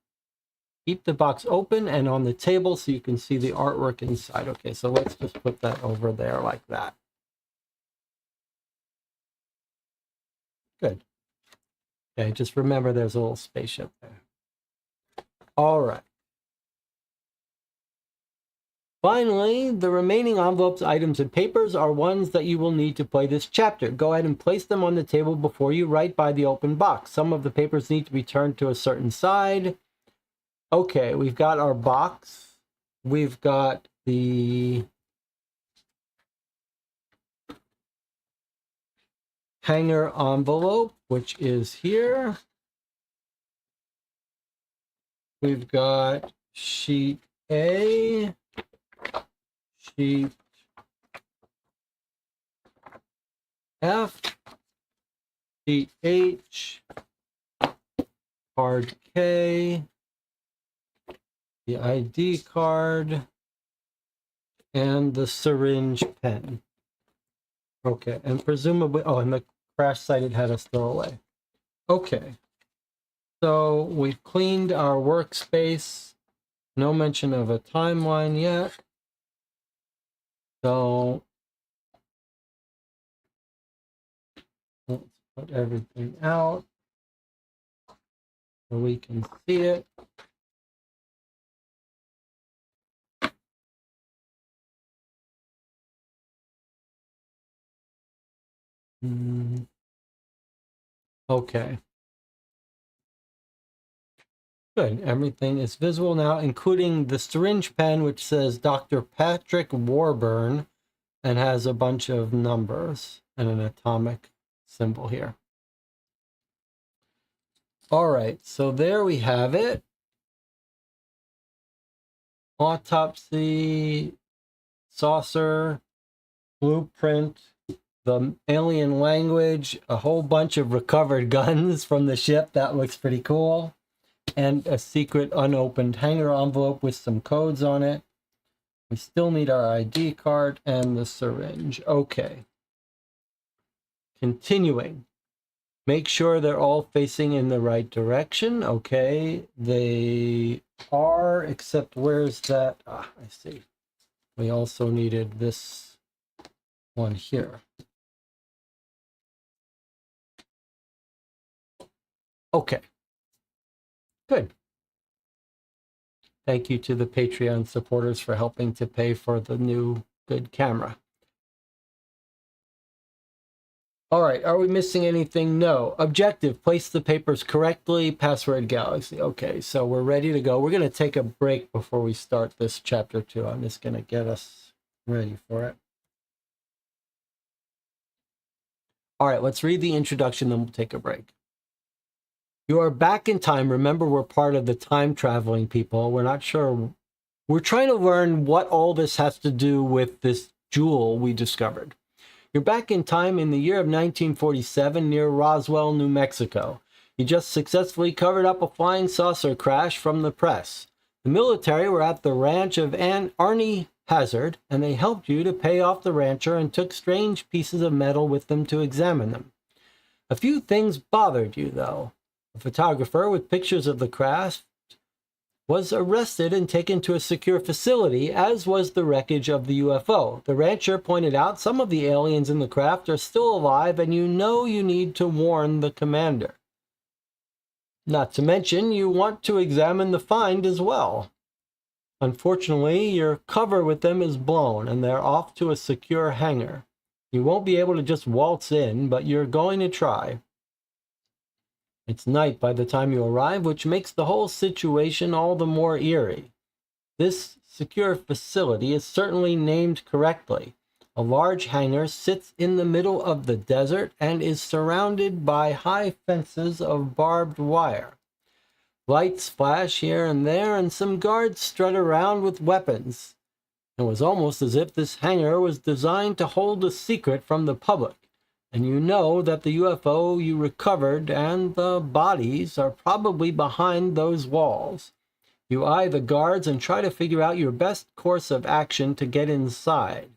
Keep the box open and on the table so you can see the artwork inside. Okay, so let's just put that over there like that. Good. Okay, just remember there's a little spaceship there. All right. Finally, the remaining envelopes, items, and papers are ones that you will need to play this chapter. Go ahead and place them on the table before you, right by the open box. Some of the papers need to be turned to a certain side. Okay, we've got our box. We've got the hanger envelope, which is here. We've got sheet A, sheet F, sheet H, card K, the ID card, and the syringe pen. Okay, and presumably, oh, and the crash site it had us throw away. Okay, so we've cleaned our workspace. No mention of a timeline yet. So let's put everything out so we can see it. Okay. Good. Everything is visible now, including the syringe pen, which says Dr. Patrick Warburn and has a bunch of numbers and an atomic symbol here. All right, so there we have it. Autopsy, saucer, blueprint, the alien language, a whole bunch of recovered guns from the ship. That looks pretty cool. And a secret unopened hanger envelope with some codes on it. We still need our ID card and the syringe. Okay. Continuing. Make sure they're all facing in the right direction. Okay, they are, except where's that? Ah, I see. We also needed this one here. Okay. Good. Thank you to the Patreon supporters for helping to pay for the new good camera. All right, are we missing anything? No. Objective, place the papers correctly, password galaxy. Okay, so we're ready to go. We're going to take a break before we start this chapter 2. I'm just going to get us ready for it. All right, let's read the introduction, then we'll take a break. You are back in time. Remember, we're part of the time traveling people. We're not sure. We're trying to learn what all this has to do with this jewel we discovered. You're back in time in the year of 1947 near Roswell, New Mexico. You just successfully covered up a flying saucer crash from the press. The military were at the ranch of Arnie Hazard, and they helped you to pay off the rancher and took strange pieces of metal with them to examine them. A few things bothered you, though. A photographer with pictures of the crash was arrested and taken to a secure facility, as was the wreckage of the UFO. The rancher pointed out some of the aliens in the craft are still alive, and you know you need to warn the commander. Not to mention, you want to examine the find as well. Unfortunately, your cover with them is blown, and they're off to a secure hangar. You won't be able to just waltz in, but you're going to try. It's night by the time you arrive, which makes the whole situation all the more eerie. This secure facility is certainly named correctly. A large hangar sits in the middle of the desert and is surrounded by high fences of barbed wire. Lights flash here and there, and some guards strut around with weapons. It was almost as if this hangar was designed to hold a secret from the public. And you know that the UFO you recovered and the bodies are probably behind those walls. You eye the guards and try to figure out your best course of action to get inside.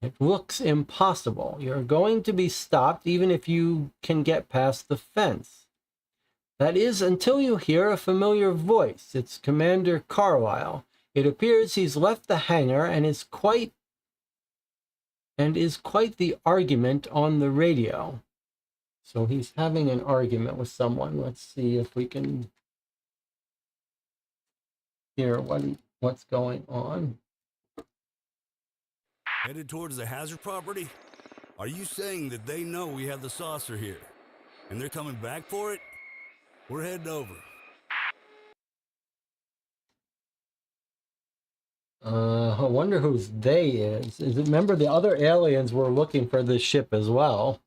It looks impossible. You're going to be stopped even if you can get past the fence. That is, until you hear a familiar voice. It's Commander Carlyle. It appears he's left the hangar and is quite the argument on the radio. So he's having an argument with someone. Let's see if we can hear what's going on. Headed towards the hazard property? Are you saying that they know we have the saucer here? And they're coming back for it? We're heading over. I wonder whose they is. Remember, the other aliens were looking for this ship as well.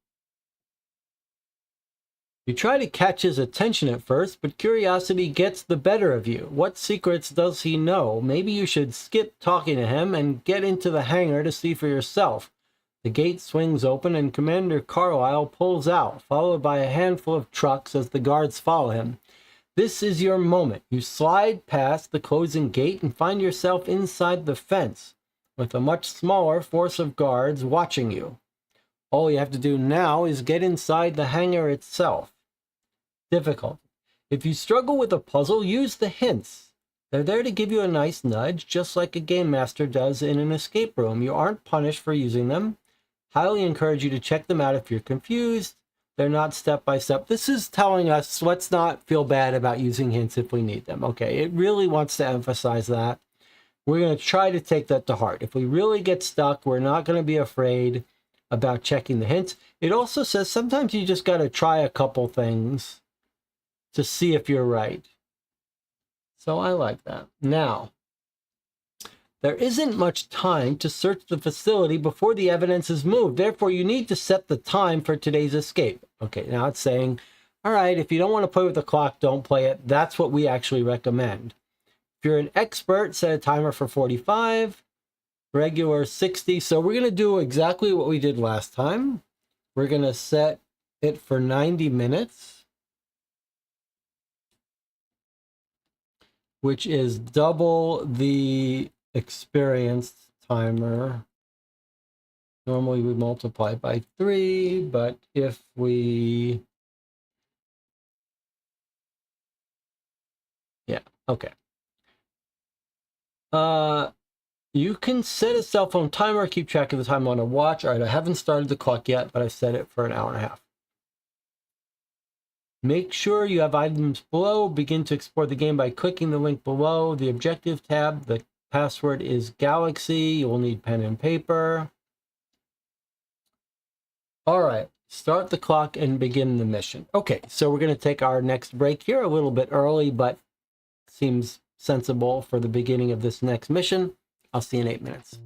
You try to catch his attention at first, but curiosity gets the better of you. What secrets does he know? Maybe you should skip talking to him and get into the hangar to see for yourself. The gate swings open and Commander Carlyle pulls out, followed by a handful of trucks as the guards follow him. This is your moment. You slide past the closing gate and find yourself inside the fence, with a much smaller force of guards watching you. All you have to do now is get inside the hangar itself. Difficult. If you struggle with a puzzle, use the hints. They're there to give you a nice nudge, just like a game master does in an escape room. You aren't punished for using them. Highly encourage you to check them out if you're confused. They're not step by step. This is telling us let's not feel bad about using hints if we need them. Okay, it really wants to emphasize that. We're going to try to take that to heart. If we really get stuck, we're not going to be afraid about checking the hints. It also says sometimes you just got to try a couple things to see if you're right. So I like that. Now, there isn't much time to search the facility before the evidence is moved. Therefore, you need to set the time for today's escape. Okay, now it's saying, all right, if you don't want to play with the clock, don't play it. That's what we actually recommend. If you're an expert, set a timer for 45, regular 60. So we're going to do exactly what we did last time. We're going to set it for 90 minutes, which is double the experienced timer. Normally we multiply by 3, but if we... Yeah, okay. You can set a cell phone timer, keep track of the time on a watch. All right, I haven't started the clock yet, but I set it for an hour and a half. Make sure you have items below. Begin to explore the game by clicking the link below. The objective tab, the password is Galaxy. You will need pen and paper. All right, start the clock and begin the mission. Okay, so we're going to take our next break here a little bit early, but seems sensible for the beginning of this next mission. I'll see you in 8 minutes.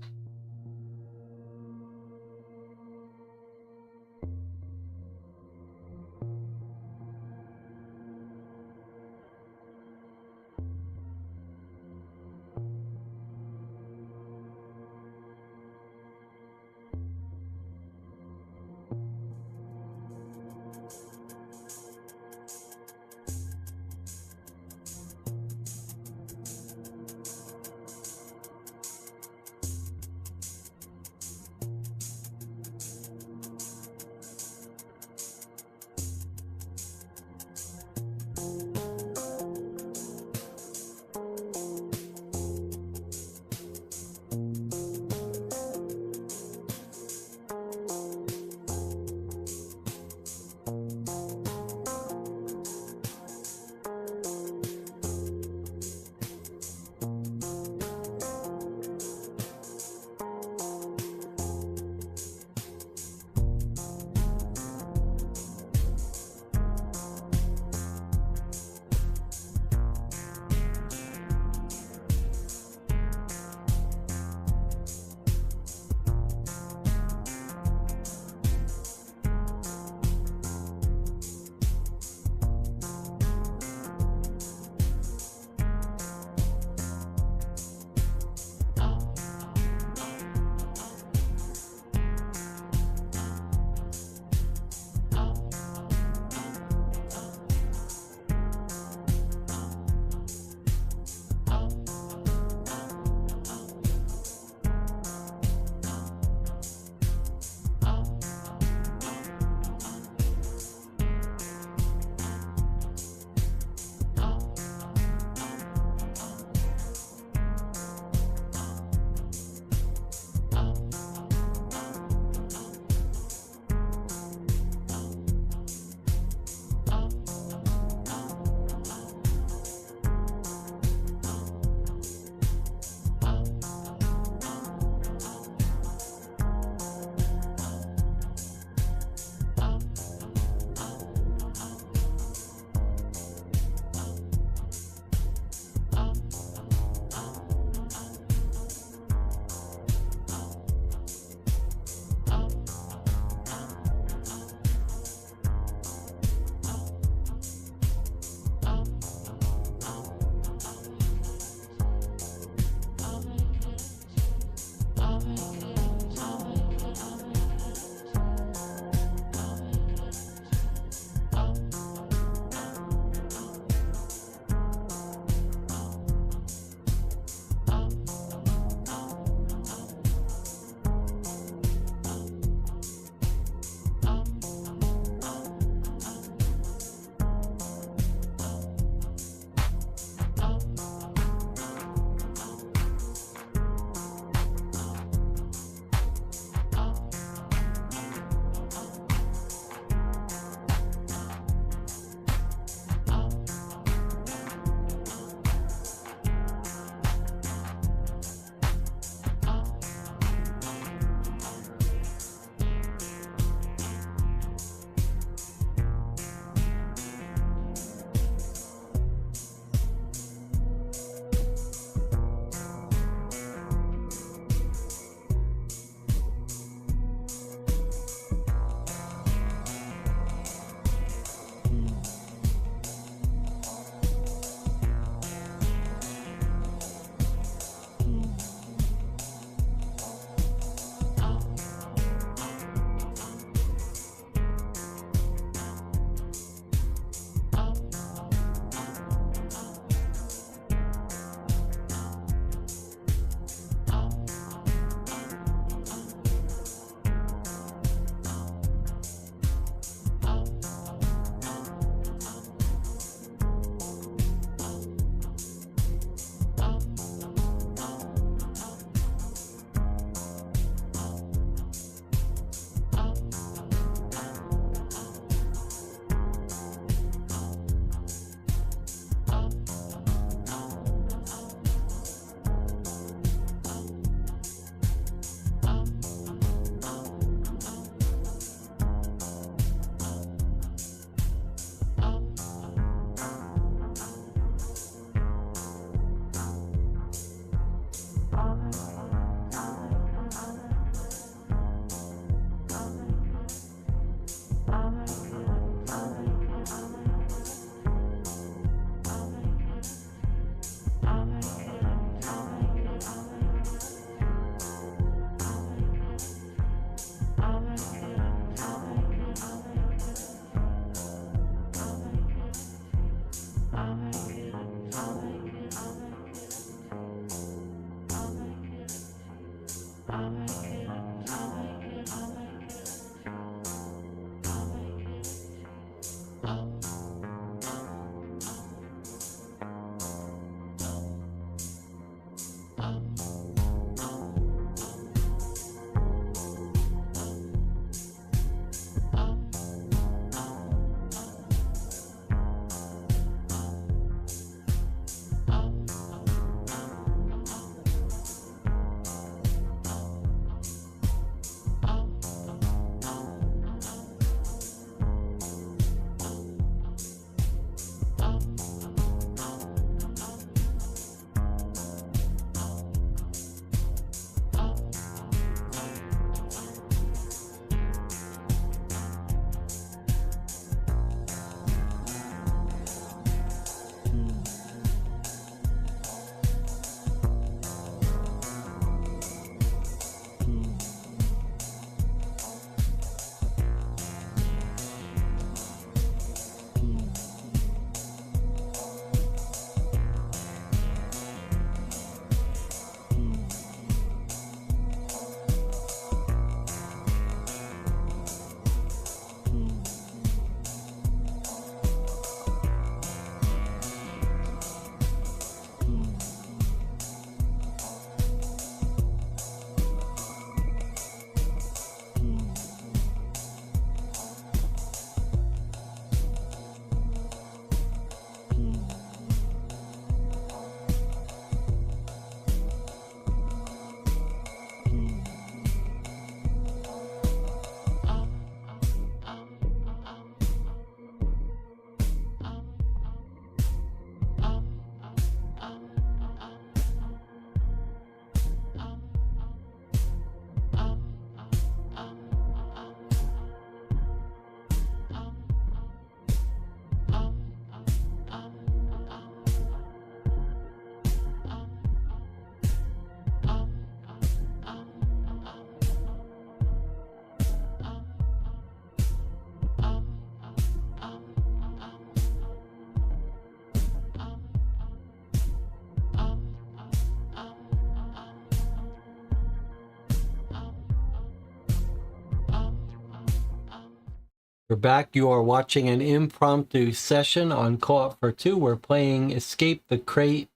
We're back. You are watching an impromptu session on Co-op for Two. We're playing Escape the Crate,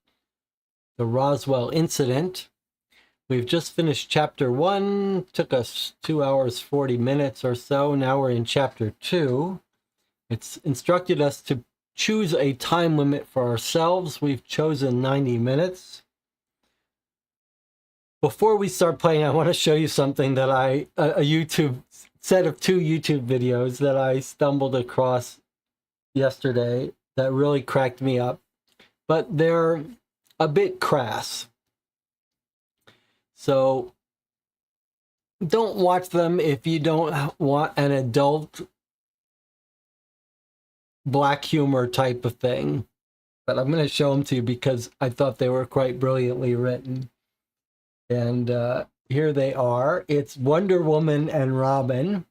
the Roswell incident. We've just finished chapter 1. Took us 2 hours, 40 minutes or so. Now we're in chapter 2. It's instructed us to choose a time limit for ourselves. We've chosen 90 minutes. Before we start playing, I want to show you something that a YouTube set of 2 YouTube videos that I stumbled across yesterday that really cracked me up, but they're a bit crass. So don't watch them if you don't want an adult black humor type of thing. But I'm going to show them to you because I thought they were quite brilliantly written. And here they are. It's Wonder Woman and Robin.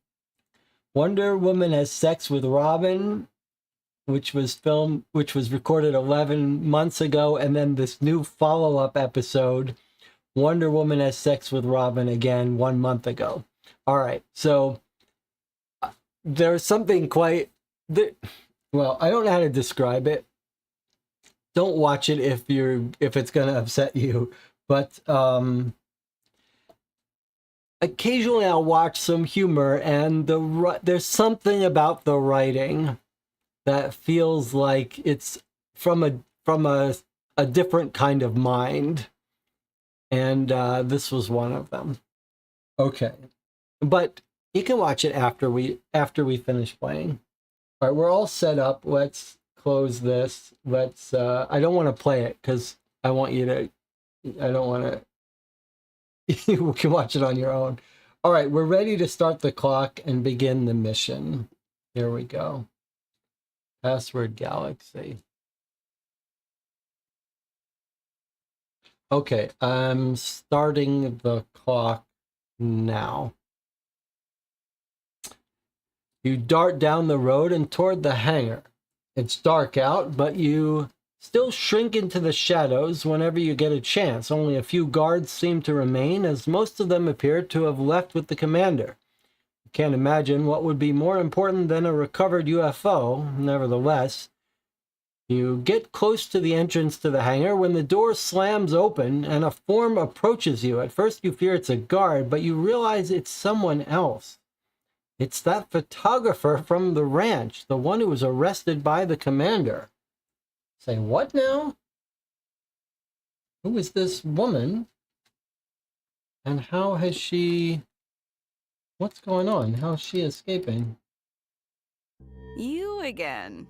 Wonder Woman has sex with Robin, which was recorded 11 months ago, and then this new follow-up episode, Wonder Woman has sex with Robin again 1 month ago. All right, so there's something quite... well, I don't know how to describe it. Don't watch it if it's going to upset you. But occasionally I'll watch some humor, and there's something about the writing that feels like it's from a different kind of mind. And this was one of them. Okay, but you can watch it after we finish playing. All right, we're all set up. Let's close this. Let's. I don't want to play it because I want you to. I don't want to. You can watch it on your own. All right, we're ready to start the clock and begin the mission. Here we go. Password Galaxy. Okay, I'm starting the clock now. You dart down the road and toward the hangar. It's dark out, but you still shrink into the shadows whenever you get a chance. Only a few guards seem to remain, as most of them appear to have left with the commander. You can't imagine what would be more important than a recovered UFO. Nevertheless, you get close to the entrance to the hangar when the door slams open and a form approaches you. At first you fear it's a guard, but you realize it's someone else. It's that photographer from the ranch, the one who was arrested by the commander. Say, what now? Who is this woman? And how has she... What's going on? How is she escaping? You again.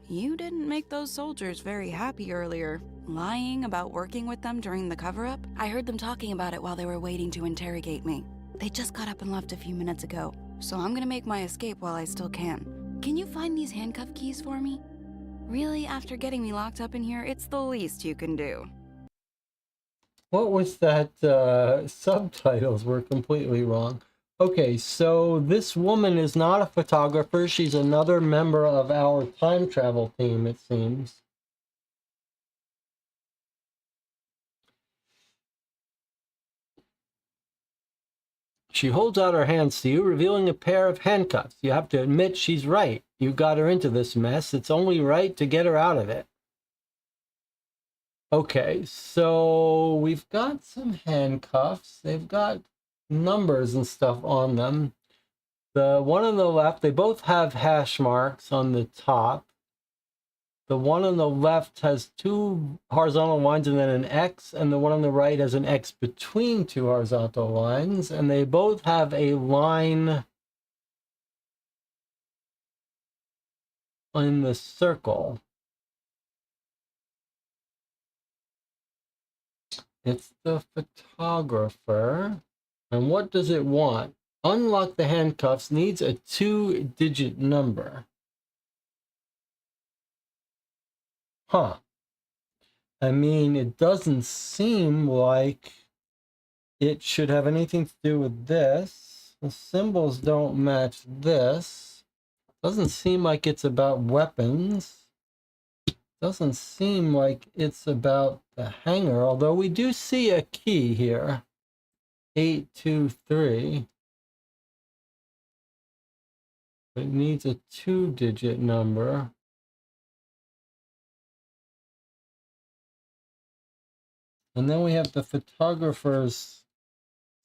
You didn't make those soldiers very happy earlier. Lying about working with them during the cover-up? I heard them talking about it while they were waiting to interrogate me. They just got up and left a few minutes ago, so I'm gonna make my escape while I still can. Can you find these handcuff keys for me? Really, after getting me locked up in here, it's the least you can do. What was that? Subtitles were completely wrong. Okay, so this woman is not a photographer. She's another member of our time travel team, it seems. She holds out her hands to you, revealing a pair of handcuffs. You have to admit she's right. You got her into this mess. It's only right to get her out of it. Okay, so we've got some handcuffs. They've got numbers and stuff on them. The one on the left, they both have hash marks on the top. The one on the left has 2 horizontal lines and then an X, and the one on the right has an X between 2 horizontal lines, and they both have a line in the circle. It's the photographer. And what does it want? Unlock the handcuffs needs a 2-digit number. Huh. I mean, it doesn't seem like it should have anything to do with this. The symbols don't match this. Doesn't seem like it's about weapons. Doesn't seem like it's about the hangar, although we do see a key here. 823. It needs a 2-digit number. And then we have the photographer's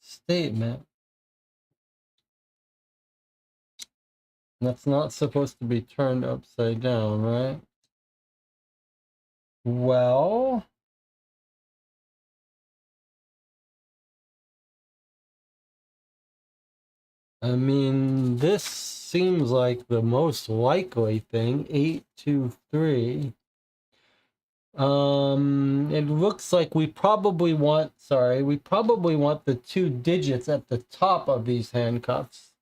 statement. That's not supposed to be turned upside down, right? Well, I mean, this seems like the most likely thing. 823. It looks like we probably want the 2 digits at the top of these handcuffs.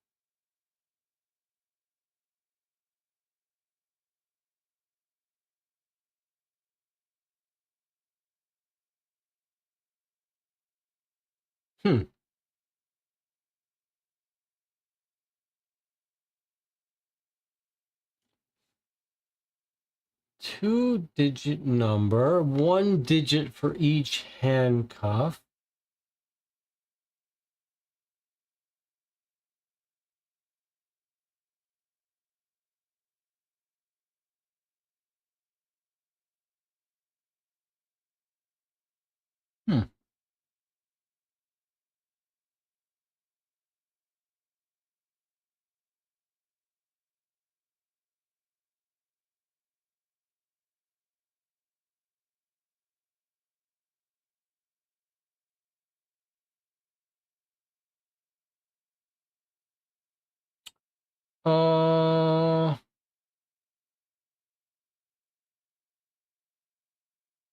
Hmm. 2-digit number, 1 digit for each handcuff. Hmm.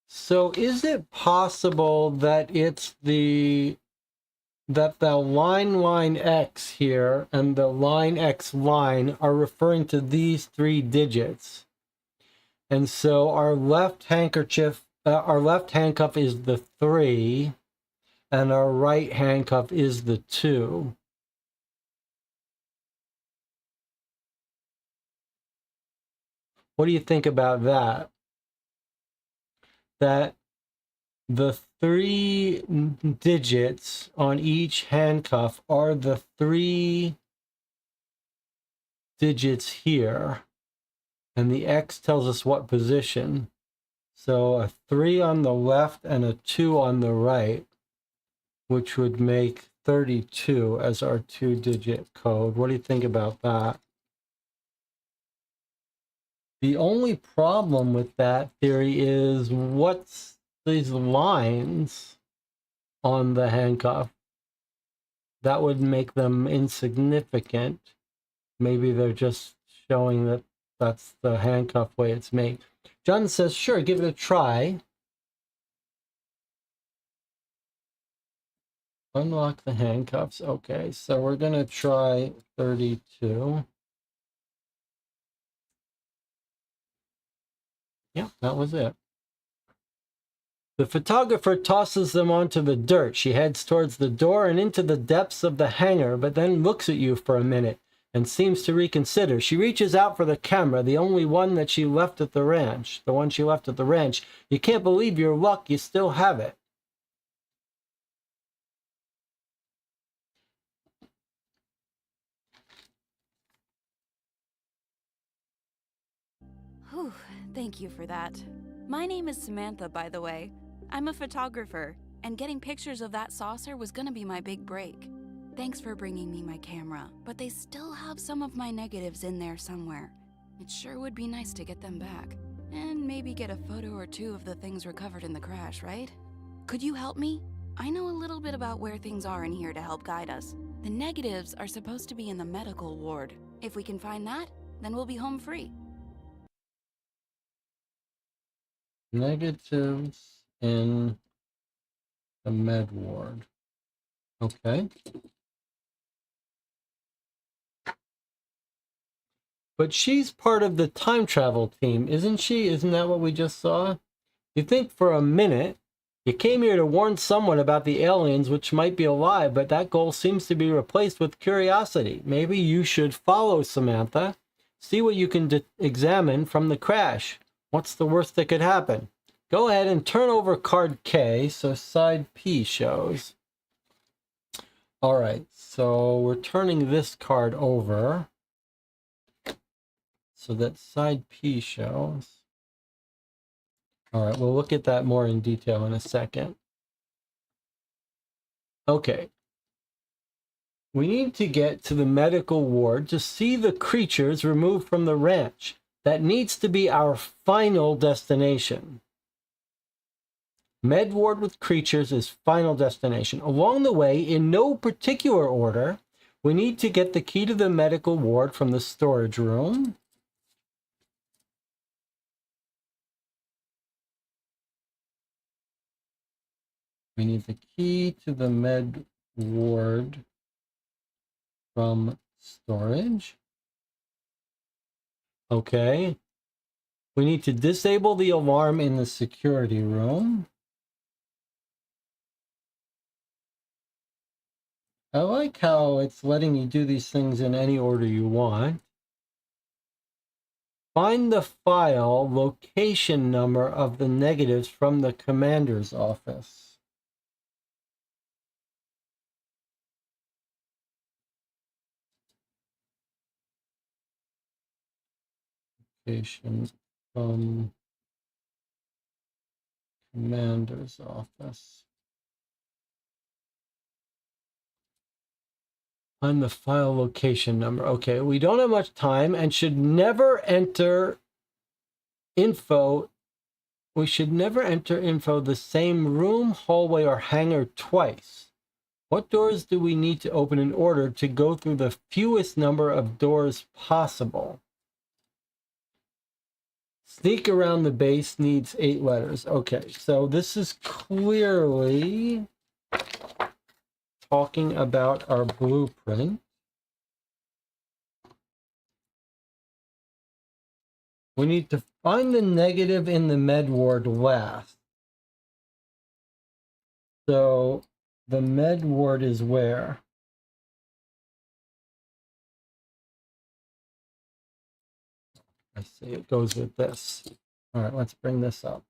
So is it possible that the line X here and the line X line are referring to these 3 digits? And so our left handcuff is the 3, and our right handcuff is the 2. What do you think about that? That the 3 digits on each handcuff are the 3 digits here, and the X tells us what position. So a 3 on the left and a 2 on the right, which would make 32 as our 2-digit code. What do you think about that? The only problem with that theory is what's these lines on the handcuff? That would make them insignificant. Maybe they're just showing that that's the handcuff way it's made. John says, sure, give it a try. Unlock the handcuffs. Okay, so we're going to try 32. Yeah, that was it. The photographer tosses them onto the dirt. She heads towards the door and into the depths of the hangar, but then looks at you for a minute and seems to reconsider. She reaches out for the camera, the only one that she left at the ranch. The one she left at the ranch. You can't believe your luck, you still have it. Whew, thank you for that. My name is Samantha, by the way. I'm a photographer, and getting pictures of that saucer was gonna be my big break. Thanks for bringing me my camera, but they still have some of my negatives in there somewhere. It sure would be nice to get them back. And maybe get a photo or 2 of the things recovered in the crash, right? Could you help me? I know a little bit about where things are in here to help guide us. The negatives are supposed to be in the medical ward. If we can find that, then we'll be home free. Negatives in the med ward. Okay. But she's part of the time travel team, isn't she? Isn't that what we just saw? You think for a minute, you came here to warn someone about the aliens, which might be alive, but that goal seems to be replaced with curiosity. Maybe you should follow Samantha. See what you can examine from the crash. What's the worst that could happen? Go ahead and turn over card K, so side P shows. All right, so we're turning this card over. so that side P shows. All right, we'll look at that more in detail in a second. Okay. We need to get to the medical ward to see the creatures removed from the ranch. That needs to be our final destination. Med ward with creatures is final destination. Along the way, in no particular order, we need to get the key to the medical ward from the storage room. We need the key to the med ward from storage. Okay. We need to disable the alarm in the security room. I like how it's letting you do these things in any order you want. Find the file location number of the negatives from the commander's office. Location from commander's office. Find the file location number. Okay, we don't have much time and should never enter info. We should never enter info the same room, hallway, or hangar twice. What doors do we need to open in order to go through the fewest number of doors possible? Sneak around the base needs 8 letters. Okay, so this is clearly talking about our blueprint. We need to find the negative in the med ward last. So the med ward is where? I see it goes with this. All right, let's bring this up.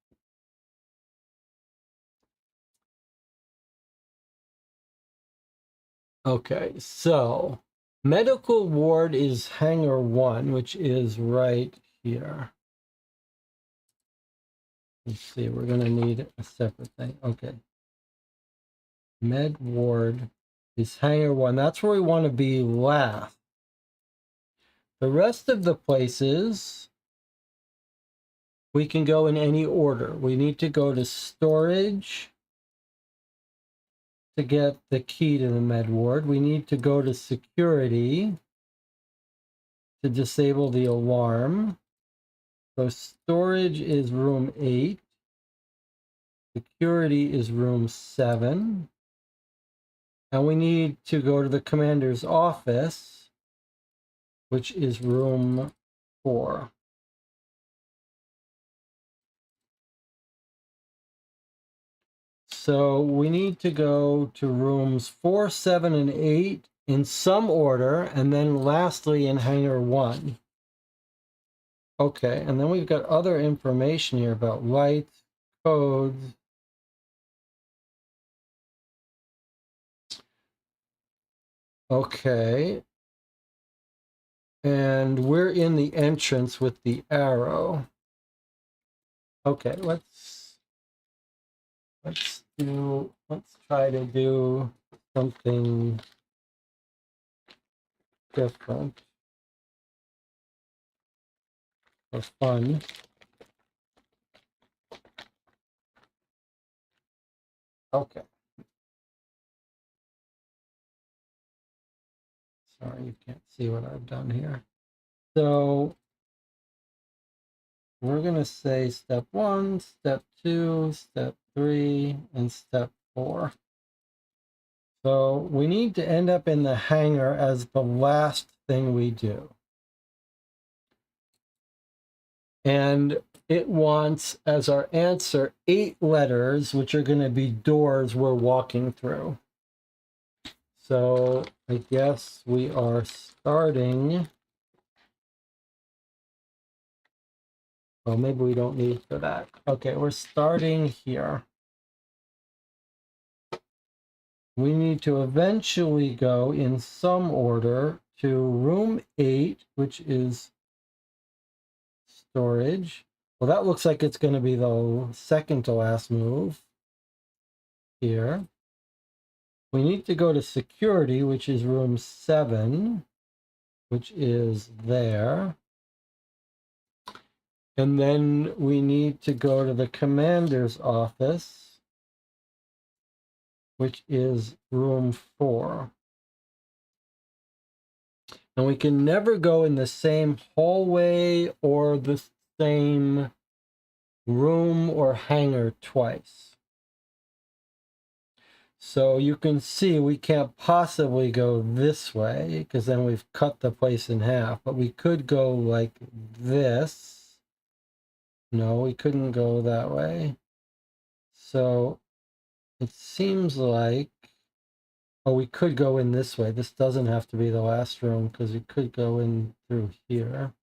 Okay, so medical ward is hangar 1, which is right here. Let's see, we're going to need a separate thing. Okay. Med ward is hangar 1. That's where we want to be last. The rest of the places, we can go in any order. We need to go to storage to get the key to the med ward. We need to go to security to disable the alarm. So storage is room 8. Security is room 7. And we need to go to the commander's office, which is room 4. So we need to go to rooms 4, 7, and 8 in some order, and then lastly in hangar 1. Okay, and then we've got other information here about lights, codes. Okay. And we're in the entrance with the arrow. Okay, let's try to do something different for fun. Okay. Sorry, you can't see what I've done here. So we're going to say step 1, step 2, step 3, and step 4. So we need to end up in the hangar as the last thing we do. And it wants as our answer 8 letters, which are going to be doors we're walking through. So I guess we are starting. Oh, maybe we don't need for that. Okay, we're starting here. We need to eventually go in some order to room 8, which is storage. Well, that looks like it's going to be the second to last move here. We need to go to security, which is room 7, which is there. And then we need to go to the commander's office, which is room 4. And we can never go in the same hallway or the same room or hangar twice. So you can see we can't possibly go this way because then we've cut the place in half. But we could go like this. No, we couldn't go that way. So it seems like, oh, we could go in this way. This doesn't have to be the last room because we could go in through here.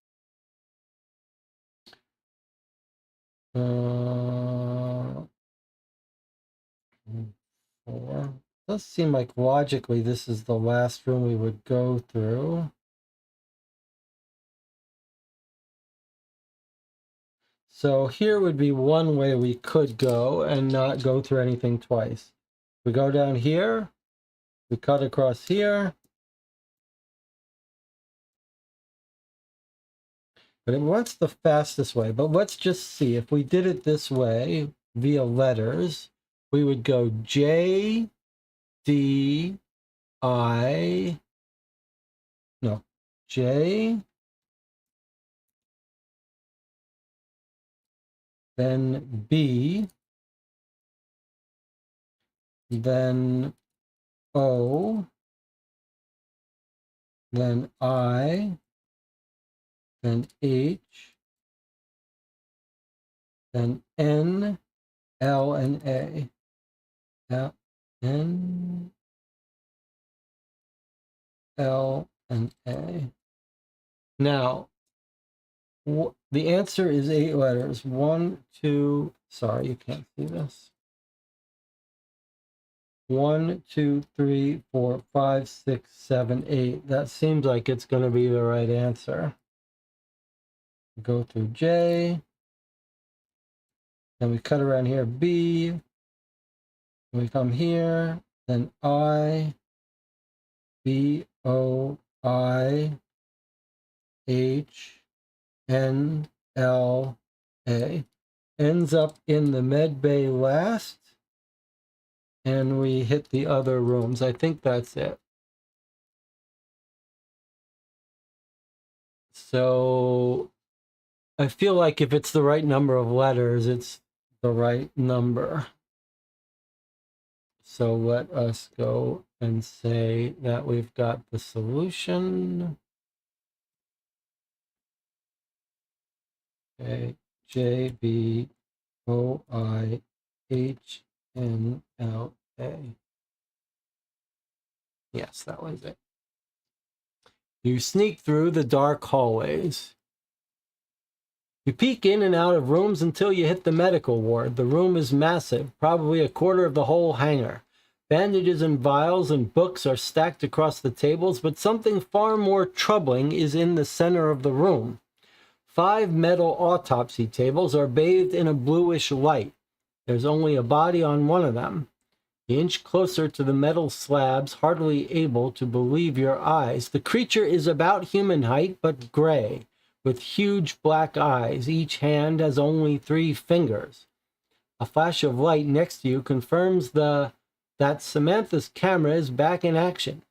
4. Does seem like logically this is the last room we would go through. So here would be one way we could go and not go through anything twice. We go down here, we cut across here. But what's the fastest way? But let's just see. If we did it this way via letters, we would go J, D, I, no, J, then B, then O, then I, then H, then N, L, and A. N, L, and A. Now, the answer is 8 letters. 1, 2, sorry, you can't see this. 1, 2, 3, 4, 5, 6, 7, 8. That seems like it's going to be the right answer. Go through J. Then we cut around here, B. We come here, then I, B, O, I, H, N, L, A. Ends up in the med bay last, and we hit the other rooms. I think that's it. So I feel like if it's the right number of letters, it's the right number. So let us go and say that we've got the solution. Okay, J, B, O, I, H, N, L, A. Yes, that was it. You sneak through the dark hallways. You peek in and out of rooms until you hit the medical ward. The room is massive, probably a quarter of the whole hangar. Bandages and vials and books are stacked across the tables, but something far more troubling is in the center of the room. 5 metal autopsy tables are bathed in a bluish light. There's only a body on one of them. You inch closer to the metal slabs, hardly able to believe your eyes. The creature is about human height, but gray, with huge black eyes. Each hand has only 3 fingers. A flash of light next to you confirms that Samantha's camera is back in action.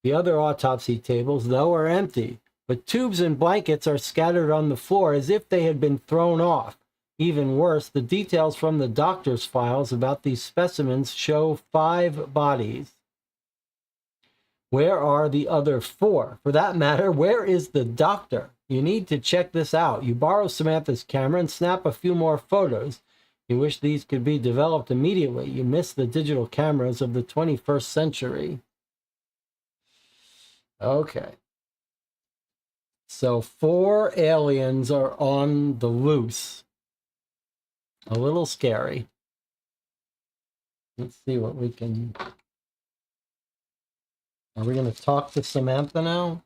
The other autopsy tables, though, are empty, but tubes and blankets are scattered on the floor as if they had been thrown off. Even worse, the details from the doctor's files about these specimens show 5 bodies. Where are the other 4? For that matter, where is the doctor? You need to check this out. You borrow Samantha's camera and snap a few more photos. You wish these could be developed immediately. You miss the digital cameras of the 21st century. Okay. So 4 aliens are on the loose. A little scary. Let's see what we can... Are we going to talk to Samantha now?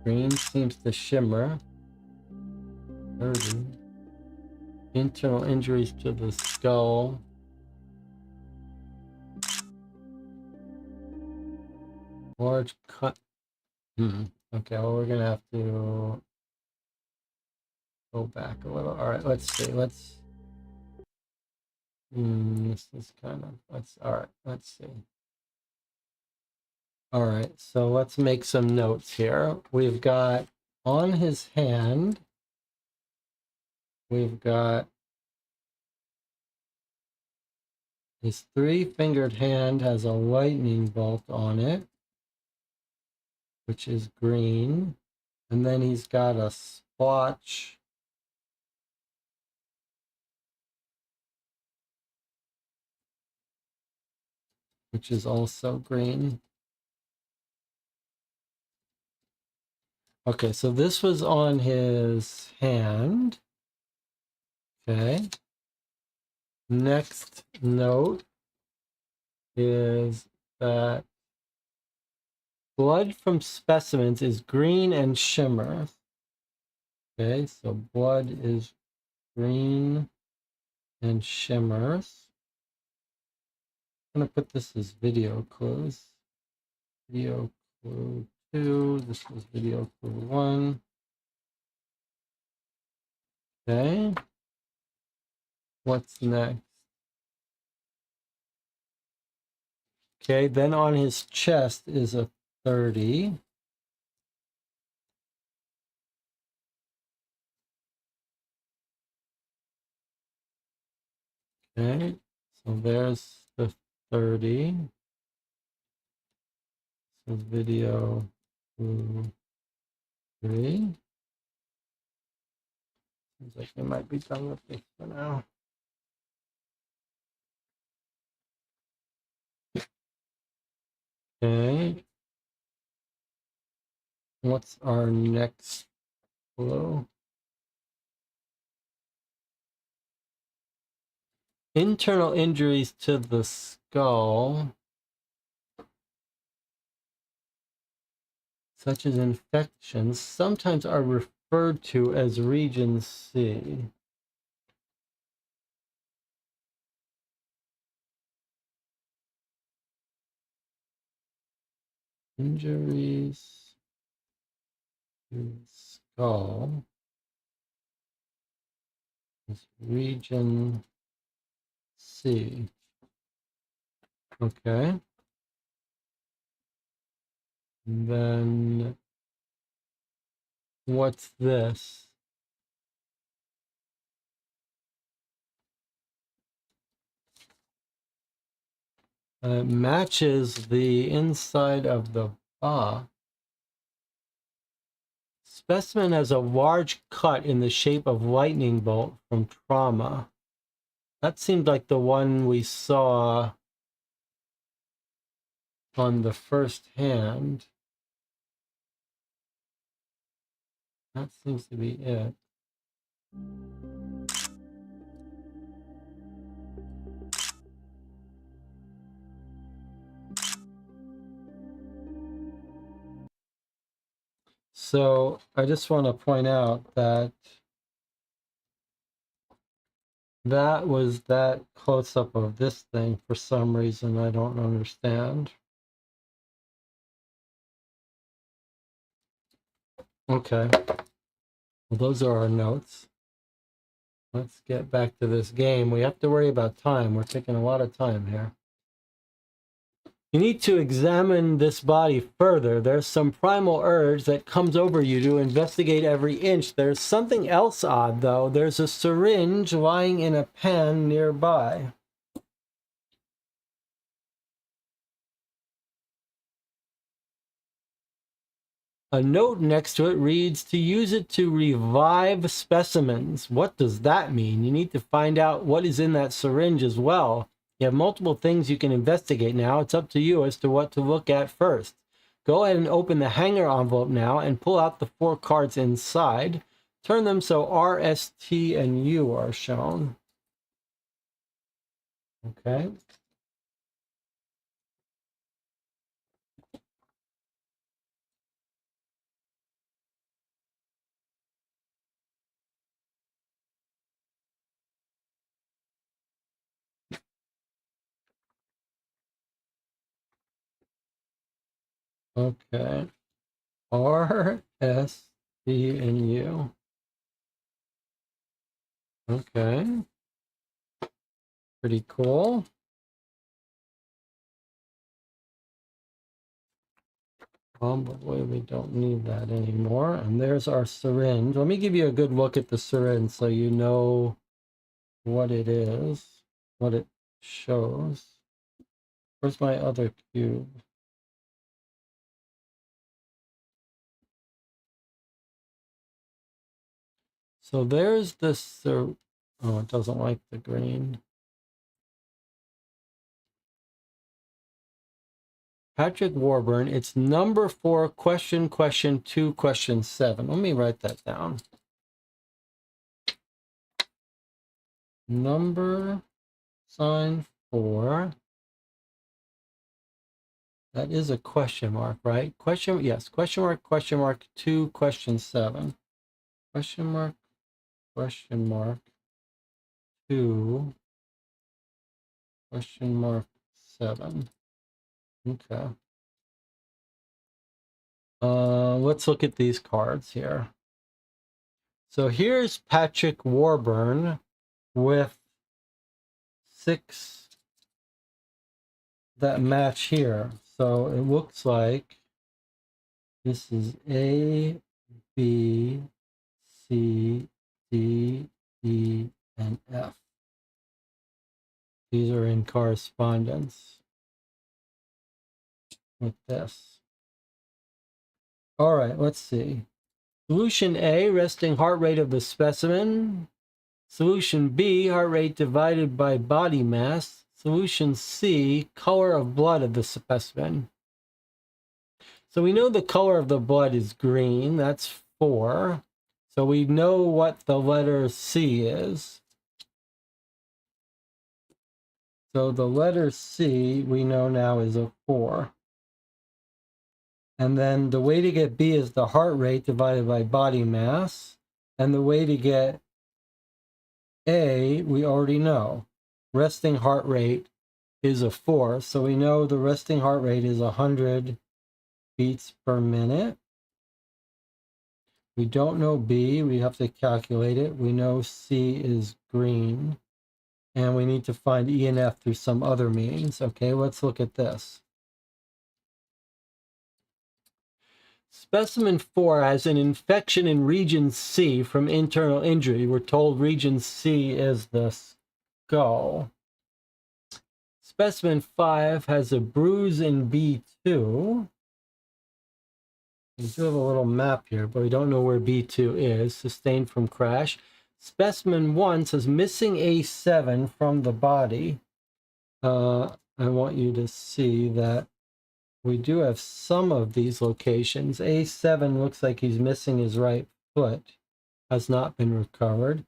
Green seems to shimmer. 30. Internal injuries to the skull. Large cut. Okay, well, we're gonna have to go back a little. All right, let's see. This is kind of. All right, let's see. All right, so let's make some notes here. We've got on his hand, we've got his 3-fingered hand has a lightning bolt on it, which is green. And then he's got a splotch, which is also green. Okay, so this was on his hand. Okay. Next note is that blood from specimens is green and shimmers. Okay, so blood is green and shimmers. I'm going to put this as video clues. Video clue 2. This was video clue 1. Okay. What's next? Okay, then on his chest is a 30. Okay, so there's the 30. So video 2, 3. Seems like they might be done with this for now. Okay. What's our next clue? Internal injuries to the skull, such as infections, sometimes are referred to as Region C. Injuries to the skull is Region C. Okay. And then what's this? It matches the inside of the box. Specimen has a large cut in the shape of lightning bolt from trauma. That seemed like the one we saw on the first hand. That seems to be it. So I just want to point out that that was that close-up of this thing for some reason I don't understand. Okay. Well, those are our notes. Let's get back to this game. We have to worry about time. We're taking a lot of time here. You need to examine this body further. There's some primal urge that comes over you to investigate every inch. There's something else odd, though. There's a syringe lying in a pan nearby. A note next to it reads, to use it to revive specimens. What does that mean? You need to find out what is in that syringe as well. You have multiple things you can investigate now. It's up to you as to what to look at first. Go ahead and open the hanger envelope now and pull out the 4 cards inside. Turn them so R, S, T, and U are shown. Okay. Okay. R, S, T, and U. Okay. Pretty cool. Probably we don't need that anymore. And there's our syringe. Let me give you a good look at the syringe so you know what it is, what it shows. Where's my other cube? So there's this, oh, it doesn't like the green. Patrick Warburn, it's number 4, question 2, question 7. Let me write that down. Number sign 4. That is a question mark, right? Question, yes, question mark 2, question 7. Question mark 2, question mark 7. Okay. Let's look at these cards here. So here's Patrick Warburn with 6 that match here. So it looks like this is A, B, C, D, E, and F. These are in correspondence with this. All right, let's see. Solution A, resting heart rate of the specimen. Solution B, heart rate divided by body mass. Solution C, color of blood of the specimen. So we know the color of the blood is green. That's 4. So we know what the letter C is. So the letter C we know now is a 4. And then the way to get B is the heart rate divided by body mass. And the way to get A, we already know. Resting heart rate is a 4. So we know the resting heart rate is 100 beats per minute. We don't know B. We have to calculate it. We know C is green. And we need to find E and F through some other means. Okay, let's look at this. Specimen 4 has an infection in region C from internal injury. We're told region C is the skull. Specimen 5 has a bruise in B2. We do have a little map here, but we don't know where B2 is. Sustained from crash. Specimen 1 says missing A7 from the body. I want you to see that we do have some of these locations. A7 looks like he's missing his right foot. Has not been recovered.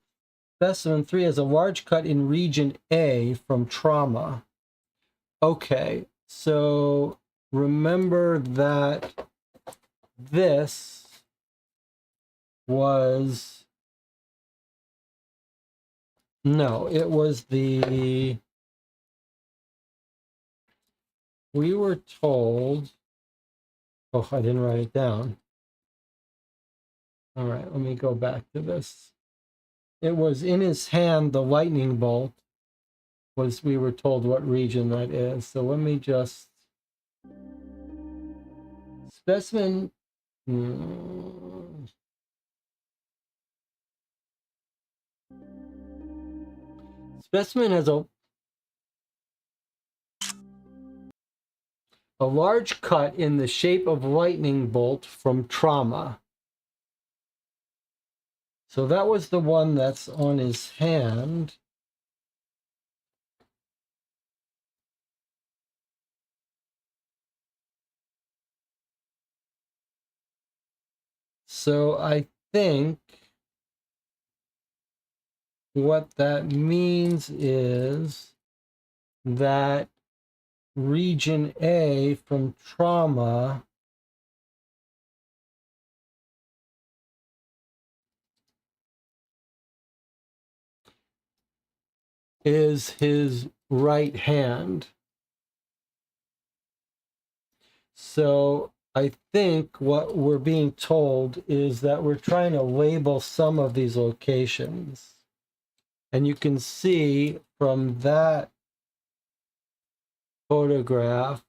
Specimen 3 has a large cut in region A from trauma. Okay, so remember that this was, no, it was the, we were told, oh, I didn't write it down. All right, let me go back to this. It was in his hand, the lightning bolt was, we were told what region that is. So let me just, specimen, specimen has a large cut in the shape of lightning bolt from trauma. So that was the one that's on his hand. So I think what that means is that region A from trauma is his right hand. So I think what we're being told is that we're trying to label some of these locations. And you can see from that photograph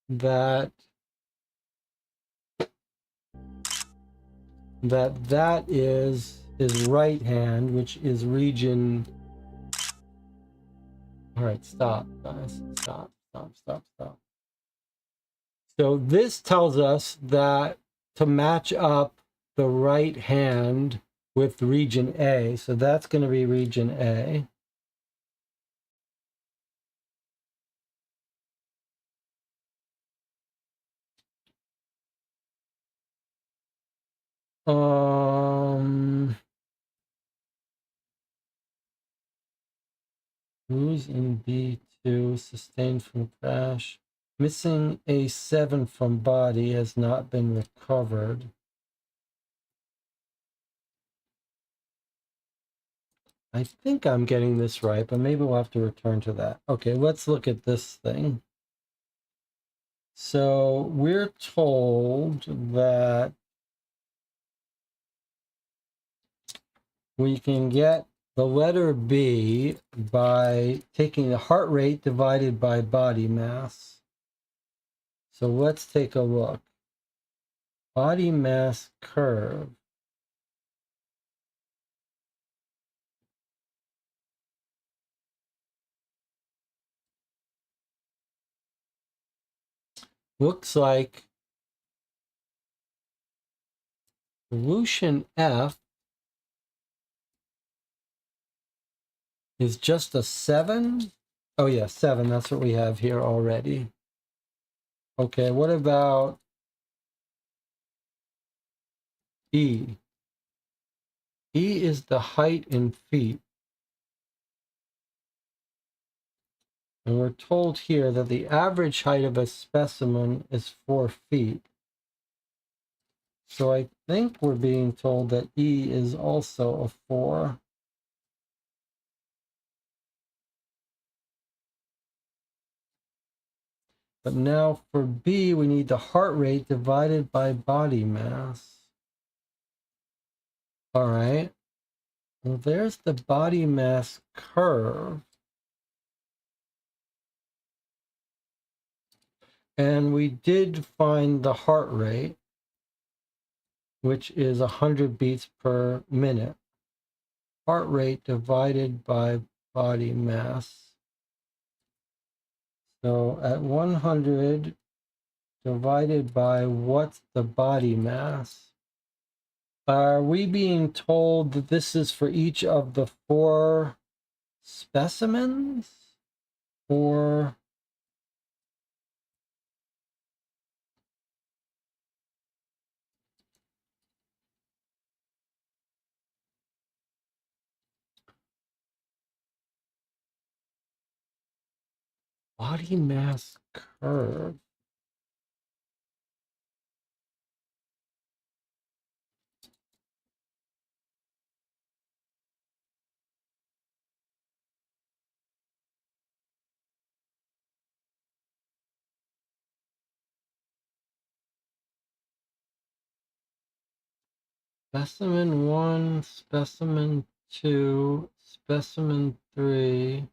that that is right hand, which is region. All right, stop, guys. Stop. So this tells us that to match up the right hand with region A. So that's going to be region A. Who's in B2? Sustained from crash. Missing A7 from body has not been recovered. I think I'm getting this right, but maybe we'll have to return to that. Okay, let's look at this thing. So we're told that we can get the letter B by taking the heart rate divided by body mass. So let's take a look. Body mass curve. Looks like solution F is just a 7. Oh yeah, 7. That's what we have here already. Okay, what about E? E is the height in feet. And we're told here that the average height of a specimen is 4 feet. So I think we're being told that E is also a 4. But now for B, we need the heart rate divided by body mass. All right. Well, there's the body mass curve. And we did find the heart rate, which is 100 beats per minute. Heart rate divided by body mass. So at 100 divided by what's the body mass? Are we being told that this is for each of the 4 specimens? Or body mass curve? Specimen 1, specimen 2, specimen 3.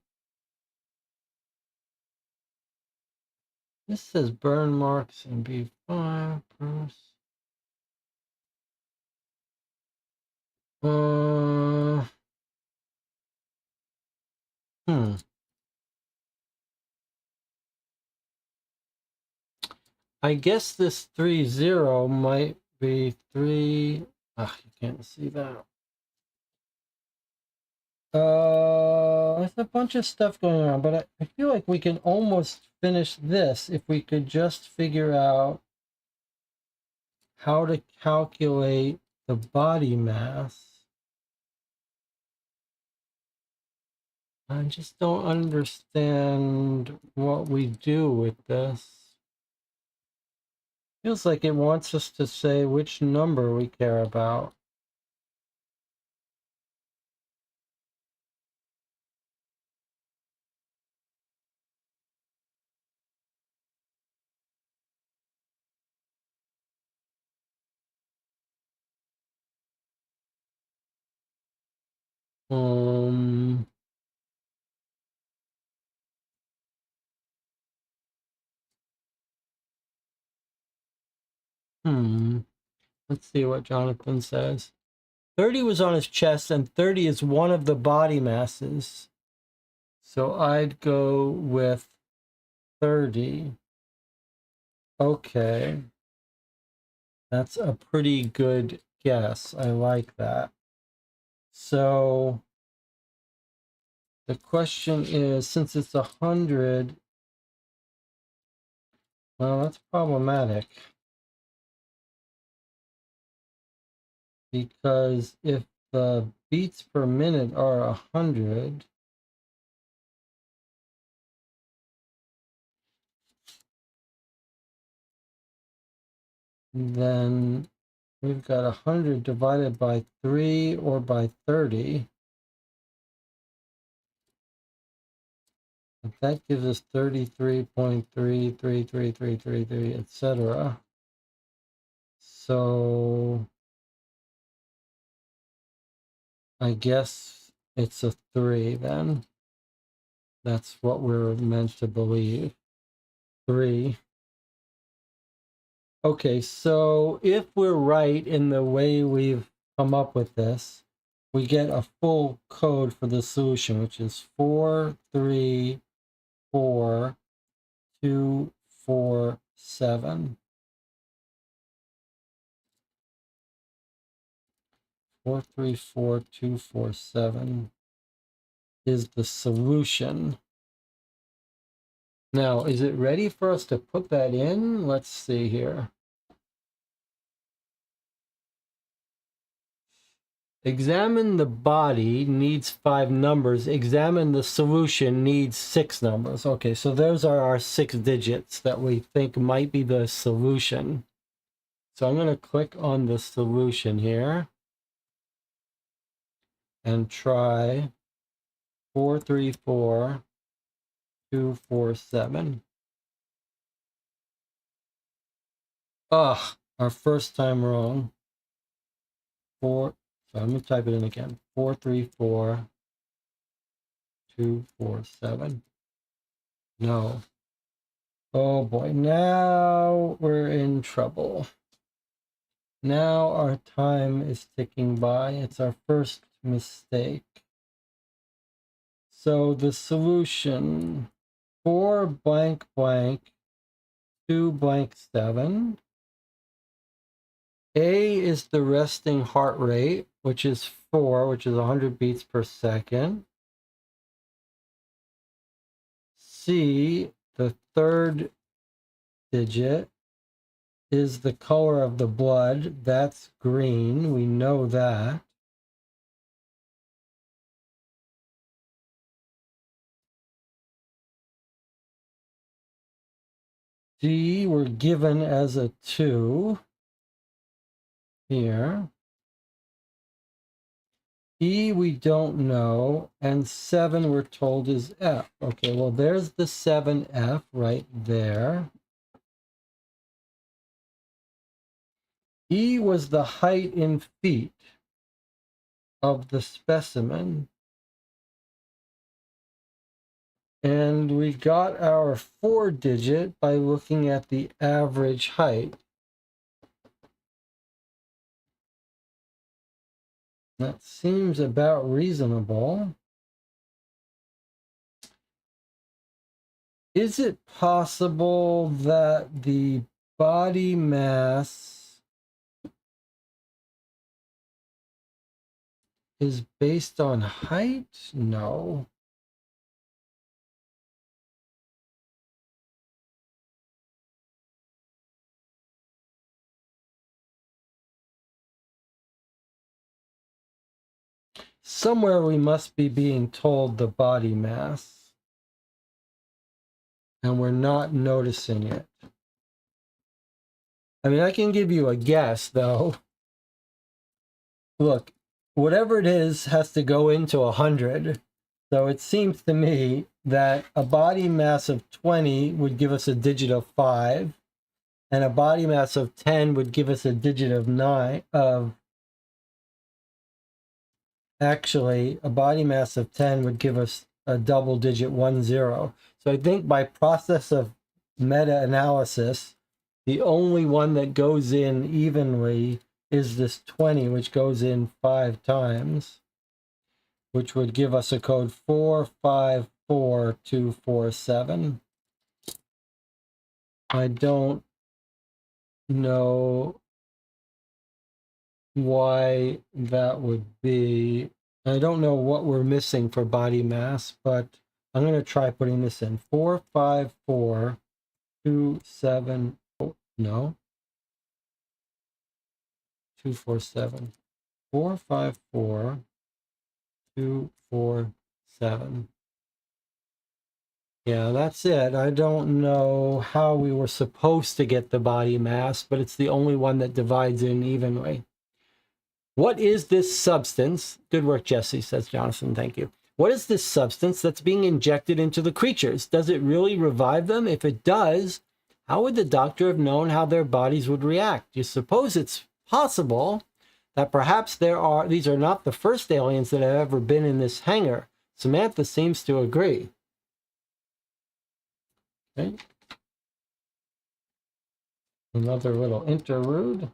This says burn marks in B5. Bruce. I guess this 3-0 might be 3. Ugh, you can't see that. There's a bunch of stuff going on, but I feel like we can almost finish this if we could just figure out how to calculate the body mass. I just don't understand what we do with this. Feels like it wants us to say which number we care about. Um, let's see what Jonathan says. 30 was on his chest, and 30 is one of the body masses. So I'd go with 30. Okay. That's a pretty good guess. I like that. So the question is, since it's 100, well, that's problematic. Because if the beats per minute are 100, then we've got 100 divided by 3 or by 30. That gives us 33.3333333, etc. So I guess it's a 3 then. That's what we're meant to believe. 3. Okay, so if we're right in the way we've come up with this, we get a full code for the solution, which is 434247. 434247 is the solution. Now, is it ready for us to put that in? Let's see here. Examine the body needs 5 numbers. Examine the solution needs 6 numbers. Okay, so those are our 6 digits that we think might be the solution. So I'm going to click on the solution here and try 434247. Ugh, our first time wrong. So let me type it in again. 434247. No. Oh boy, now we're in trouble. Now our time is ticking by. It's our first mistake. So the solution, 4 blank blank 2 blank 7. A is the resting heart rate, which is 4, which is 100 beats per second. C, the third digit, is the color of the blood. That's green. We know that. D, we're given as a 2 here. E, we don't know. And 7, we're told, is F. Okay, well, there's the 7F right there. E was the height in feet of the specimen. And we got our 4 digit by looking at the average height. That seems about reasonable. Is it possible that the body mass is based on height? No. Somewhere we must be being told the body mass, and we're not noticing it. I mean, I can give you a guess, though. Look, whatever it is has to go into 100. So it seems to me that a body mass of 20 would give us a digit of 5, and a body mass of 10 would give us a digit of 9. actually, a body mass of 10 would give us a double digit 10. So I think by process of meta-analysis, the only one that goes in evenly is this 20, which goes in 5 times, which would give us a code 454247. I don't know why that would be. I don't know what we're missing for body mass, but I'm going to try putting this in 454270. No, 247. 454247. Yeah, that's it. I don't know how we were supposed to get the body mass, but it's the only one that divides in evenly. What is this substance? Good work, Jesse, says Jonathan. Thank you. What is this substance that's being injected into the creatures? Does it really revive them? If it does, how would the doctor have known how their bodies would react? You suppose it's possible that perhaps these are not the first aliens that have ever been in this hangar. Samantha seems to agree. Okay. Another little interlude.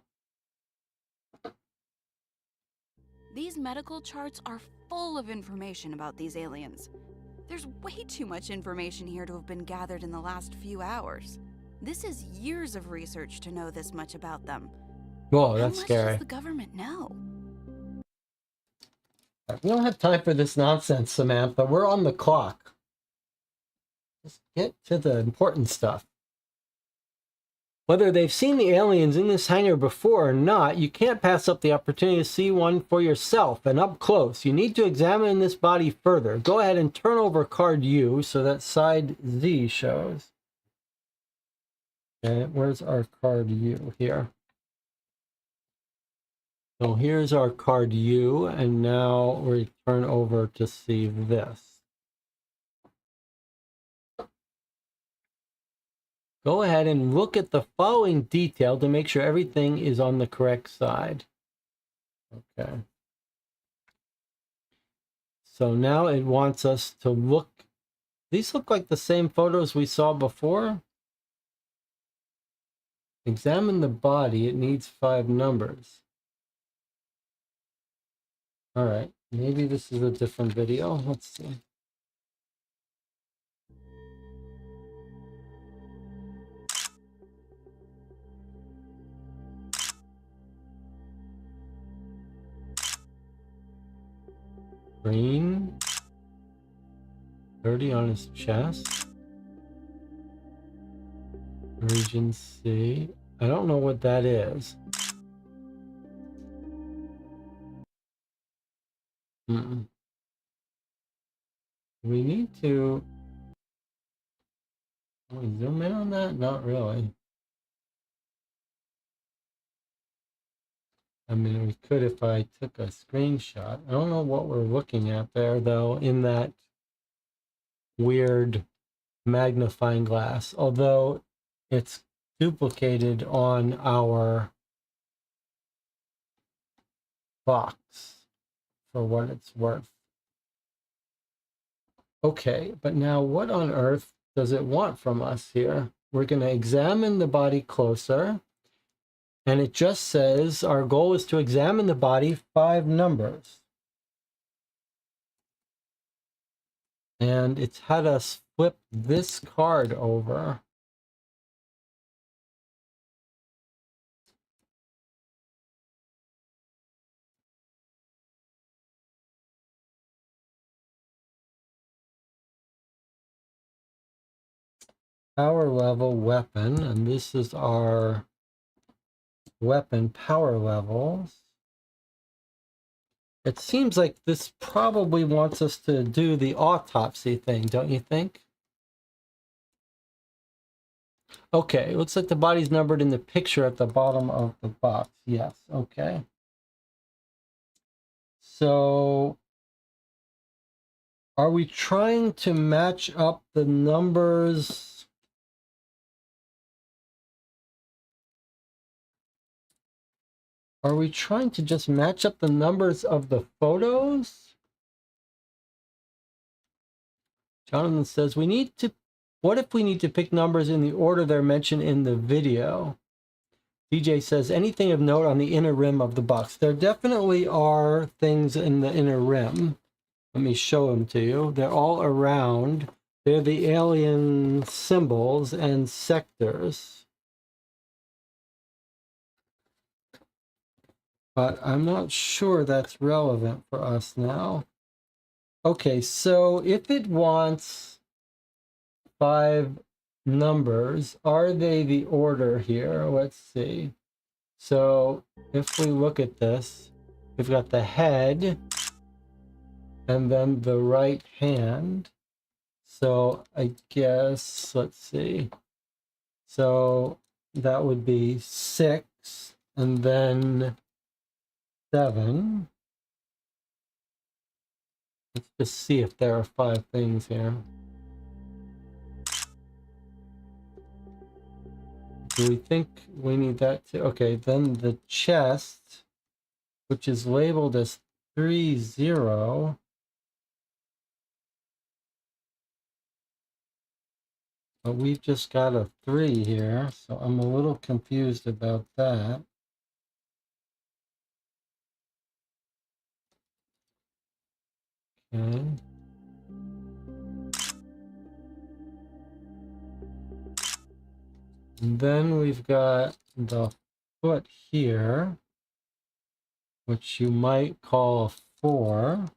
These medical charts are full of information about these aliens. There's way too much information here to have been gathered in the last few hours. This is years of research to know this much about them. Whoa, that's How much scary. does the government know? We don't have time for this nonsense, Samantha. We're on the clock. Just get to the important stuff. Whether they've seen the aliens in this hangar before or not, you can't pass up the opportunity to see one for yourself and up close. You need to examine this body further. Go ahead and turn over card U so that side Z shows. Okay, where's our card U? Here. So here's our card U, and now we turn over to see this. Go ahead and look at the following detail to make sure everything is on the correct side. Okay. So now it wants us to look. These look like the same photos we saw before. Examine the body. It needs 5 numbers. All right. Maybe this is a different video. Let's see. Green. 30 on his chest. Region C. I don't know what that is. We need to zoom in on that? Not really. I mean, we could if I took a screenshot. I don't know what we're looking at there, though, in that weird magnifying glass, although it's duplicated on our box for what it's worth. Okay, but now what on earth does it want from us here? We're going to examine the body closer, and it just says our goal is to examine the body 5 numbers. And it's had us flip this card over. Power level weapon, and this is our weapon power levels. It seems like this probably wants us to do the autopsy thing, don't you think? Okay, looks like the body's numbered in the picture at the bottom of the box. Yes, okay. So, are we trying to match up the numbers? Are we trying to just match up the numbers of the photos? Jonathan says we need to, what if we need to pick numbers in the order they're mentioned in the video? DJ says anything of note on the inner rim of the box. There definitely are things in the inner rim. Let me show them to you. They're all around. They're the alien symbols and sectors. But I'm not sure that's relevant for us now. Okay, so if it wants 5 numbers, are they the order here? Let's see. So if we look at this, we've got the head and then the right hand. So I guess, let's see. So that would be 6 and then 7. Let's just see if there are 5 things here. Do we think we need that too? Okay, then the chest, which is labeled as 30. But we've just got a 3 here, so I'm a little confused about that. Okay. And then we've got the foot here, which you might call a 4.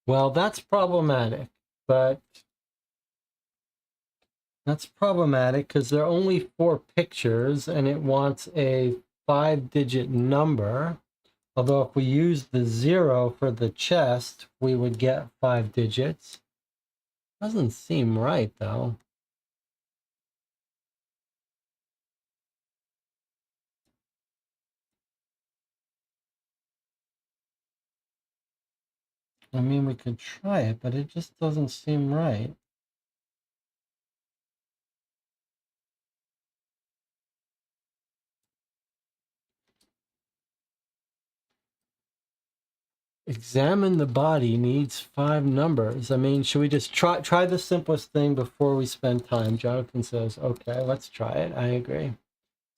Well, that's problematic, but that's problematic because there are only 4 pictures and it wants a 5-digit number. Although if we use the 0 for the chest, we would get 5 digits. Doesn't seem right, though. I mean, we could try it, but it just doesn't seem right. Examine the body needs 5 numbers. I mean, should we just try the simplest thing before we spend time? Jonathan says, okay, let's try it. I agree.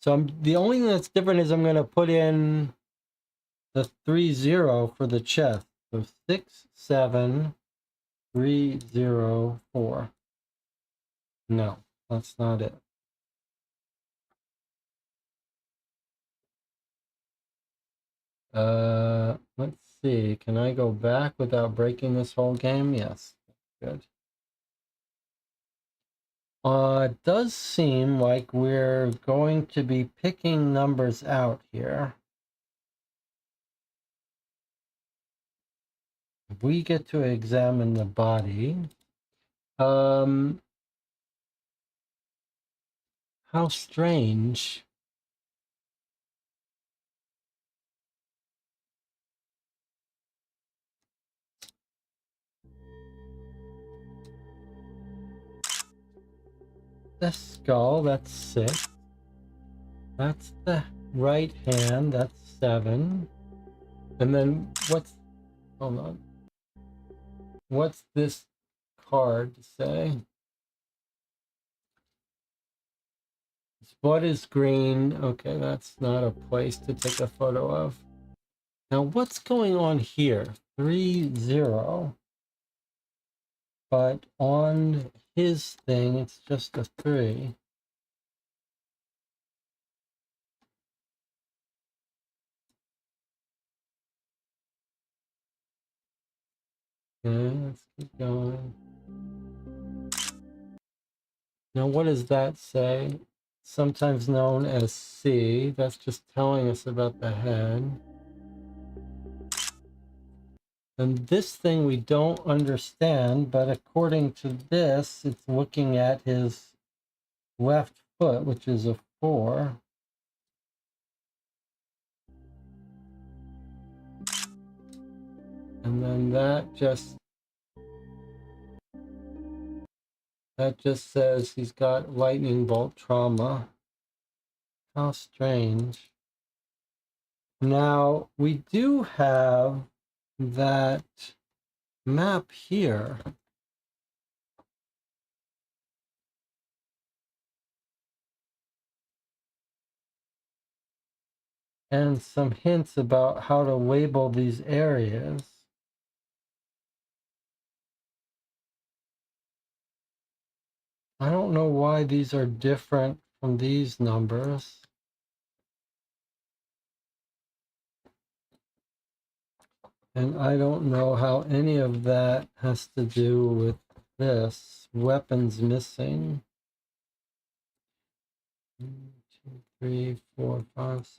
So the only thing that's different is I'm going to put in the 30 for the chest. So 67304. No, that's not it. Let's see. Can I go back without breaking this whole game? Yes. Good. It does seem like we're going to be picking numbers out here. We get to examine the body. How strange. The skull, that's 6. That's the right hand, that's 7. And then hold on. What's this card say? What is green? Okay, that's not a place to take a photo of. Now, what's going on here? 30. But on his thing, it's just a 3. Okay, let's keep going. Now, what does that say? Sometimes known as C. That's just telling us about the head. And this thing we don't understand, but according to this, it's looking at his left foot, which is a 4. And then that That just says he's got lightning bolt trauma. How strange. Now, we do have that map here. And some hints about how to label these areas. I don't know why these are different from these numbers. And I don't know how any of that has to do with this. Weapons missing. 1, 2, 3, 4, 5, 6,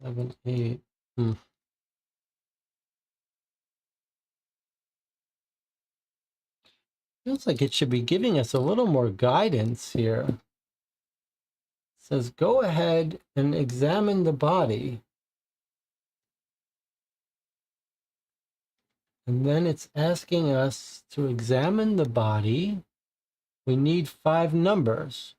7, 8. Feels like it should be giving us a little more guidance here. It says, go ahead and examine the body. And then it's asking us to examine the body. We need 5 numbers.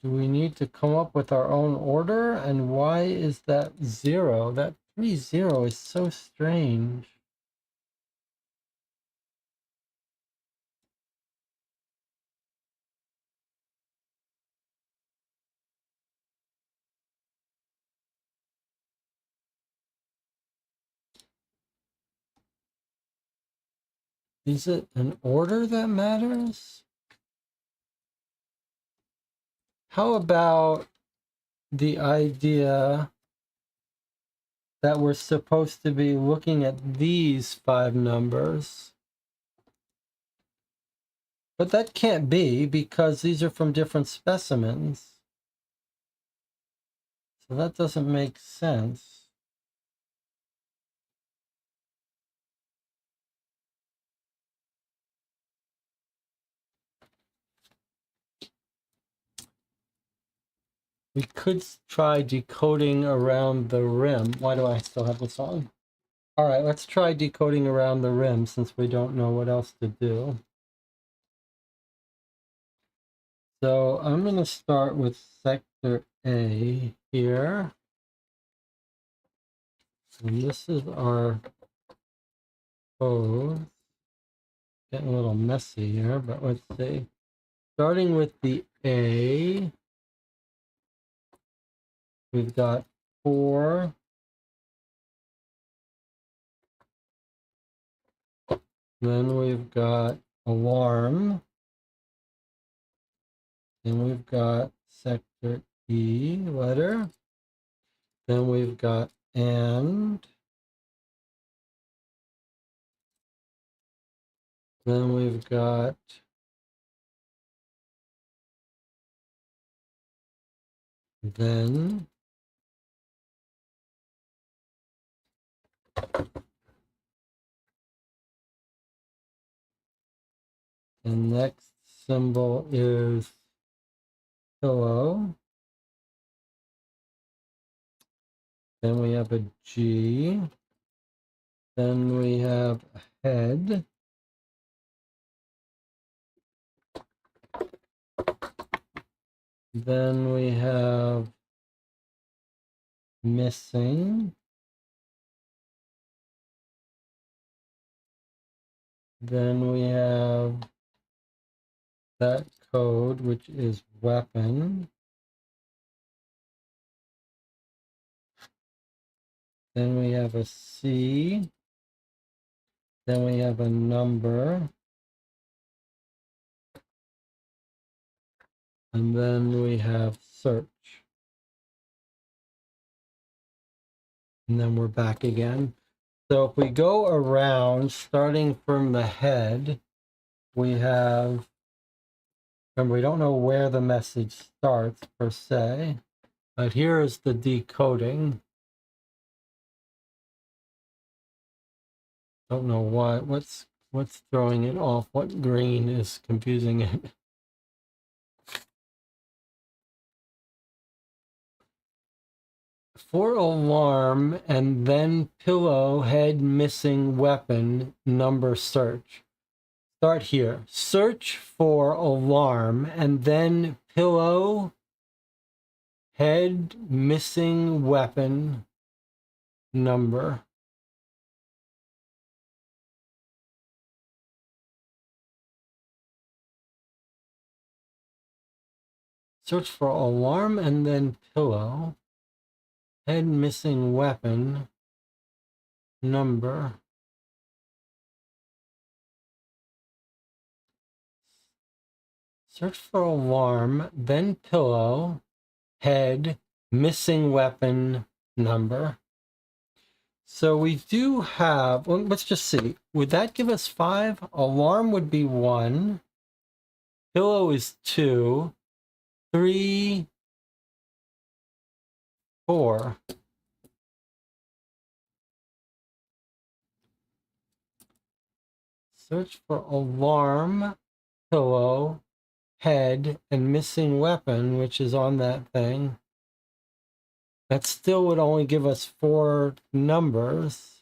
Do we need to come up with our own order? And why is that 0? That 3-0 is so strange. Is it an order that matters? How about the idea that we're supposed to be looking at these 5 numbers? But that can't be because these are from different specimens. So that doesn't make sense. We could try decoding around the rim. Why do I still have this on? All right, let's try decoding around the rim since we don't know what else to do. So I'm going to start with sector A here. And this is our code. Getting a little messy here, but let's see. Starting with the A, we've got 4. Then we've got alarm. Then we've got sector E letter. Then we've got and. Then we've got then. The next symbol is pillow. Then we have a G. Then we have a head. Then we have missing. Then we have that code, which is weapon. Then we have a C. Then we have a number. And then we have search. And then we're back again. So if we go around, starting from the head, we have, remember, we don't know where the message starts per se, but here is the decoding. Don't know why, what's throwing it off, what green is confusing it. For alarm and then pillow, head, missing weapon, number, search. Start here. Search for alarm and then pillow, head, missing weapon, number. Search for alarm and then pillow, head, missing weapon, number. Search for alarm, then pillow, head, missing weapon, number. So we do have, well, let's just see. Would that give us 5? Alarm would be 1. Pillow is 2. 3, 4. Search for alarm, pillow, head, and missing weapon, which is on that thing. That still would only give us 4 numbers.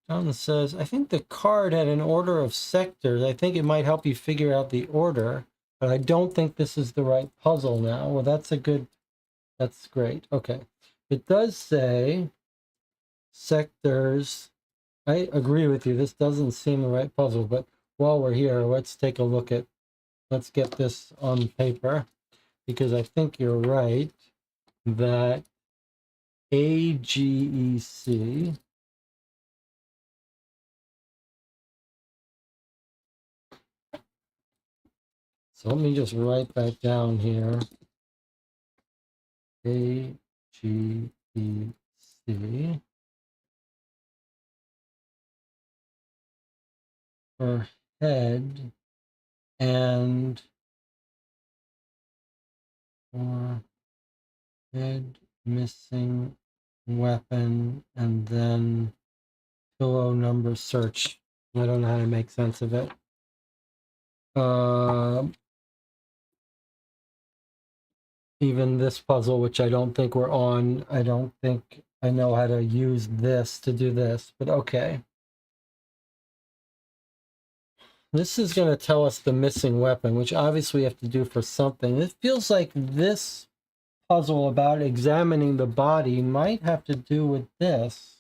John says, I think the card had an order of sectors. I think it might help you figure out the order, but I don't think this is the right puzzle now. Well, that's great. Okay. It does say sectors. I agree with you. This doesn't seem the right puzzle, but while we're here, let's take a look at, let's get this on paper, because I think you're right that AGEC. So let me just write that down here. AGEC for head and for head, missing weapon, and then pillow, number, search. I don't know how to make sense of it. Even this puzzle, which I don't think we're on, I don't think I know how to use this to do this, but okay. This is going to tell us the missing weapon, which obviously we have to do for something. It feels like this puzzle about examining the body might have to do with this.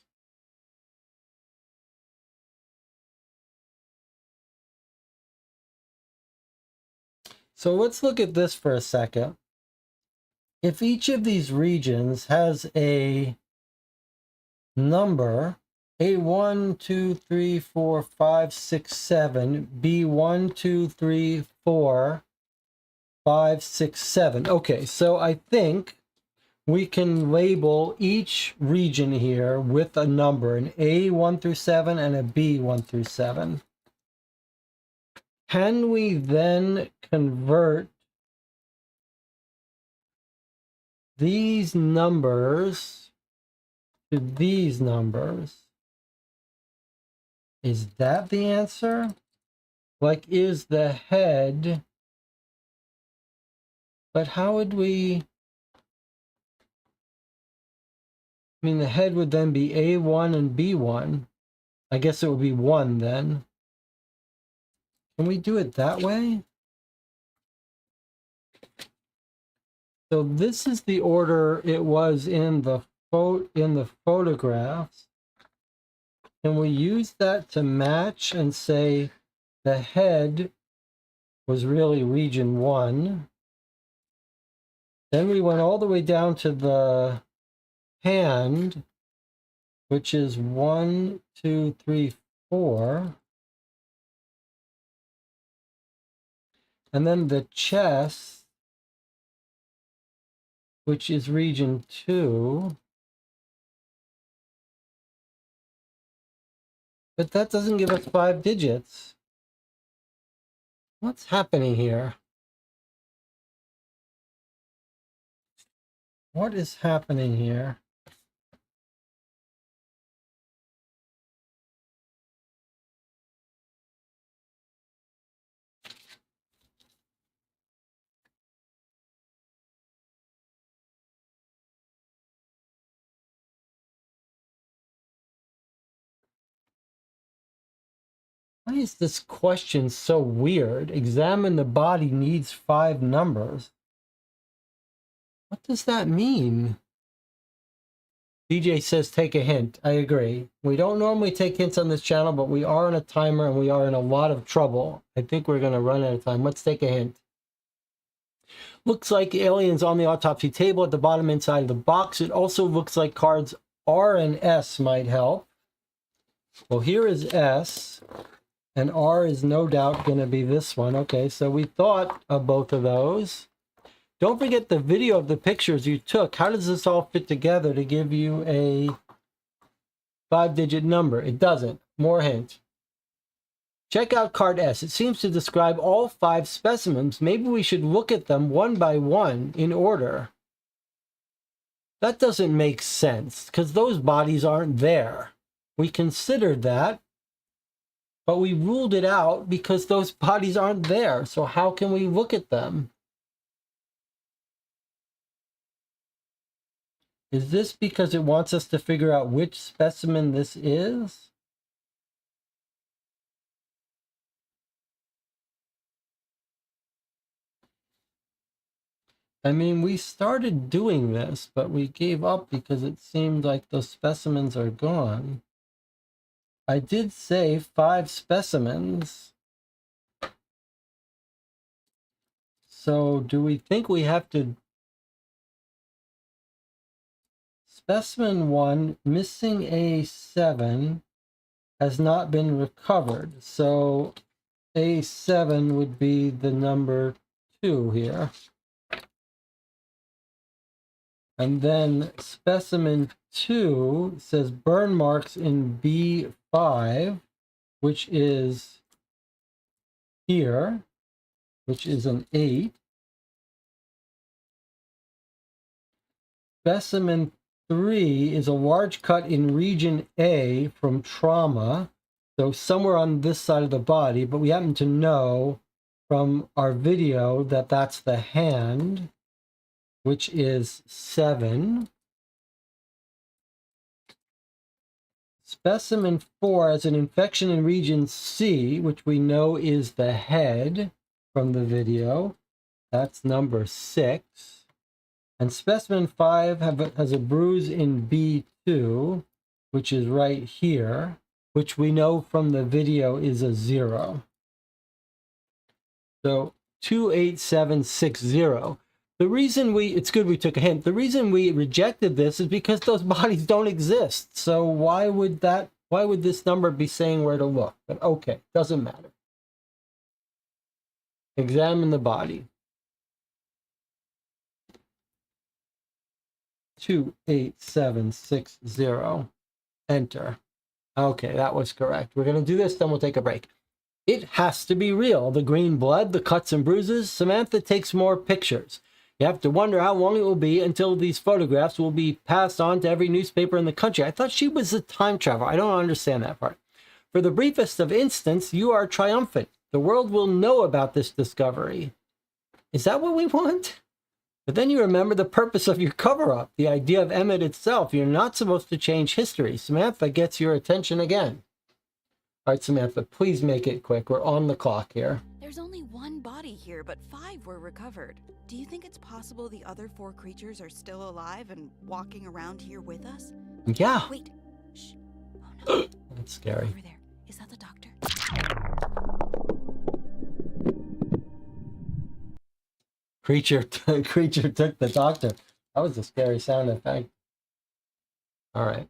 So let's look at this for a second. If each of these regions has a number, A1, 2, 3, 4, 5, 6, 7, B1, 2, 3, 4, 5, 6, 7. Okay, so I think we can label each region here with a number, an A1 through 7 and a B1 through 7. Can we then convert these numbers to these numbers? Is that the answer? Like, is the head, but how would we, I mean, the head would then be A1 and B1. I guess it would be 1 then. Can we do it that way? So this is the order it was in the photographs. Can we use that to match and say the head was really region 1? Then we went all the way down to the hand, which is 1, 2, 3, 4. And then the chest, which is region 2. But that doesn't give us 5 digits. What's happening here? What is happening here? Why is this question so weird? Examine the body needs 5 numbers. What does that mean? DJ says take a hint. I agree. We don't normally take hints on this channel, but we are on a timer and we are in a lot of trouble. I think we're going to run out of time. Let's take a hint. Looks like aliens on the autopsy table at the bottom inside of the box. It also looks like cards R and S might help. Well, here is S, and R is no doubt going to be this one. Okay, so we thought of both of those. Don't forget the video of the pictures you took. How does this all fit together to give you a 5-digit number? It doesn't. More hint. Check out card S. It seems to describe all 5 specimens. Maybe we should look at them one by one in order. That doesn't make sense because those bodies aren't there. We considered that, but we ruled it out because those bodies aren't there. So how can we look at them? Is this because it wants us to figure out which specimen this is? I mean, we started doing this, but we gave up because it seemed like those specimens are gone. I did say 5 specimens. So do we think we have to... Specimen 1, missing A7, has not been recovered. So A7 would be the number 2 here. And then specimen 2 says burn marks in B5, which is here, which is an 8. Specimen 3 is a large cut in region A from trauma, so somewhere on this side of the body, but we happen to know from our video that that's the hand, which is 7. Specimen 4 has an infection in region C, which we know is the head from the video. That's number 6. And specimen 5 has a bruise in B2, which is right here, which we know from the video is a 0. So 28760. The reason it's good we took a hint. The reason we rejected this is because those bodies don't exist. So why would this number be saying where to look? But okay, doesn't matter. Examine the body. 28760. Enter. Okay, that was correct. We're going to do this, then we'll take a break. It has to be real. The green blood, the cuts and bruises. Samantha takes more pictures. You have to wonder how long it will be until these photographs will be passed on to every newspaper in the country. I thought she was a time traveler. I don't understand that part. For the briefest of instants, you are triumphant. The world will know about this discovery. Is that what we want? But then you remember the purpose of your cover-up, the idea of Emmett itself. You're not supposed to change history. Samantha gets your attention again. All right, Samantha, please make it quick. We're on the clock here. There's only 1 body here, but 5 were recovered. Do you think it's possible the other 4 creatures are still alive and walking around here with us? Yeah. Wait. Shh. Oh no. That's scary. Over there. Is that the doctor? Creature took the doctor. That was a scary sound effect. All right.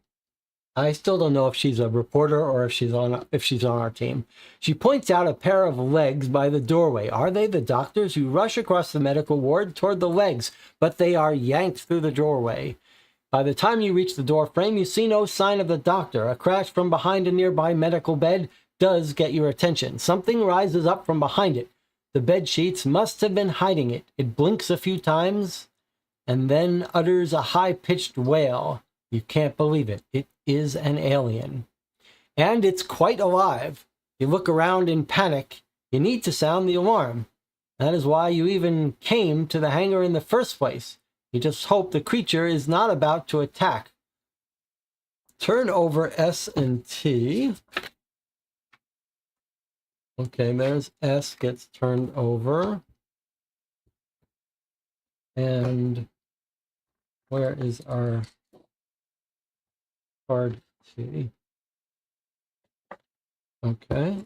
I still don't know if she's a reporter or if she's on our team. She points out a pair of legs by the doorway. Are they the doctors? You rush across the medical ward toward the legs, but they are yanked through the doorway. By the time you reach the door frame, you see no sign of the doctor. A crash from behind a nearby medical bed does get your attention. Something rises up from behind it. The bed sheets must have been hiding it. It blinks a few times and then utters a high-pitched wail. You can't believe it. It is an alien. And it's quite alive. You look around in panic. You need to sound the alarm. That is why you even came to the hangar in the first place. You just hope the creature is not about to attack. Turn over S and T. Okay, there's S gets turned over. And where is our card T? Okay.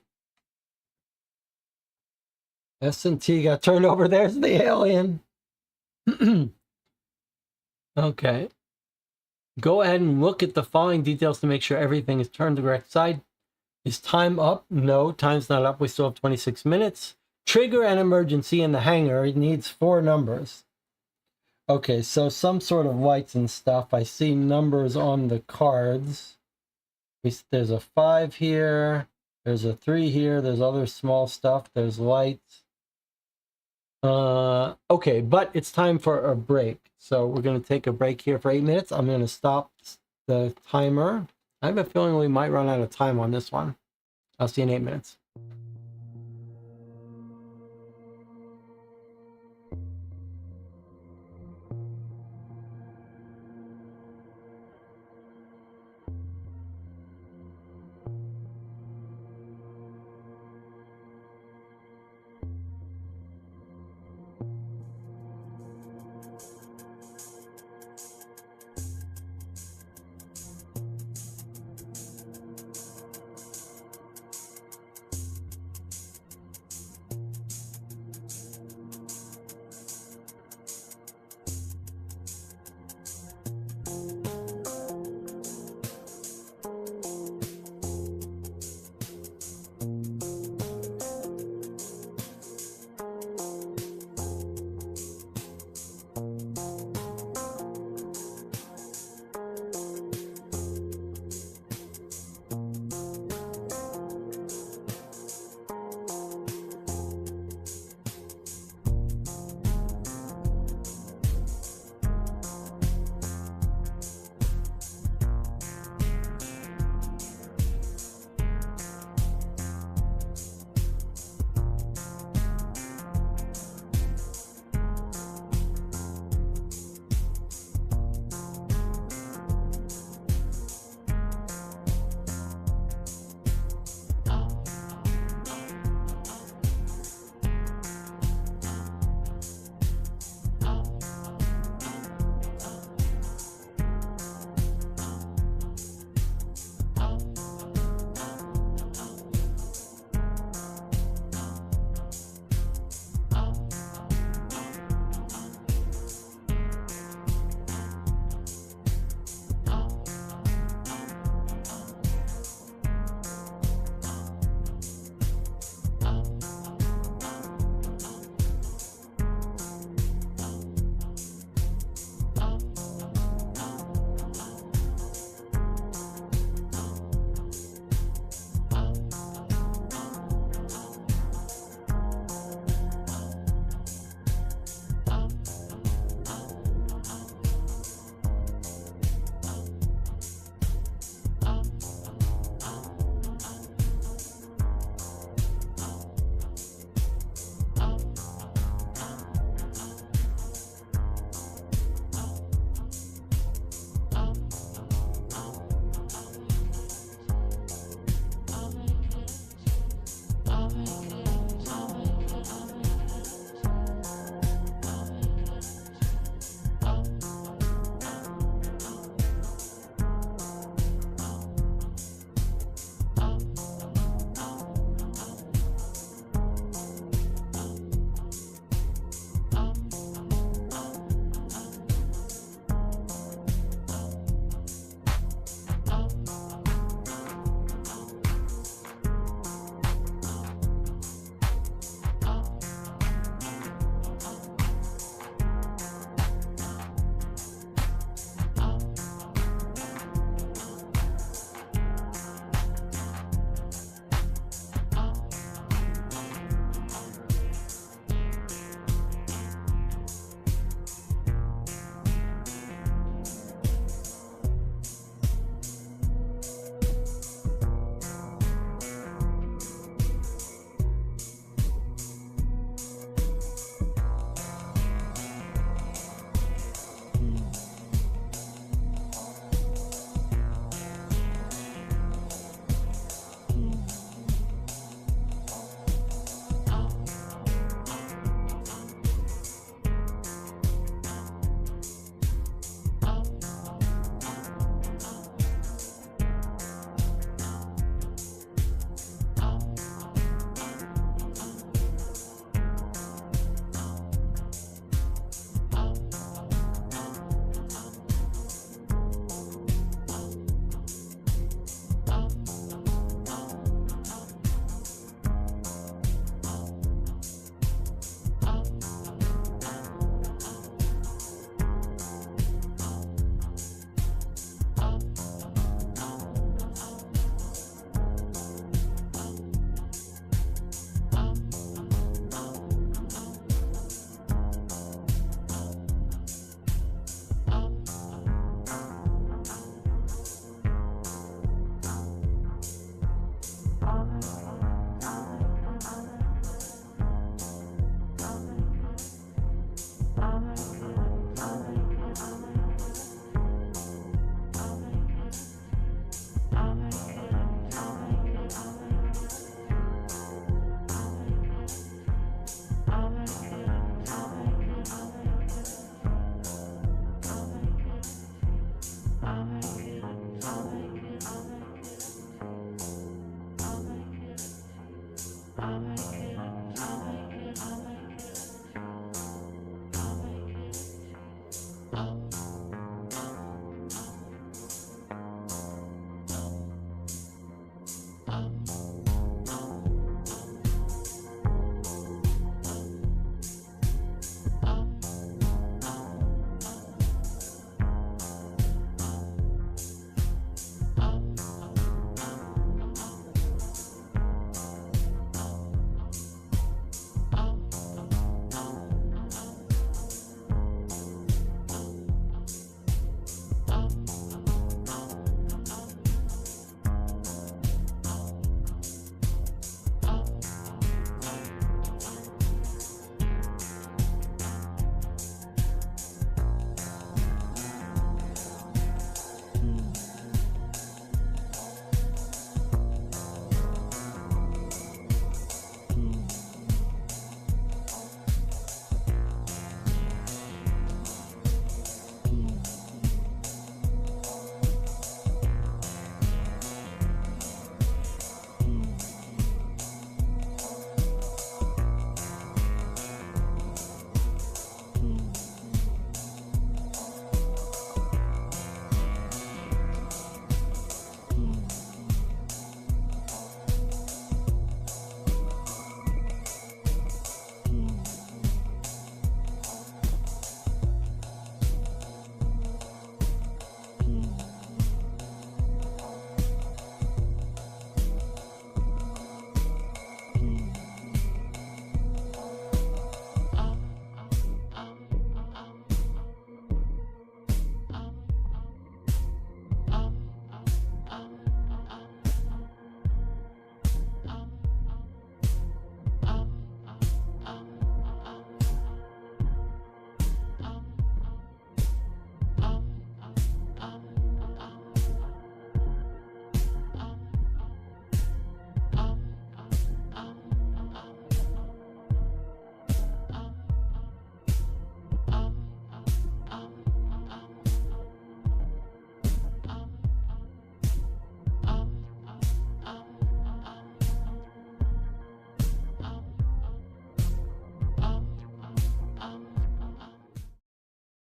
S and T got turned over. There's the alien. Okay. Go ahead and look at the following details to make sure everything is turned the correct side. Is time up? No, time's not up. We still have 26 minutes. Trigger an emergency in the hangar. It needs 4 numbers. Okay, so some sort of lights and stuff. I see numbers on the cards. There's a 5 here. There's a 3 here. There's other small stuff. There's lights. Okay, but it's time for a break. So we're going to take a break here for 8 minutes. I'm going to stop the timer. I have a feeling we might run out of time on this one. I'll see you in 8 minutes.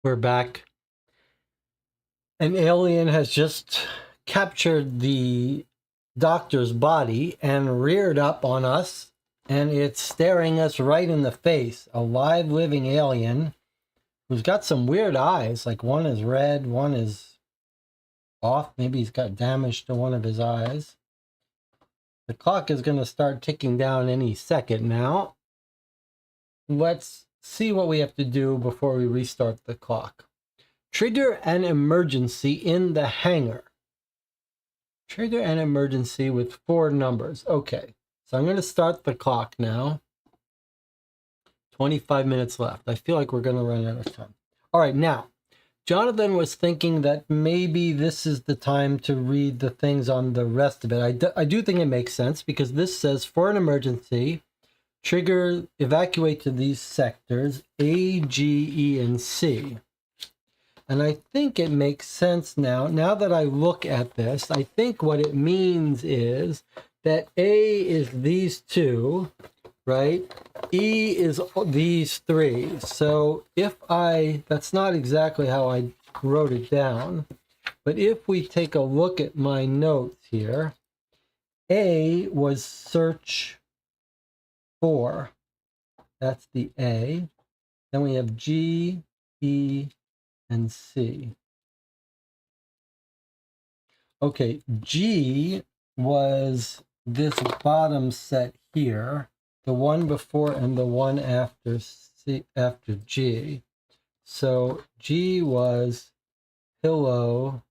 We're back. An alien has just captured the doctor's body and reared up on us, and it's staring us right in the face. A live, living alien who's got some weird eyes. Like one is red, one is off. Maybe he's got damage to one of his eyes. The clock is going to start ticking down any second now. Let's see what we have to do before we restart the clock. Trigger an emergency in the hangar. Trigger an emergency with 4 numbers. Okay, so I'm going to start the clock now. 25 minutes left. I feel like we're going to run out of time. All right, now, Jonathan was thinking that maybe this is the time to read the things on the rest of it. I do think it makes sense because this says, for an emergency, trigger, evacuate to these sectors, A, G, E, and C. And I think it makes sense now. Now that I look at this, I think what it means is that A is these 2, right? E is these 3. So if that's not exactly how I wrote it down, but if we take a look at my notes here, A was search for. That's the A. Then we have G, E, and C. Okay, G was this bottom set here, the one before and the one after C, after G. So G was pillow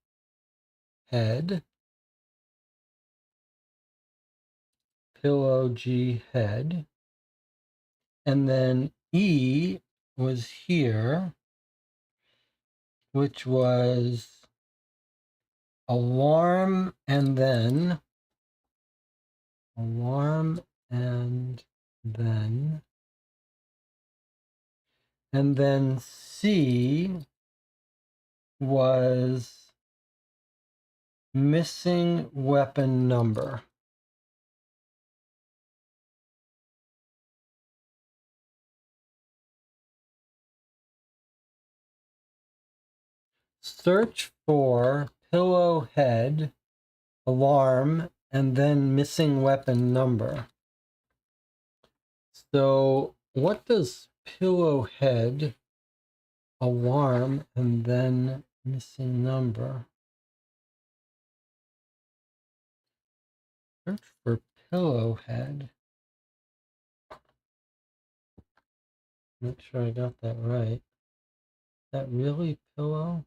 head, pillow G head, and then E was here, which was alarm and then C was missing weapon number. search for pillow head, alarm, and then missing weapon number. So what does pillow head, alarm, and then missing number? Search for pillow head. Make sure I got that right. Is that really pillow?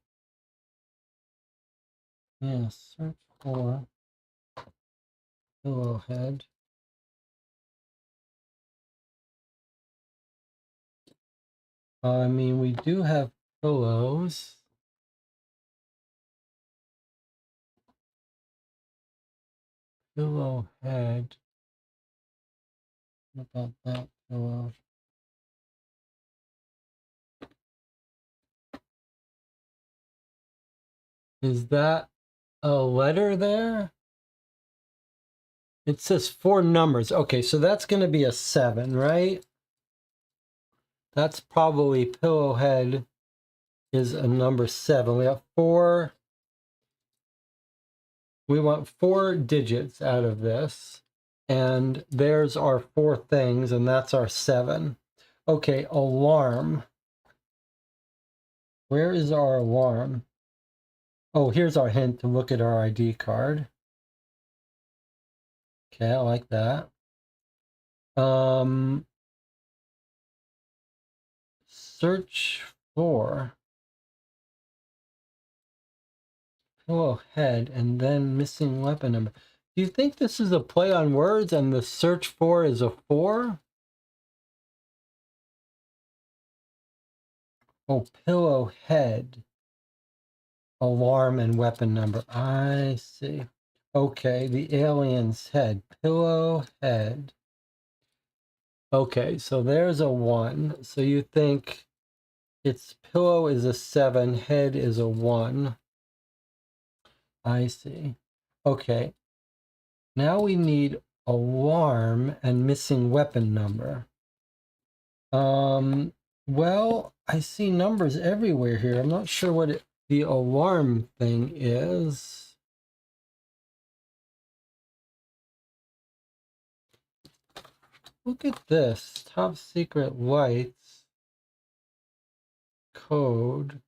Yeah, search for pillow head. I mean, we do have pillows. Pillow head. What about that pillow? Is that a letter there? It says 4 numbers. Okay, so that's going to be a 7, right? That's probably pillow head is a number 7. We have 4. We want 4 digits out of this. And there's our 4 things, and that's our 7. Okay, alarm. Where is our alarm? Oh, here's our hint to look at our ID card. Okay, I like that. Search for pillow head and then missing weapon number. Do you think this is a play on words and the search for is a 4? Oh, pillow head, alarm, and weapon number. I see. Okay, the alien's head, pillow head. Okay, so there's a 1. So you think its pillow is a 7, head is a 1. I see. Okay. Now we need alarm and missing weapon number. Well, I see numbers everywhere here. I'm not sure what the alarm thing is. Look at this. Top secret lights. Code.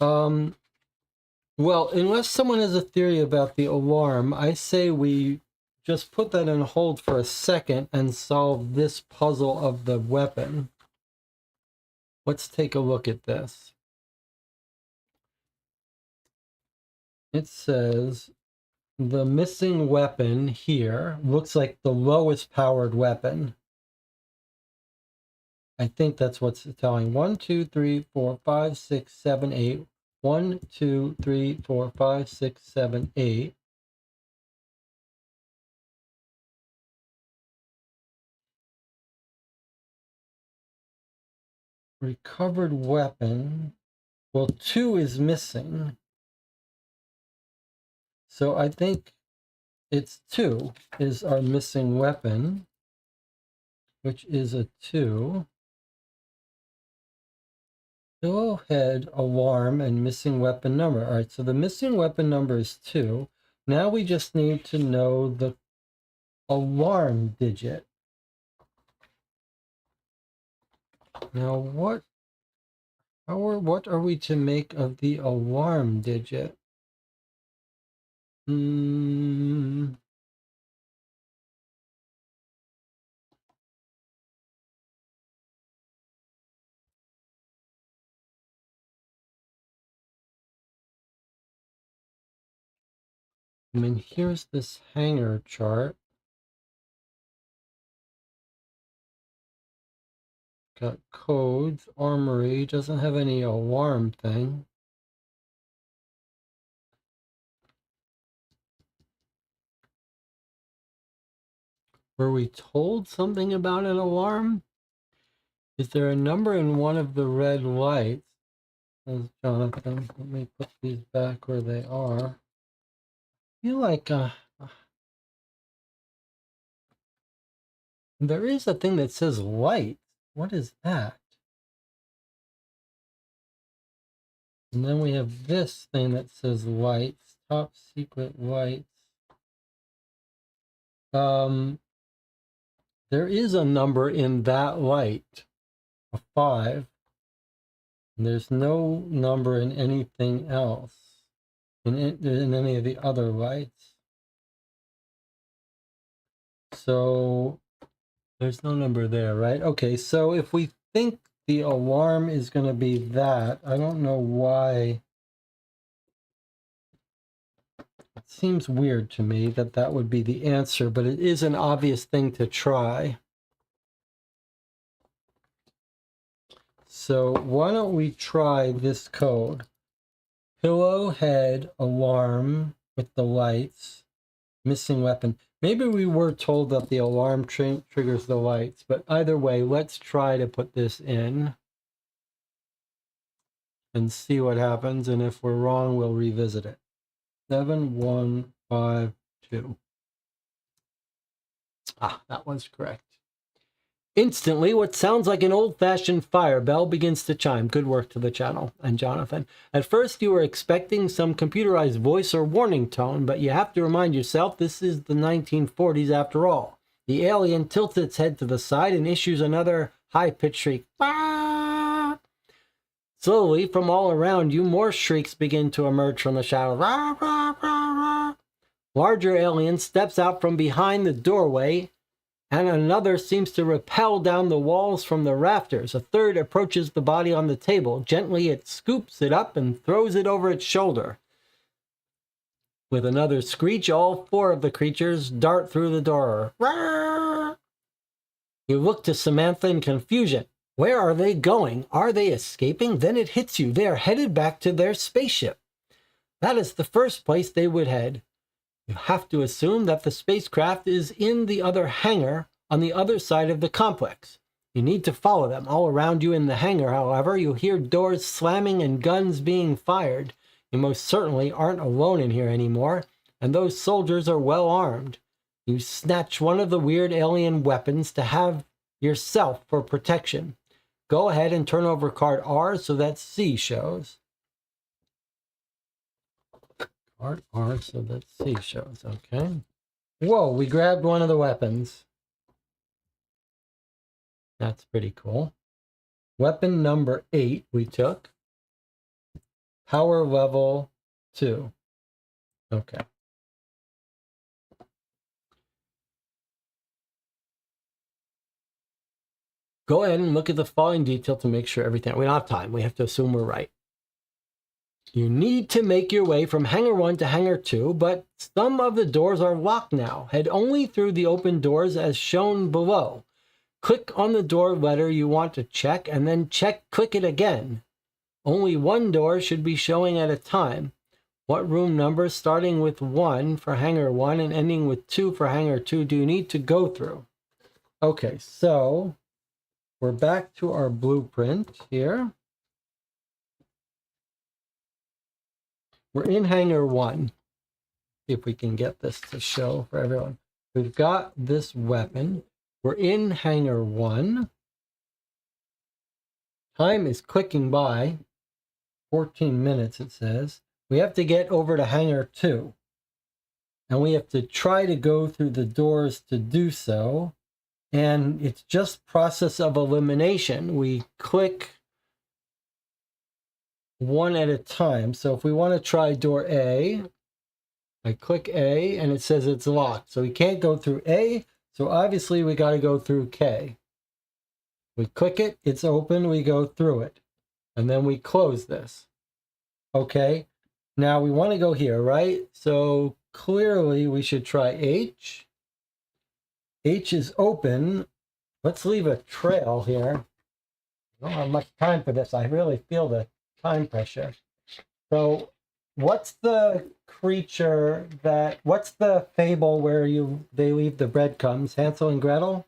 Well, unless someone has a theory about the alarm, I say we just put that on hold for a second and solve this puzzle of the weapon. Let's take a look at this. It says the missing weapon here looks like the lowest powered weapon. I think that's what's telling. 1, 2, 3, 4, 5, 6, 7, 8. 1, 2, 3, 4, 5, 6, 7, 8. Recovered weapon. Well, 2 is missing. So I think it's 2 is our missing weapon, which is a 2. Pillow head, alarm, and missing weapon number. All right, so the missing weapon number is 2. Now we just need to know the alarm digit. Now what are we to make of the alarm digit? I mean, here's this hanger chart. Got codes, armory, doesn't have any alarm thing. Were we told something about an alarm? Is there a number in one of the red lights? Says Jonathan. Let me put these back where they are. I feel like There is a thing that says light. What is that? And then we have this thing that says lights, top secret lights. There is a number in that light, a 5. And there's no number in anything else, in any of the other lights. So there's no number there, right? Okay, so if we think the alarm is going to be that, I don't know why. It seems weird to me that that would be the answer, but it is an obvious thing to try. So why don't we try this code? Pillow head alarm with the lights, missing weapon. Maybe we were told that the alarm triggers the lights, but either way, let's try to put this in and see what happens. And if we're wrong, we'll revisit it. 7152. Ah, that was correct. Instantly, what sounds like an old-fashioned fire bell begins to chime. Good work to the channel and Jonathan. At first, you were expecting some computerized voice or warning tone, but you have to remind yourself this is the 1940s after all. The alien tilts its head to the side and issues another high-pitched shriek. Bah! Slowly, from all around you, more shrieks begin to emerge from the shadows. Rah, rah, rah, rah. Larger alien steps out from behind the doorway, and another seems to rappel down the walls from the rafters. A third approaches the body on the table. Gently, it scoops it up and throws it over its shoulder. With another screech, all 4 of the creatures dart through the door. Rawr! You look to Samantha in confusion. Where are they going? Are they escaping? Then it hits you. They are headed back to their spaceship. That is the first place they would head. You have to assume that the spacecraft is in the other hangar on the other side of the complex. You need to follow them. All around you in the hangar, however, you hear doors slamming and guns being fired. You most certainly aren't alone in here anymore, and those soldiers are well armed. You snatch one of the weird alien weapons to have yourself for protection. Go ahead and turn over card R so that C shows. Card R so that C shows, okay. Whoa, we grabbed one of the weapons. That's pretty cool. Weapon number 8 we took. Power level 2. Okay. Go ahead and look at the following detail to make sure everything... We don't have time. We have to assume we're right. You need to make your way from Hangar 1 to Hangar 2, but some of the doors are locked now. Head only through the open doors as shown below. Click on the door letter you want to check, and then click it again. Only one door should be showing at a time. What room number, starting with 1 for Hangar 1 and ending with 2 for Hangar 2, do you need to go through? Okay, so we're back to our blueprint here. We're in Hangar 1. See if we can get this to show for everyone. We've got this weapon. We're in Hangar 1. Time is clicking by. 14 minutes, it says. We have to get over to Hangar 2. And we have to try to go through the doors to do so. And it's just process of elimination. We click one at a time. So if we want to try door A, I click A and it says it's locked. So we can't go through A. So obviously we got to go through K. We click it, it's open, we go through it. And then we close this. Okay. Now we want to go here, right? So clearly we should try H. H is open. Let's leave a trail here. I don't have much time for this. I really feel the time pressure. So what's the creature what's the fable where they leave the breadcrumbs? Hansel and Gretel?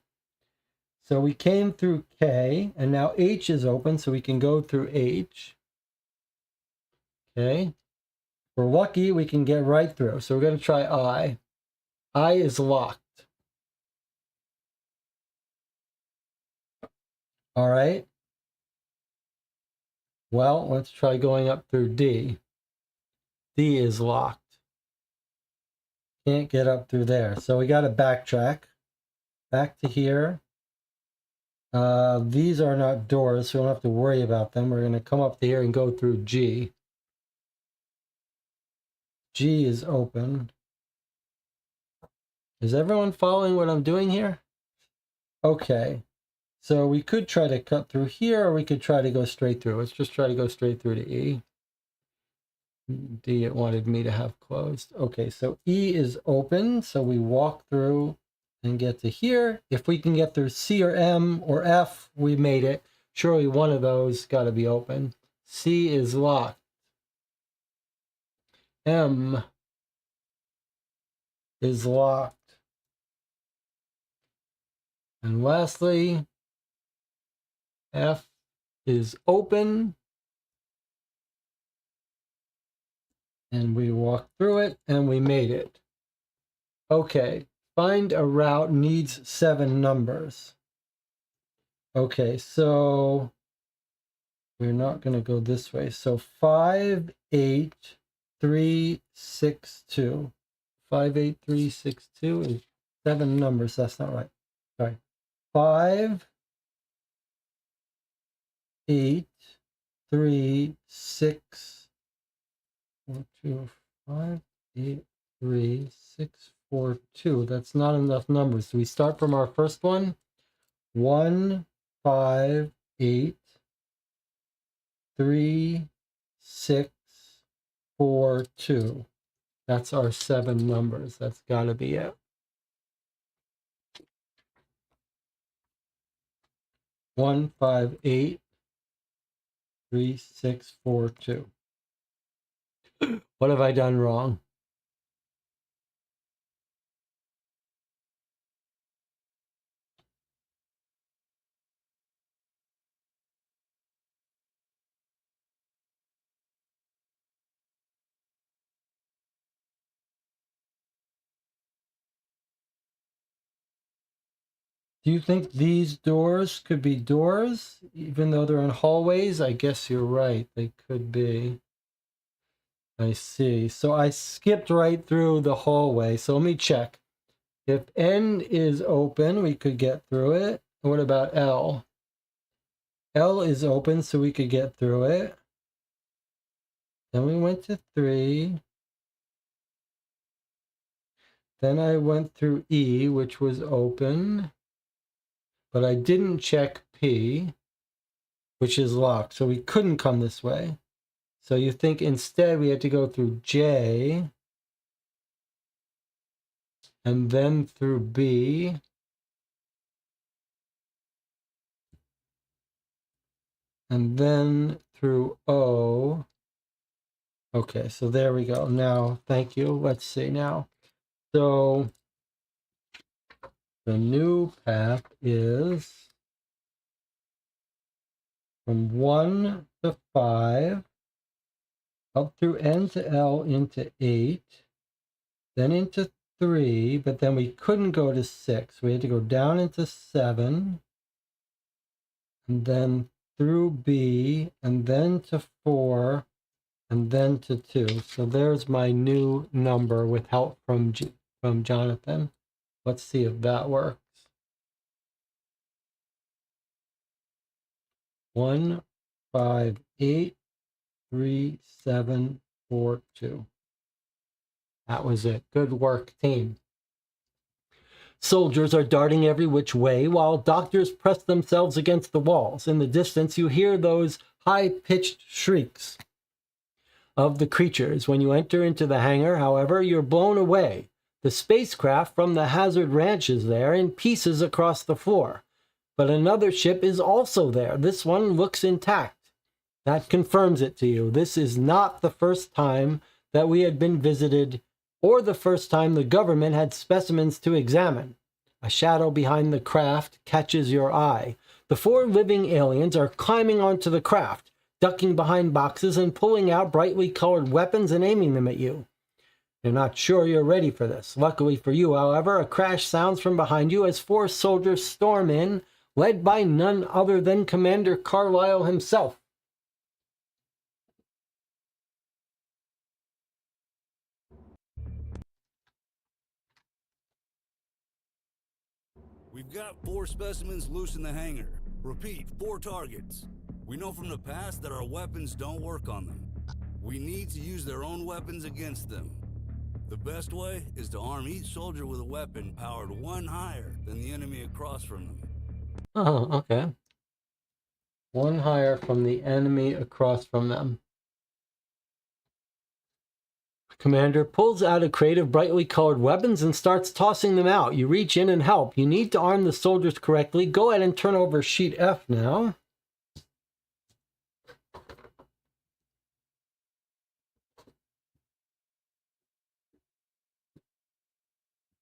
So we came through K, and now H is open, so we can go through H. Okay. If we're lucky, we can get right through. So we're going to try I. I is locked. All right. Well, let's try going up through D. D is locked. Can't get up through there. So we got to backtrack. Back to here. These are not doors, so we don't have to worry about them. We're going to come up to here and go through G. G is open. Is everyone following what I'm doing here? Okay. So we could try to cut through here, or we could try to go straight through. Let's just try to go straight through to E. D, it wanted me to have closed. Okay, so E is open, so we walk through and get to here. If we can get through C or M or F, we made it. Surely one of those got to be open. C is locked. M is locked. And lastly, F is open. And we walked through it and we made it. Okay, find a route needs 7 numbers. Okay, so we're not going to go this way. So 5, 8, 3, 6, 2. 5, 8, 3, 6, 2 is 7 numbers. That's not right. Sorry. 5, 8, 3, 6, 4, 2, 5, 8, 3, 6, 4, 2. That's not enough numbers. So we start from our first one. 1, 5, 8, 3, 6, 4, 2. That's our 7 numbers. That's got to be it. 1, 5, 8, 3, 6, 4, 2. What have I done wrong? Do you think these doors could be doors, even though they're in hallways? I guess you're right. They could be. I see. So I skipped right through the hallway. So let me check. If N is open, we could get through it. What about L? L is open, so we could get through it. Then we went to 3. Then I went through E, which was open. But I didn't check P, which is locked. So we couldn't come this way. So you think instead we had to go through J, and then through B, and then through O. Okay, so there we go. Now, thank you. Let's see now. So the new path is from 1 to 5, up through N to L into 8, then into 3, but then we couldn't go to 6. We had to go down into 7, and then through B, and then to 4, and then to 2. So there's my new number with help from Jonathan. Let's see if that works. 1, 5, 8, 3, 7, 4, 2. That was it. Good work, team. Soldiers are darting every which way while doctors press themselves against the walls. In the distance, you hear those high-pitched shrieks of the creatures. When you enter into the hangar, however, you're blown away. The spacecraft from the Hazard Ranch is there in pieces across the floor. But another ship is also there. This one looks intact. That confirms it to you. This is not the first time that we had been visited, or the first time the government had specimens to examine. A shadow behind the craft catches your eye. The 4 living aliens are climbing onto the craft, ducking behind boxes and pulling out brightly colored weapons and aiming them at you. You're not sure you're ready for this. Luckily for you, however, a crash sounds from behind you as 4 soldiers storm in led by none other than Commander Carlyle himself. We've got 4 specimens loose in the hangar. Repeat, 4 targets. We know from the past that our weapons don't work on them. We need to use their own weapons against them. The best way is to arm each soldier with a weapon powered 1 higher than the enemy across from them. Oh, okay. 1 higher from the enemy across from them. Commander pulls out a crate of brightly colored weapons and starts tossing them out. You reach in and help. You need to arm the soldiers correctly. Go ahead and turn over sheet F now.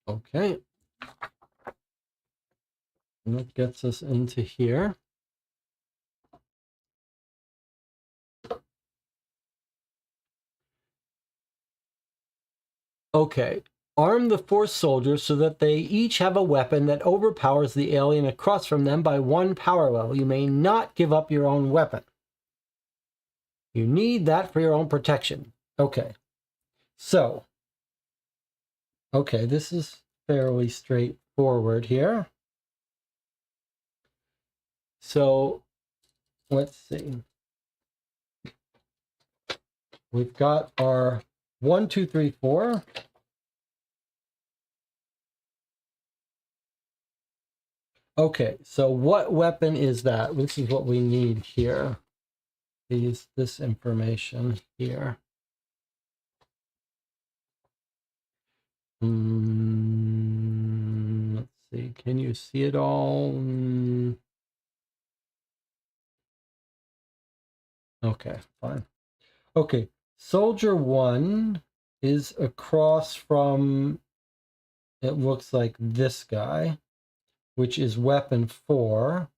Okay. And that gets us into here. Okay. Arm the 4 soldiers so that they each have a weapon that overpowers the alien across from them by 1 power level. You may not give up your own weapon. You need that for your own protection. Okay. So, okay, this is fairly straightforward here. So, let's see. We've got our 1, 2, 3, 4. Okay, so what weapon is that? This is what we need here. This information here. Let's see. Can you see it all? Okay, fine. Okay, soldier 1 is across from, it looks like this guy, which is weapon 4.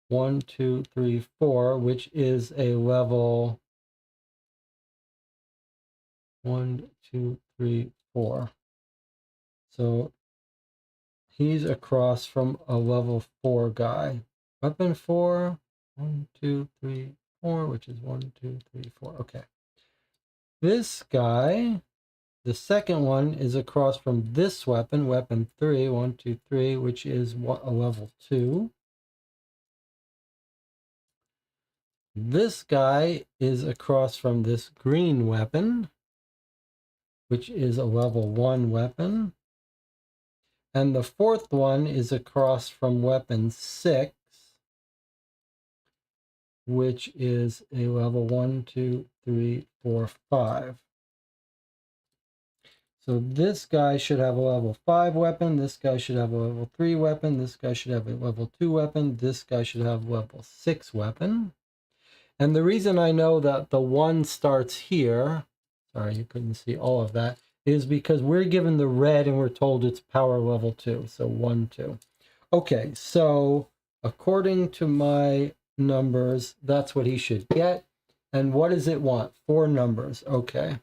1, 2, 3, 4, which is a level 1, 2, 3, 4. So he's across from a level 4 guy. Weapon 4, 1, 2, 3, 4, which is 1, 2, 3, 4. Okay. This guy, the second one, is across from this weapon, weapon 3, 1, 2, 3, which is a level 2. This guy is across from this green weapon, which is a level 1 weapon. And the 4th one is across from weapon 6, which is a level 1, 2, 3, 4, 5. So this guy should have a level 5 weapon. This guy should have a level 3 weapon. This guy should have a level 2 weapon. This guy should have a level 6 weapon. And the reason I know that the 1 starts here, sorry, you couldn't see all of that, is because we're given the red and we're told it's power level 2. So 1, 2. Okay, so according to my numbers, that's what he should get. And what does it want? 4 numbers. Okay.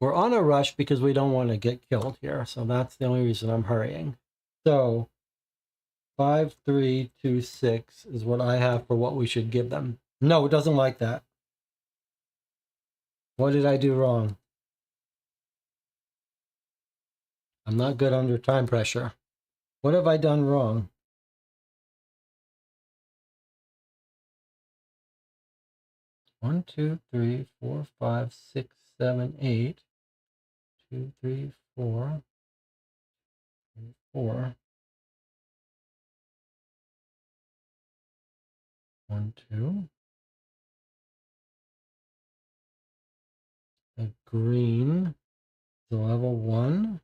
We're on a rush because we don't want to get killed here. So that's the only reason I'm hurrying. So 5, 3, 2, 6 is what I have for what we should give them. No, it doesn't like that. What did I do wrong? I'm not good under time pressure. What have I done wrong? One, 2, 3, 4, 5, 6, 7, 8. 2, 3, 4. 4. 1, 2. The green is a level 1.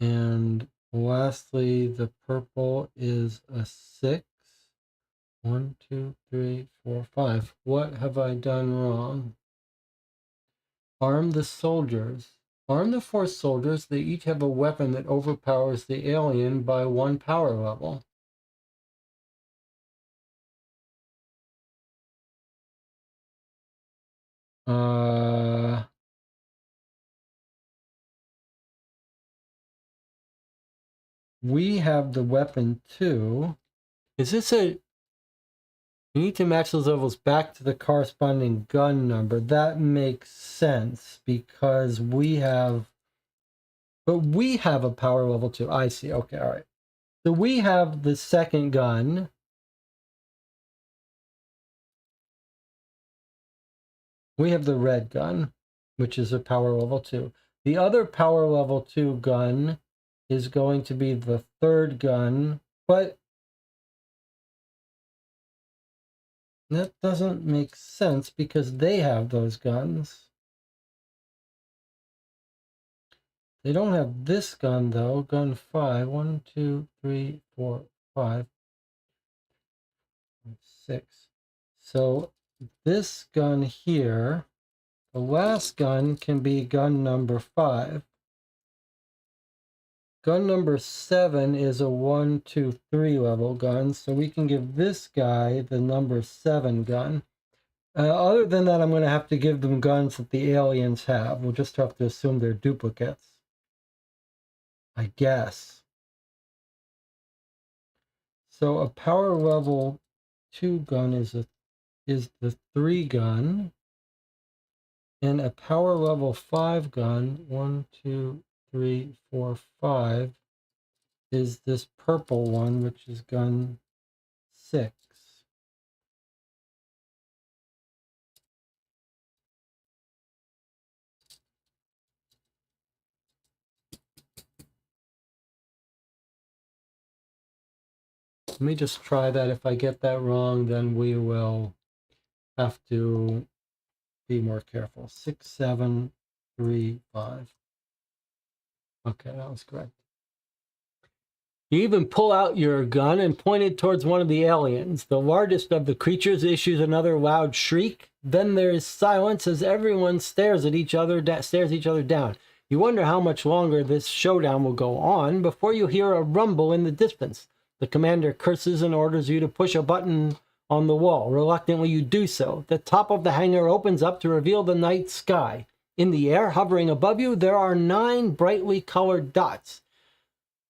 And lastly, the purple is a 6. 1, 2, 3, 4, 5. What have I done wrong? Arm the soldiers. Arm the 4 soldiers. They each have a weapon that overpowers the alien by 1 power level. we have the weapon 2. Is this a... You need to match those levels back to the corresponding gun number. That makes sense because we have... But we have a power level 2. I see. Okay, all right. So we have the second gun. We have the red gun, which is a power level 2. The other power level 2 gun is going to be the third gun, but that doesn't make sense because they have those guns. They don't have this gun though. Gun 5. 1, 2, 3, 4, 5, 6. So this gun here, the last gun can be gun number 5. Gun number 7 is a 1, 2, 3 level gun, so we can give this guy the number 7 gun. Other than that, I'm going to have to give them guns that the aliens have. We'll just have to assume they're duplicates, I guess. So a power level 2 gun is the 3 gun, and a power level 5 gun, 1, 2, 3, 4, 5, is this purple one, which is gun 6. Let me just try that. If I get that wrong, then we will have to be more careful. 6, 7, 3, 5. Okay, that was correct. You even pull out your gun and point it towards one of the aliens. The largest of the creatures issues another loud shriek. Then there is silence as everyone stares each other down. You wonder how much longer this showdown will go on before you hear a rumble in the distance. The commander curses and orders you to push a button on the wall. Reluctantly, you do so. The top of the hangar opens up to reveal the night sky. In the air, hovering above you, there are 9 brightly colored dots.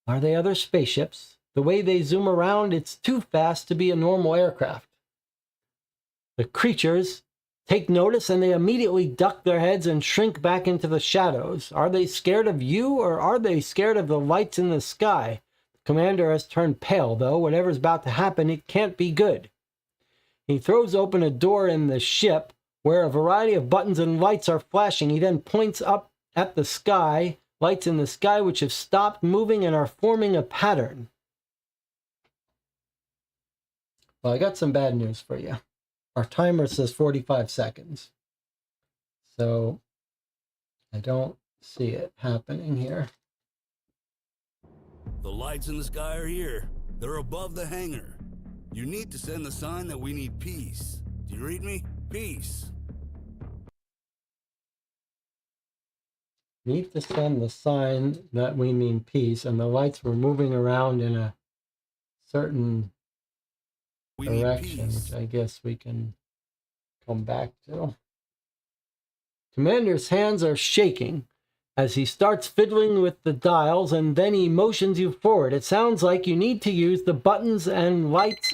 Are they other spaceships? The way they zoom around, it's too fast to be a normal aircraft. The creatures take notice and they immediately duck their heads and shrink back into the shadows. Are they scared of you or are they scared of the lights in the sky? The commander has turned pale, though. Whatever's about to happen, it can't be good. He throws open a door in the ship where a variety of buttons and lights are flashing. He then points up at the sky, lights in the sky which have stopped moving and are forming a pattern. Well, I got some bad news for you. Our timer says 45 seconds. So I don't see it happening here. The lights in the sky are here. They're above the hangar. You need to send the sign that we need peace. Do you read me? Peace. Need to send the sign that we mean peace, and the lights were moving around in a certain direction, which I guess we can come back to. Commander's hands are shaking as he starts fiddling with the dials, and then he motions you forward. It sounds like you need to use the buttons and lights.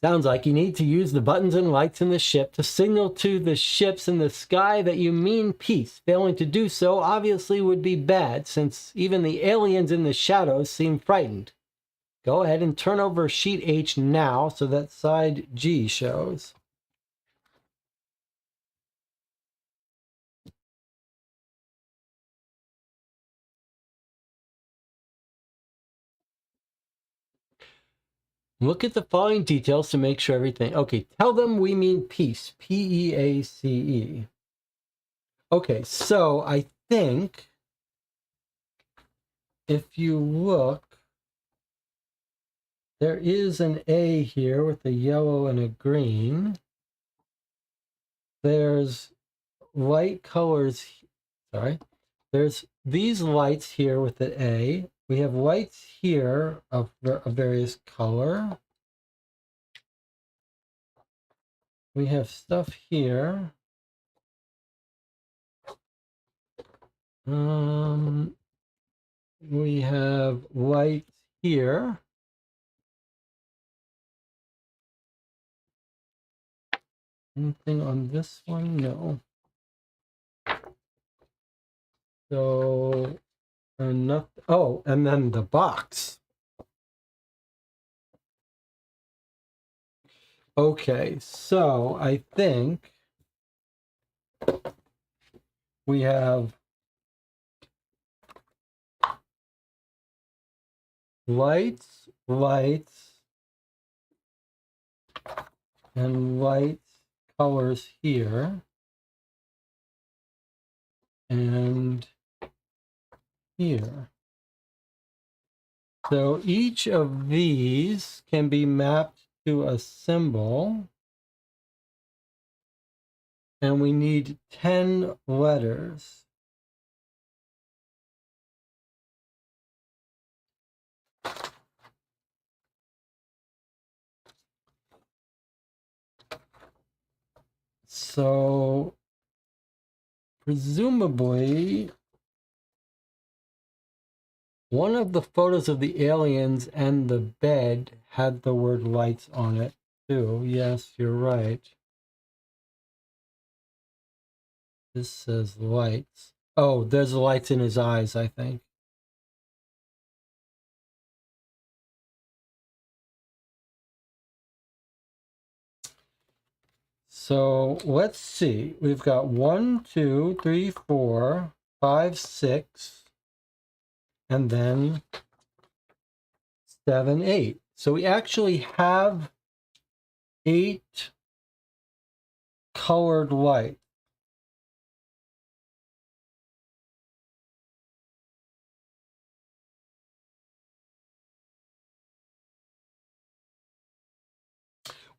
Sounds like you need to use the buttons and lights in the ship to signal to the ships in the sky that you mean peace. Failing to do so obviously would be bad, since even the aliens in the shadows seem frightened. Go ahead and turn over sheet H now so that side G shows. Look at the following details to make sure everything... Okay, tell them we mean peace. P-E-A-C-E. Okay, so I think if you look, there is an A here with a yellow and a green. There's light colors... Sorry. There's these lights here with the A. We have lights here of various color. we have stuff here. We have light here. Anything on this one? No. So, enough. Oh, and then the box. Okay, so I think we have lights, and light colors here. And here. So each of these can be mapped to a symbol. And we need 10 letters. So presumably one of the photos of the aliens and the bed had the word lights on it too. Yes, you're right. This says lights. Oh, there's lights in his eyes, I think. So let's see. We've got 1, 2, 3, 4, 5, 6, and then 7, 8. So we actually have 8 colored light.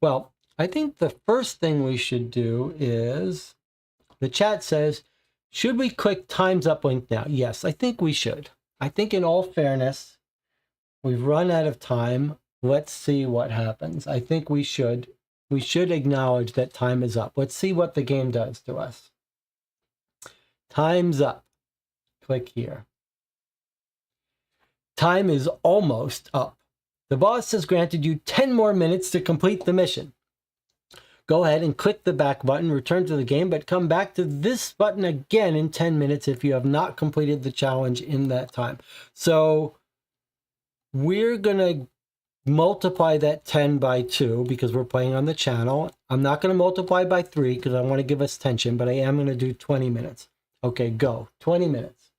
Well, I think the first thing we should do is, the chat says, should we click time's up link now? Yes, I think we should. I think in all fairness, we've run out of time. Let's see what happens. I think we should acknowledge that time is up. Let's see what the game does to us. Time's up. Click here. Time is almost up. The boss has granted you 10 more minutes to complete the mission. Go ahead and click the back button, return to the game, but come back to this button again in 10 minutes if you have not completed the challenge in that time. So we're going to multiply that 10 by 2 because we're playing on the channel. I'm not going to multiply by 3 because I want to give us tension, but I am going to do 20 minutes. Okay, go. 20 minutes.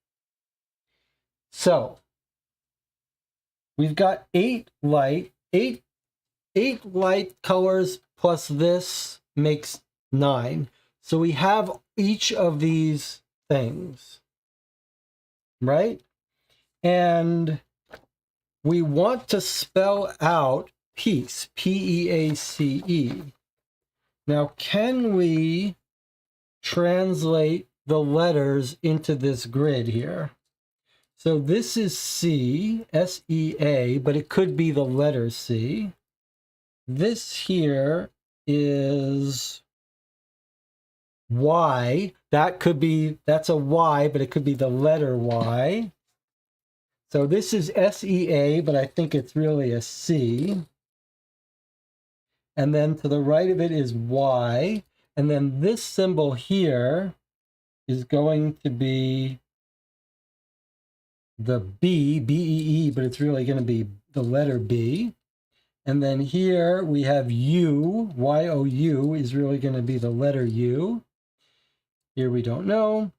So we've got 8 light colors plus this makes 9. So we have each of these things, right? And we want to spell out peace, P-E-A-C-E. Now, can we translate the letters into this grid here? So this is C, S-E-A, but it could be the letter C. This here is Y. That's a Y, but it could be the letter Y. So this is S-E-A, but I think it's really a C. And then to the right of it is Y. And then this symbol here is going to be the B, B-E-E, but it's really going to be the letter B. And then here we have U, Y-O-U is really going to be the letter U. Here we don't know.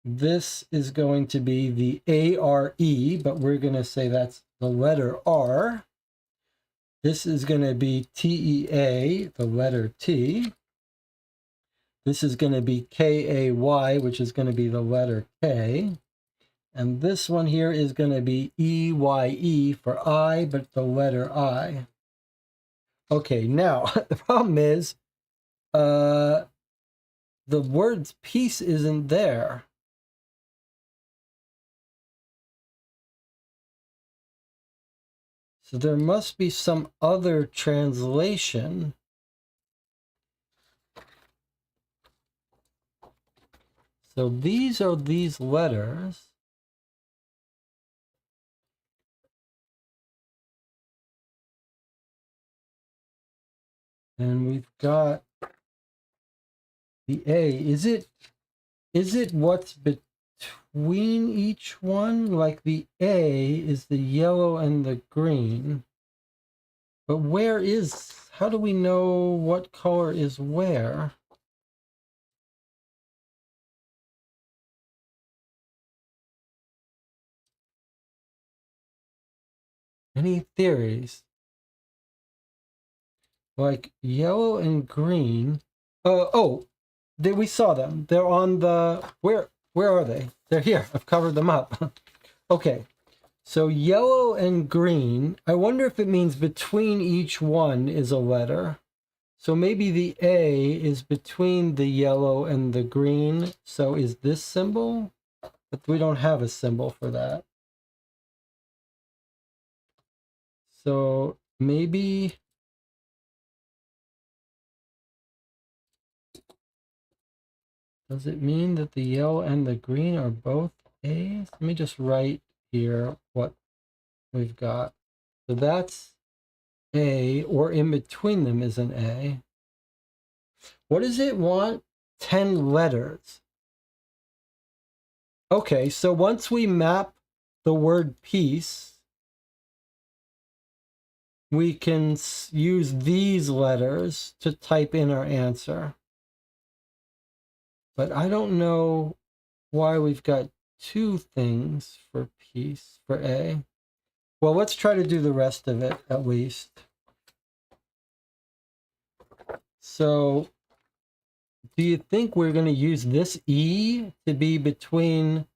This is going to be the A-R-E, but we're going to say that's the letter R. This is going to be T-E-A, the letter T. This is going to be K-A-Y, which is going to be the letter K. And this one here is going to be E-Y-E for I, but the letter I. Okay, now, the problem is, the word peace isn't there. So there must be some other translation. So these are these letters. And we've got the A. Is it what's between each one? Like the A is the yellow and the green. But how do we know what color is where? Any theories? Like yellow and green. We saw them. They're on the, where are they? They're here. I've covered them up. Okay. So yellow and green, I wonder if it means between each one is a letter. So maybe the A is between the yellow and the green. So is this symbol? But we don't have a symbol for that. So maybe does it mean that the yellow and the green are both A's? Let me just write here what we've got. So that's A, or in between them is an A. What does it want? 10 letters. Okay, so once we map the word peace, we can use these letters to type in our answer. But I don't know why we've got two things for peace, for A. Well, let's try to do the rest of it at least. So, do you think we're going to use this E to be between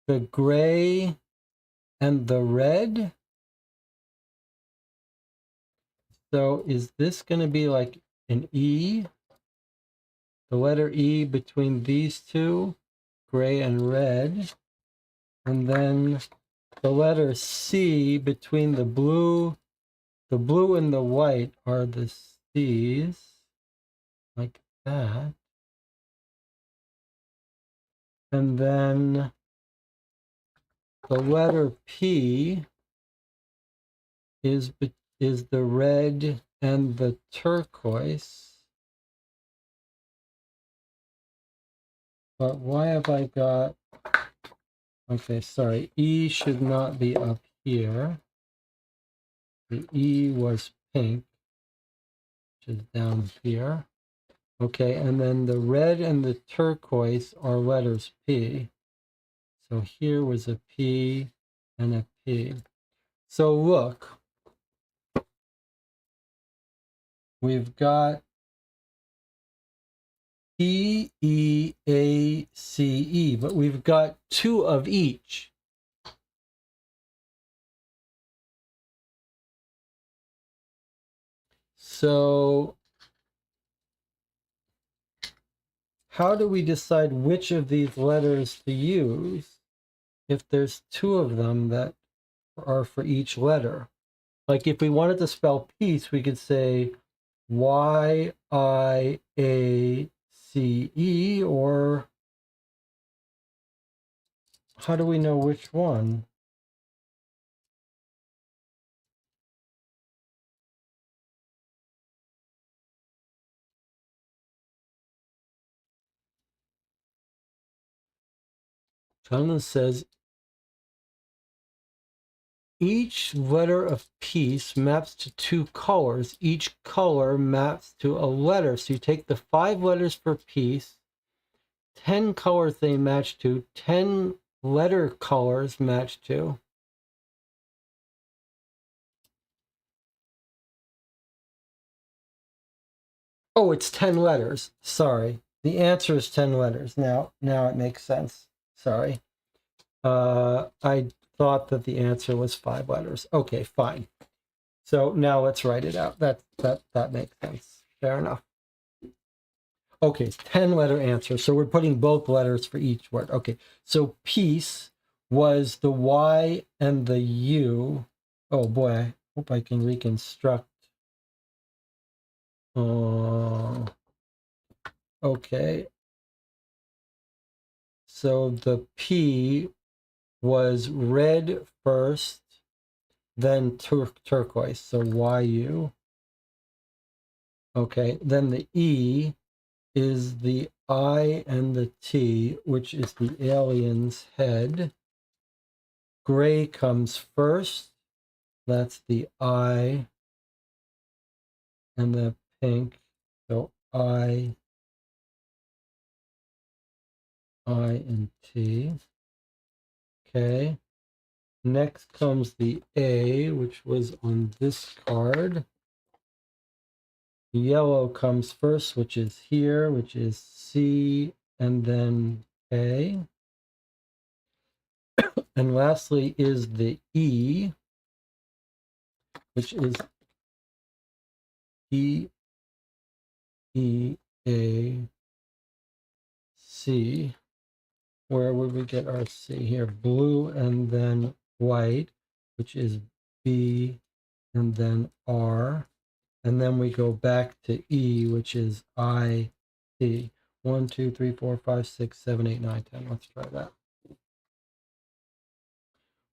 the gray and the red? So, is this going to be like an E? The letter E between these two, gray and red. And then the letter C between the blue and the white are the C's, like that. And then the letter P is the red and the turquoise. But why have I got, okay, sorry, E should not be up here. The E was pink, which is down here. Okay, and then the red and the turquoise are letters P. So here was a P and a P. So look, we've got P, E, A, C, E, but we've got two of each. So how do we decide which of these letters to use if there's two of them that are for each letter? Like if we wanted to spell peace, we could say Y-I-A-C-E, or how do we know which one? Jonathan says, each letter of peace maps to two colors. Each color maps to a letter. So you take the 5 letters for peace, 10 colors they match to, 10 letter colors match to. Oh, it's 10 letters. Sorry. The answer is 10 letters. Now it makes sense. Sorry. I thought that the answer was 5 letters. Okay, fine. So now let's write it out. That makes sense. Fair enough. Okay, 10-letter answer. So we're putting both letters for each word. Okay, so peace was the Y and the U. Oh boy, I hope I can reconstruct. Okay. So the P was red first, then turquoise. So YU. Okay, then the E is the I and the T, which is the alien's head. Gray comes first. That's the I and the pink. So I and T. Okay. Next comes the A, which was on this card. Yellow comes first, which is here, which is C and then A. And lastly is the E, which is E, A, C. Where would we get our C here? Blue and then white, which is B and then R. And then we go back to E, which is I, T. 1, 2, 3, 4, 5, 6, 7, 8, 9, 10. Let's try that.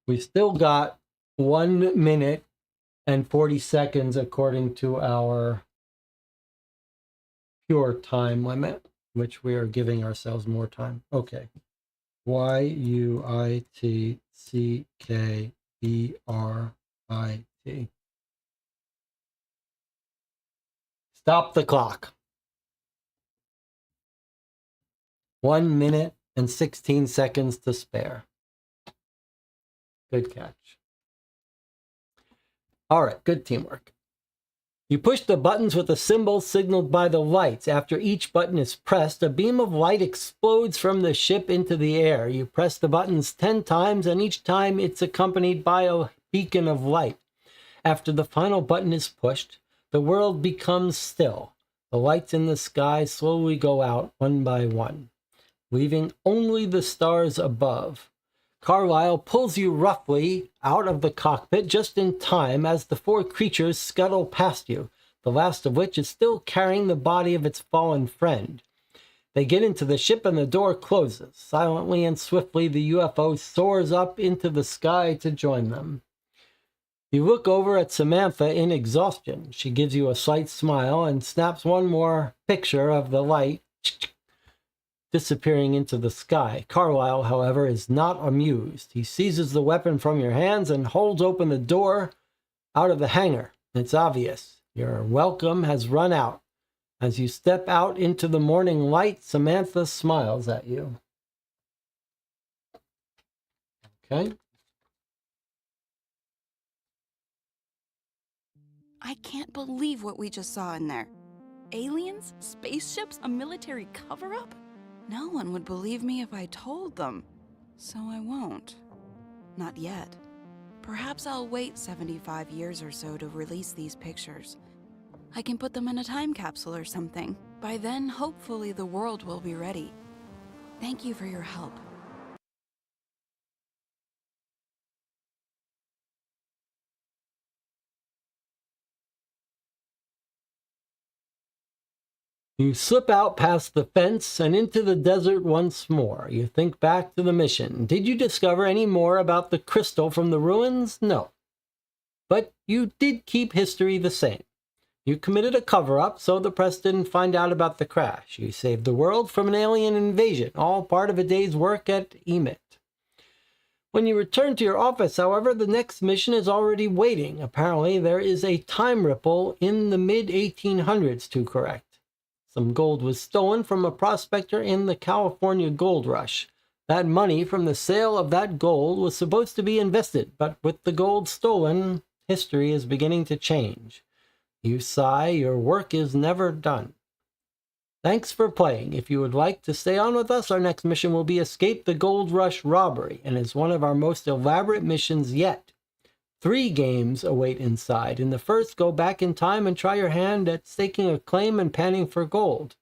We still got 1 minute and 40 seconds according to our pure time limit, which we are giving ourselves more time. Okay. YUITCKBRIT. Stop the clock. 1 minute and 16 seconds to spare. Good catch. All right, good teamwork. You push the buttons with the symbol signaled by the lights. After each button is pressed, a beam of light explodes from the ship into the air. You press the buttons 10 times, and each time it's accompanied by a beacon of light. After the final button is pushed, the world becomes still. The lights in the sky slowly go out one by one, leaving only the stars above. Carlisle pulls you roughly out of the cockpit just in time as the 4 creatures scuttle past you, the last of which is still carrying the body of its fallen friend. They get into the ship and the door closes. Silently and swiftly, the UFO soars up into the sky to join them. You look over at Samantha in exhaustion. She gives you a slight smile and snaps one more picture of the light disappearing into the sky. Carlisle, however, is not amused. He seizes the weapon from your hands and holds open the door out of the hangar. It's obvious. Your welcome has run out. As you step out into the morning light, Samantha smiles at you. Okay. I can't believe what we just saw in there. Aliens? Spaceships? A military cover-up? No one would believe me if I told them. So I won't. Not yet. Perhaps I'll wait 75 years or so to release these pictures. I can put them in a time capsule or something. By then, hopefully the world will be ready. Thank you for your help. You slip out past the fence and into the desert once more. You think back to the mission. Did you discover any more about the crystal from the ruins? No. But you did keep history the same. You committed a cover-up so the press didn't find out about the crash. You saved the world from an alien invasion, all part of a day's work at EMIT. When you return to your office, however, the next mission is already waiting. Apparently, there is a time ripple in the mid-1800s to correct. Some gold was stolen from a prospector in the California gold rush. That money from the sale of that gold was supposed to be invested, but with the gold stolen, history is beginning to change. You sigh, your work is never done. Thanks for playing. If you would like to stay on with us, our next mission will be Escape the Gold Rush Robbery, and is one of our most elaborate missions yet. 3 games await inside. In the first, go back in time and try your hand at staking a claim and panning for gold.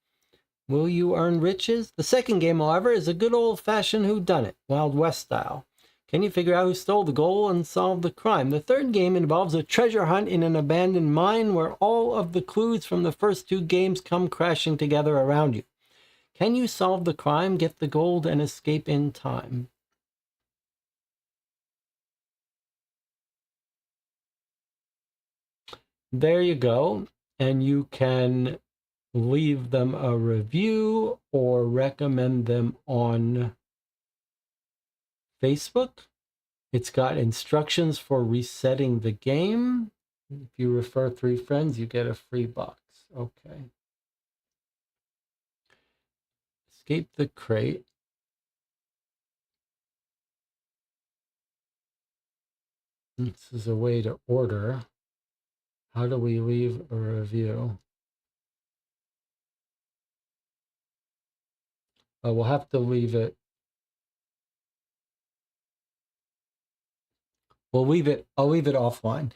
Will you earn riches? The second game, however, is a good old-fashioned whodunit, Wild West style. Can you figure out who stole the gold and solve the crime? The third game involves a treasure hunt in an abandoned mine where all of the clues from the first 2 games come crashing together around you. Can you solve the crime, get the gold, and escape in time? There you go. And you can leave them a review or recommend them on Facebook. It's got instructions for resetting the game. If you refer 3 friends, you get a free box. Okay. Escape the crate. This is a way to order. How do we leave a review? Oh, we'll have to leave it. I'll leave it offline.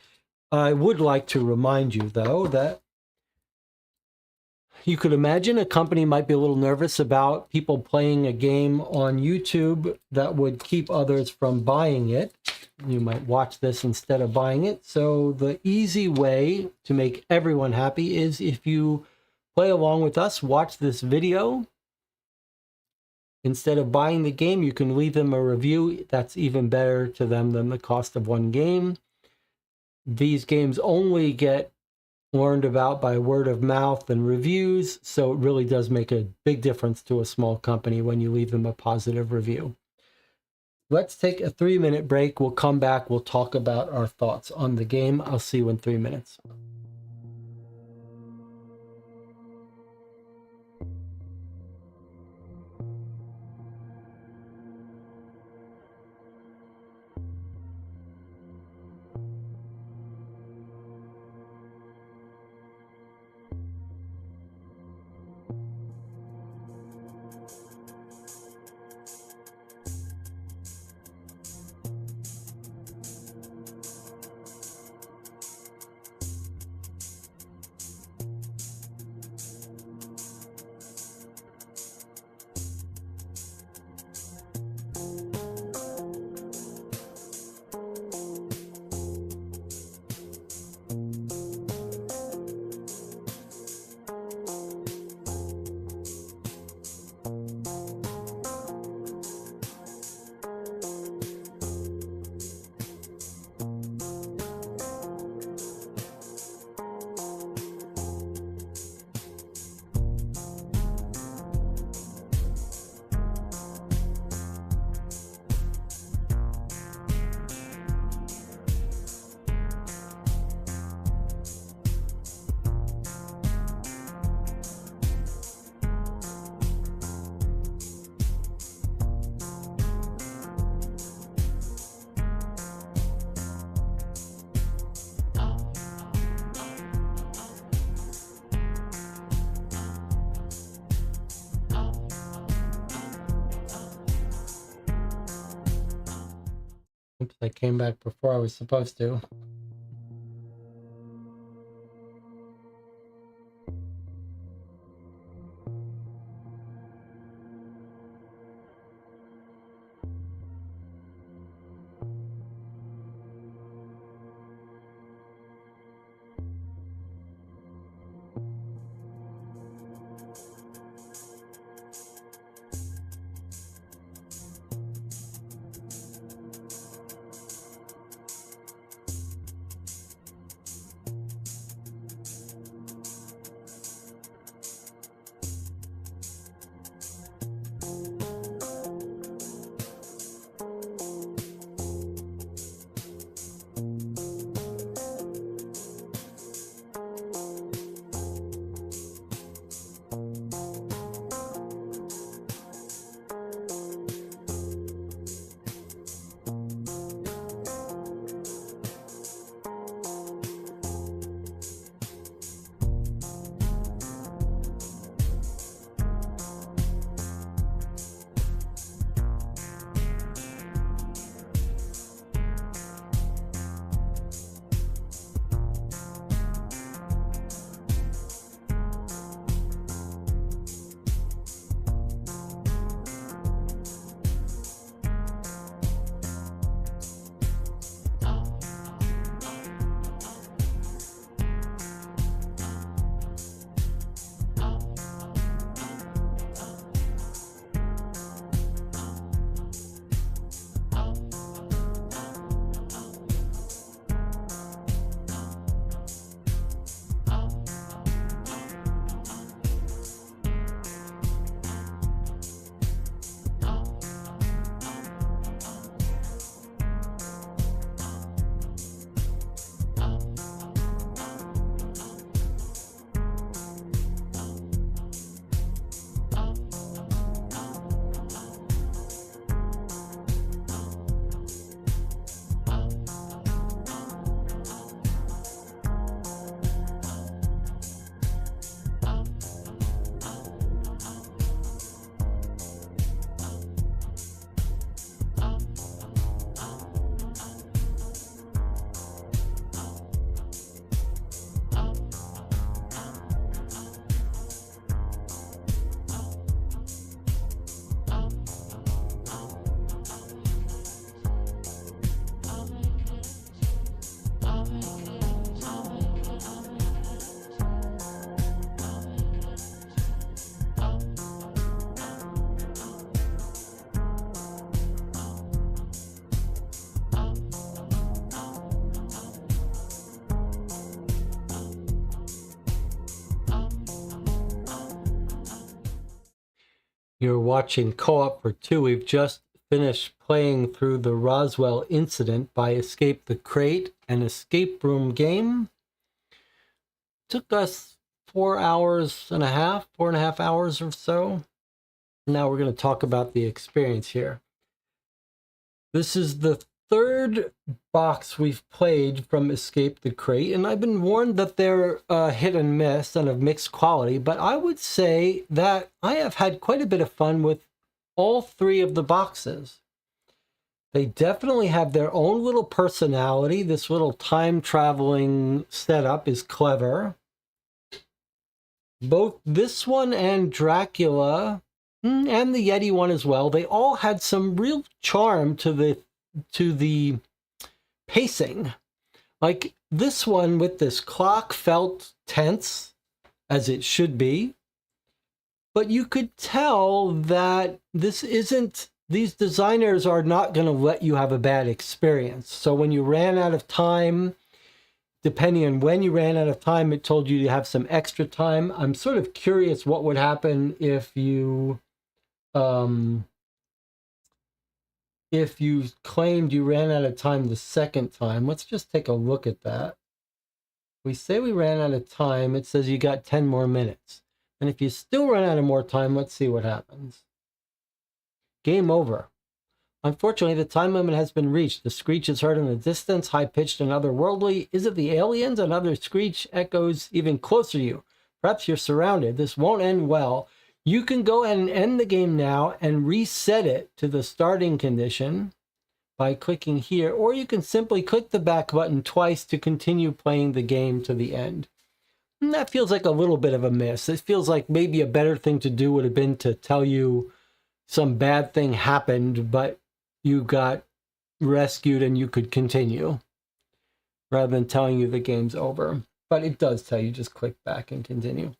I would like to remind you, though, that you could imagine a company might be a little nervous about people playing a game on YouTube that would keep others from buying it. You might watch this instead of buying it. So the easy way to make everyone happy is if you play along with us, watch this video. Instead of buying the game, you can leave them a review. That's even better to them than the cost of one game. These games only get learned about by word of mouth and reviews, so it really does make a big difference to a small company when you leave them a positive review. Let's take a 3-minute break. We'll come back. We'll talk about our thoughts on the game. I'll see you in 3 minutes. Oops, I came back before I was supposed to. You're watching Co-op for Two. We've just finished playing through the Roswell incident by Escape the Crate, an escape room game. Took us 4.5 hours or so. Now we're going to talk about the experience here. This is the third box we've played from Escape the Crate, and I've been warned that they're hit and miss and of mixed quality, but I would say that I have had quite a bit of fun with all three of the boxes. They definitely have their own little personality. This little time-traveling setup is clever. Both this one and Dracula, and the Yeti one as well, they all had some real charm to the pacing. Like this one with this clock felt tense, as it should be, but you could tell that these designers are not going to let you have a bad experience. So when you ran out of time, depending on when you ran out of time, it told you to have some extra time. I'm sort of curious what would happen if you claimed you ran out of time the second time. Let's just take a look at that. We say we ran out of time. It says you got 10 more minutes. And if you still run out of more time, let's see what happens. Game over. Unfortunately, the time limit has been reached. The screech is heard in the distance, high-pitched and otherworldly. Is it the aliens? Another screech echoes even closer to you. Perhaps you're surrounded. This won't end well. You can go ahead and end the game now and reset it to the starting condition by clicking here, or you can simply click the back button twice to continue playing the game to the end. And that feels like a little bit of a miss. It feels like maybe a better thing to do would have been to tell you some bad thing happened, but you got rescued and you could continue, rather than telling you the game's over. But it does tell you, just click back and continue.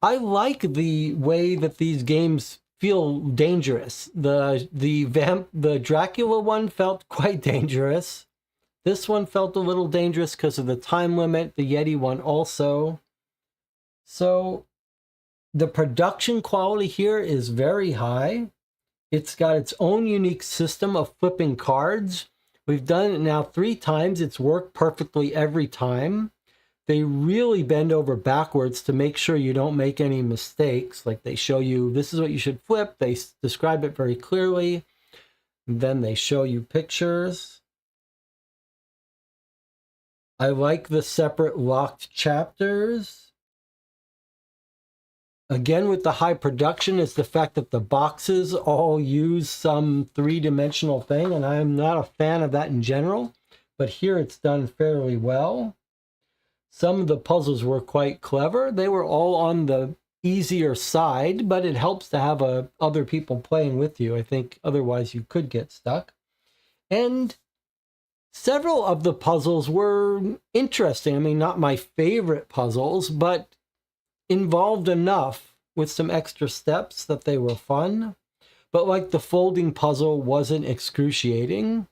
I like the way that these games feel dangerous. The Dracula one felt quite dangerous. This one felt a little dangerous because of the time limit. The Yeti one also. So the production quality here is very high. It's got its own unique system of flipping cards. We've done it now 3 times. It's worked perfectly every time. They really bend over backwards to make sure you don't make any mistakes. Like they show you, this is what you should flip. They describe it very clearly. Then they show you pictures. I like the separate locked chapters. Again, with the high production is the fact that the boxes all use some 3-dimensional thing, and I am not a fan of that in general, but here it's done fairly well. Some of the puzzles were quite clever. They were all on the easier side, but it helps to have other people playing with you. I think otherwise you could get stuck. And several of the puzzles were interesting. I mean, not my favorite puzzles, but involved enough with some extra steps that they were fun. But like the folding puzzle wasn't excruciating.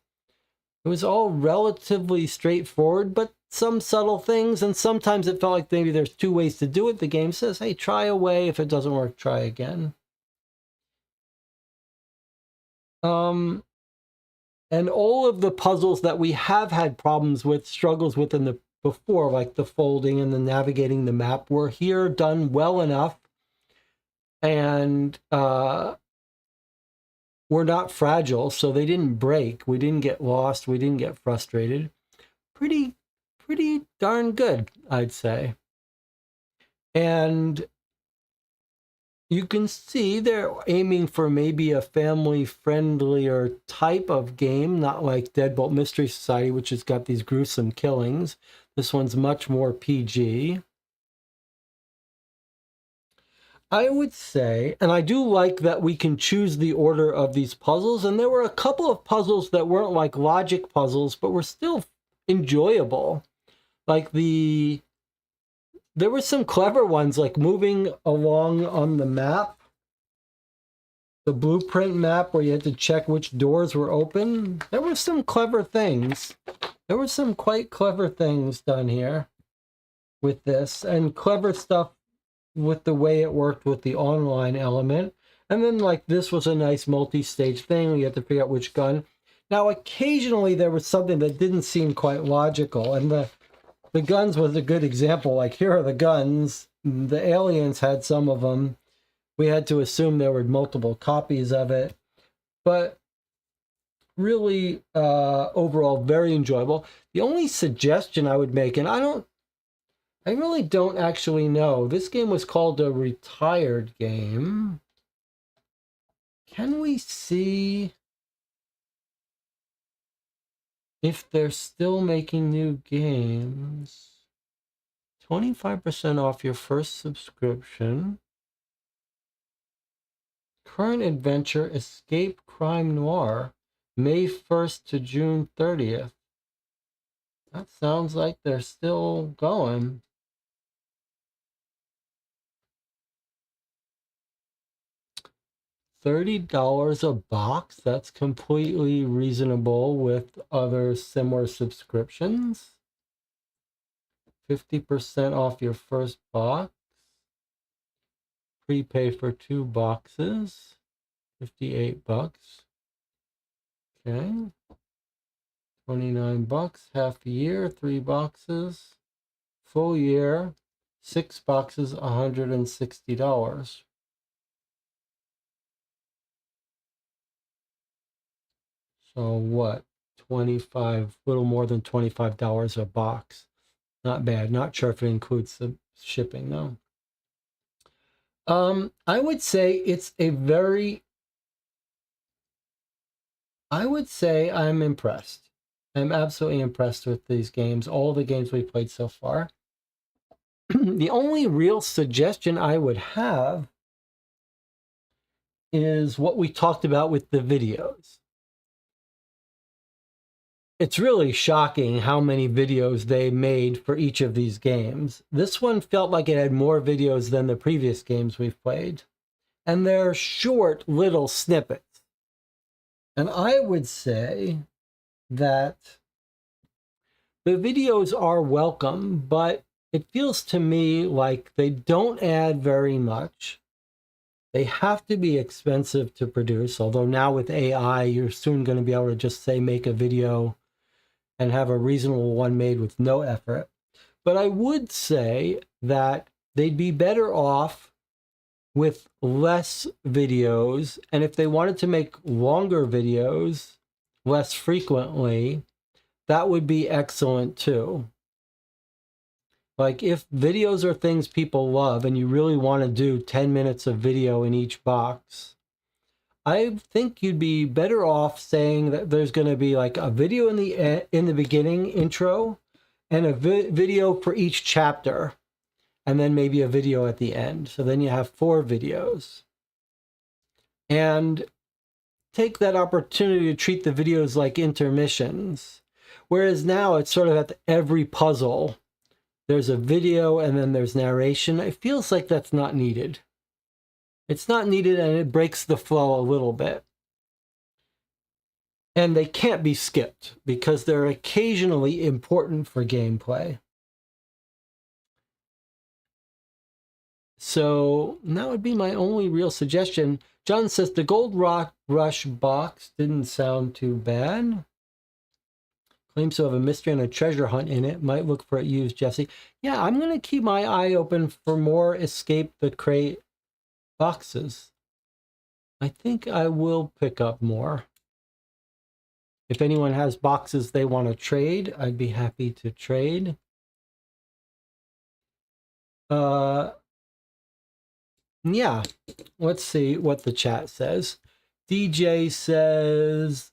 It was all relatively straightforward, but some subtle things, and sometimes it felt like maybe there's 2 ways to do it. The game says, hey, try a way. If it doesn't work, try again. And all of the puzzles that we have had problems with, struggles with in the before, like the folding and the navigating the map, were here done well enough, and were not fragile, so they didn't break. We didn't get lost. We didn't get frustrated. Pretty darn good, I'd say. And you can see they're aiming for maybe a family-friendlier type of game, not like Deadbolt Mystery Society, which has got these gruesome killings. This one's much more PG. I would say, and I do like that we can choose the order of these puzzles, and there were a couple of puzzles that weren't like logic puzzles, but were still enjoyable. Like there were some clever ones, like moving along on the map, the blueprint map where you had to check which doors were open. There were some clever things. There were some quite clever things done here with this, and clever stuff with the way it worked with the online element. And then like this was a nice multi-stage thing. You had to figure out which gun. Now, occasionally there was something that didn't seem quite logical. And the guns was a good example. Like, here are the guns. The aliens had some of them. We had to assume there were multiple copies of it. But really, overall, very enjoyable. The only suggestion I would make, and I really don't actually know. This game was called a retired game. Can we see if they're still making new games? 25% off your first subscription. Current adventure, Escape Crime Noir, May 1st to June 30th. That sounds like they're still going. $30 a box. That's completely reasonable with other similar subscriptions. 50% off your first box. Prepay for 2 boxes. 58 bucks. Okay. 29 bucks. Half a year, 3 boxes. Full year, 6 boxes, $160. So what? 25, little more than $25 a box. Not bad. Not sure if it includes the shipping though. I would say it's a very, I would say I'm impressed. I'm absolutely impressed with these games, all the games we played so far. The only real suggestion I would have is what we talked about with the videos. It's really shocking how many videos they made for each of these games. This one felt like it had more videos than the previous games we've played. And they're short little snippets. And I would say that the videos are welcome, but it feels to me like they don't add very much. They have to be expensive to produce, although now with AI, you're soon going to be able to just say make a video and have a reasonable one made with no effort. But I would say that they'd be better off with less videos. And if they wanted to make longer videos less frequently, that would be excellent too. Like if videos are things people love and you really want to do 10 minutes of video in each box, I think you'd be better off saying that there's going to be like a video in the beginning intro and a video for each chapter, and then maybe a video at the end. So then you have 4 videos. And take that opportunity to treat the videos like intermissions. Whereas now it's sort of at every puzzle, there's a video and then there's narration. It feels like that's not needed. It's not needed and it breaks the flow a little bit. And they can't be skipped because they're occasionally important for gameplay. So that would be my only real suggestion. John says the Gold Rush box didn't sound too bad. Claims to have a mystery and a treasure hunt in it. Might look for it used, Jesse. Yeah, I'm going to keep my eye open for more Escape the Crate boxes. I think I will pick up more. If anyone has boxes they want to trade, I'd be happy to trade. Yeah, let's see what the chat says. DJ says,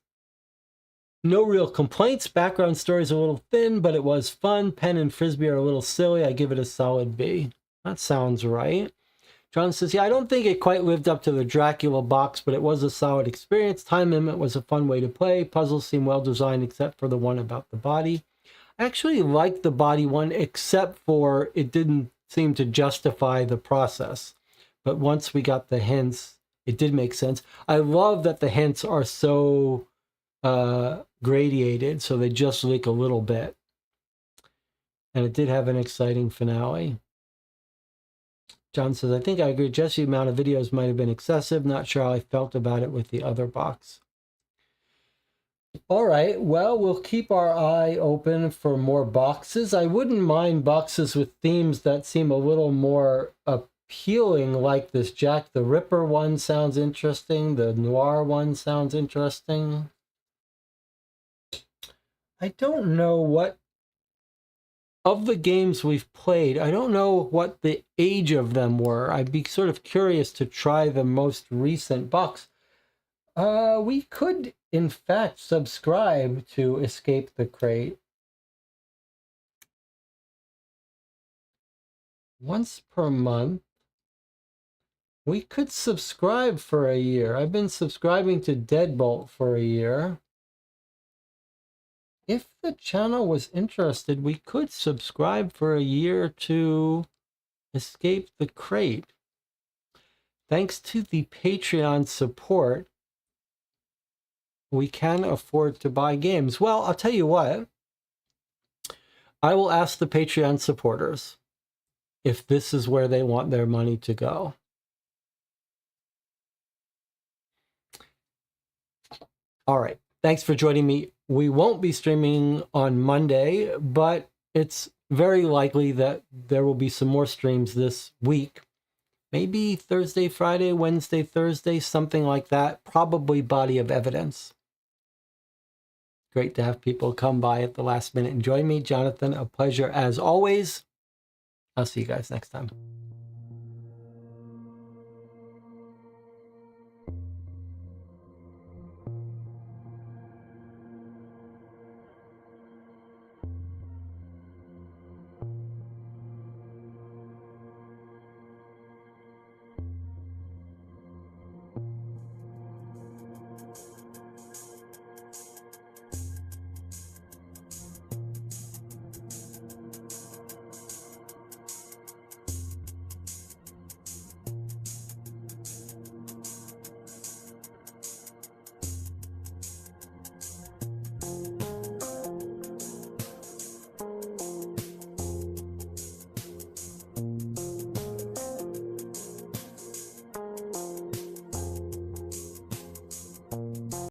no real complaints. Background story is a little thin, but it was fun. Pen and Frisbee are a little silly. I give it a solid B. That sounds right. John says, yeah, I don't think it quite lived up to the Dracula box, but it was a solid experience. Time Limit was a fun way to play. Puzzles seem well designed, except for the one about the body. I actually liked the body one, except for it didn't seem to justify the process. But once we got the hints, it did make sense. I love that the hints are so gradiated, so they just leak a little bit. And it did have an exciting finale. John says, I think I agree. Just the amount of videos might have been excessive. Not sure how I felt about it with the other box. All right, well, we'll keep our eye open for more boxes. I wouldn't mind boxes with themes that seem a little more appealing, like this Jack the Ripper one sounds interesting. The noir one sounds interesting. I don't know what, of the games we've played, I don't know what the age of them were. I'd be sort of curious to try the most recent box. We could, in fact, subscribe to Escape the Crate. Once per month. We could subscribe for a year. I've been subscribing to Deadbolt for a year. If the channel was interested, we could subscribe for a year to Escape the Crate. Thanks to the Patreon support, we can afford to buy games. Well, I'll tell you what. I will ask the Patreon supporters if this is where they want their money to go. All right. Thanks for joining me. We won't be streaming on Monday, but it's very likely that there will be some more streams this week. Maybe Thursday, Friday, Wednesday, Thursday, something like that. Probably Body of Evidence. Great to have people come by at the last minute and join me. Jonathan, a pleasure as always. I'll see you guys next time.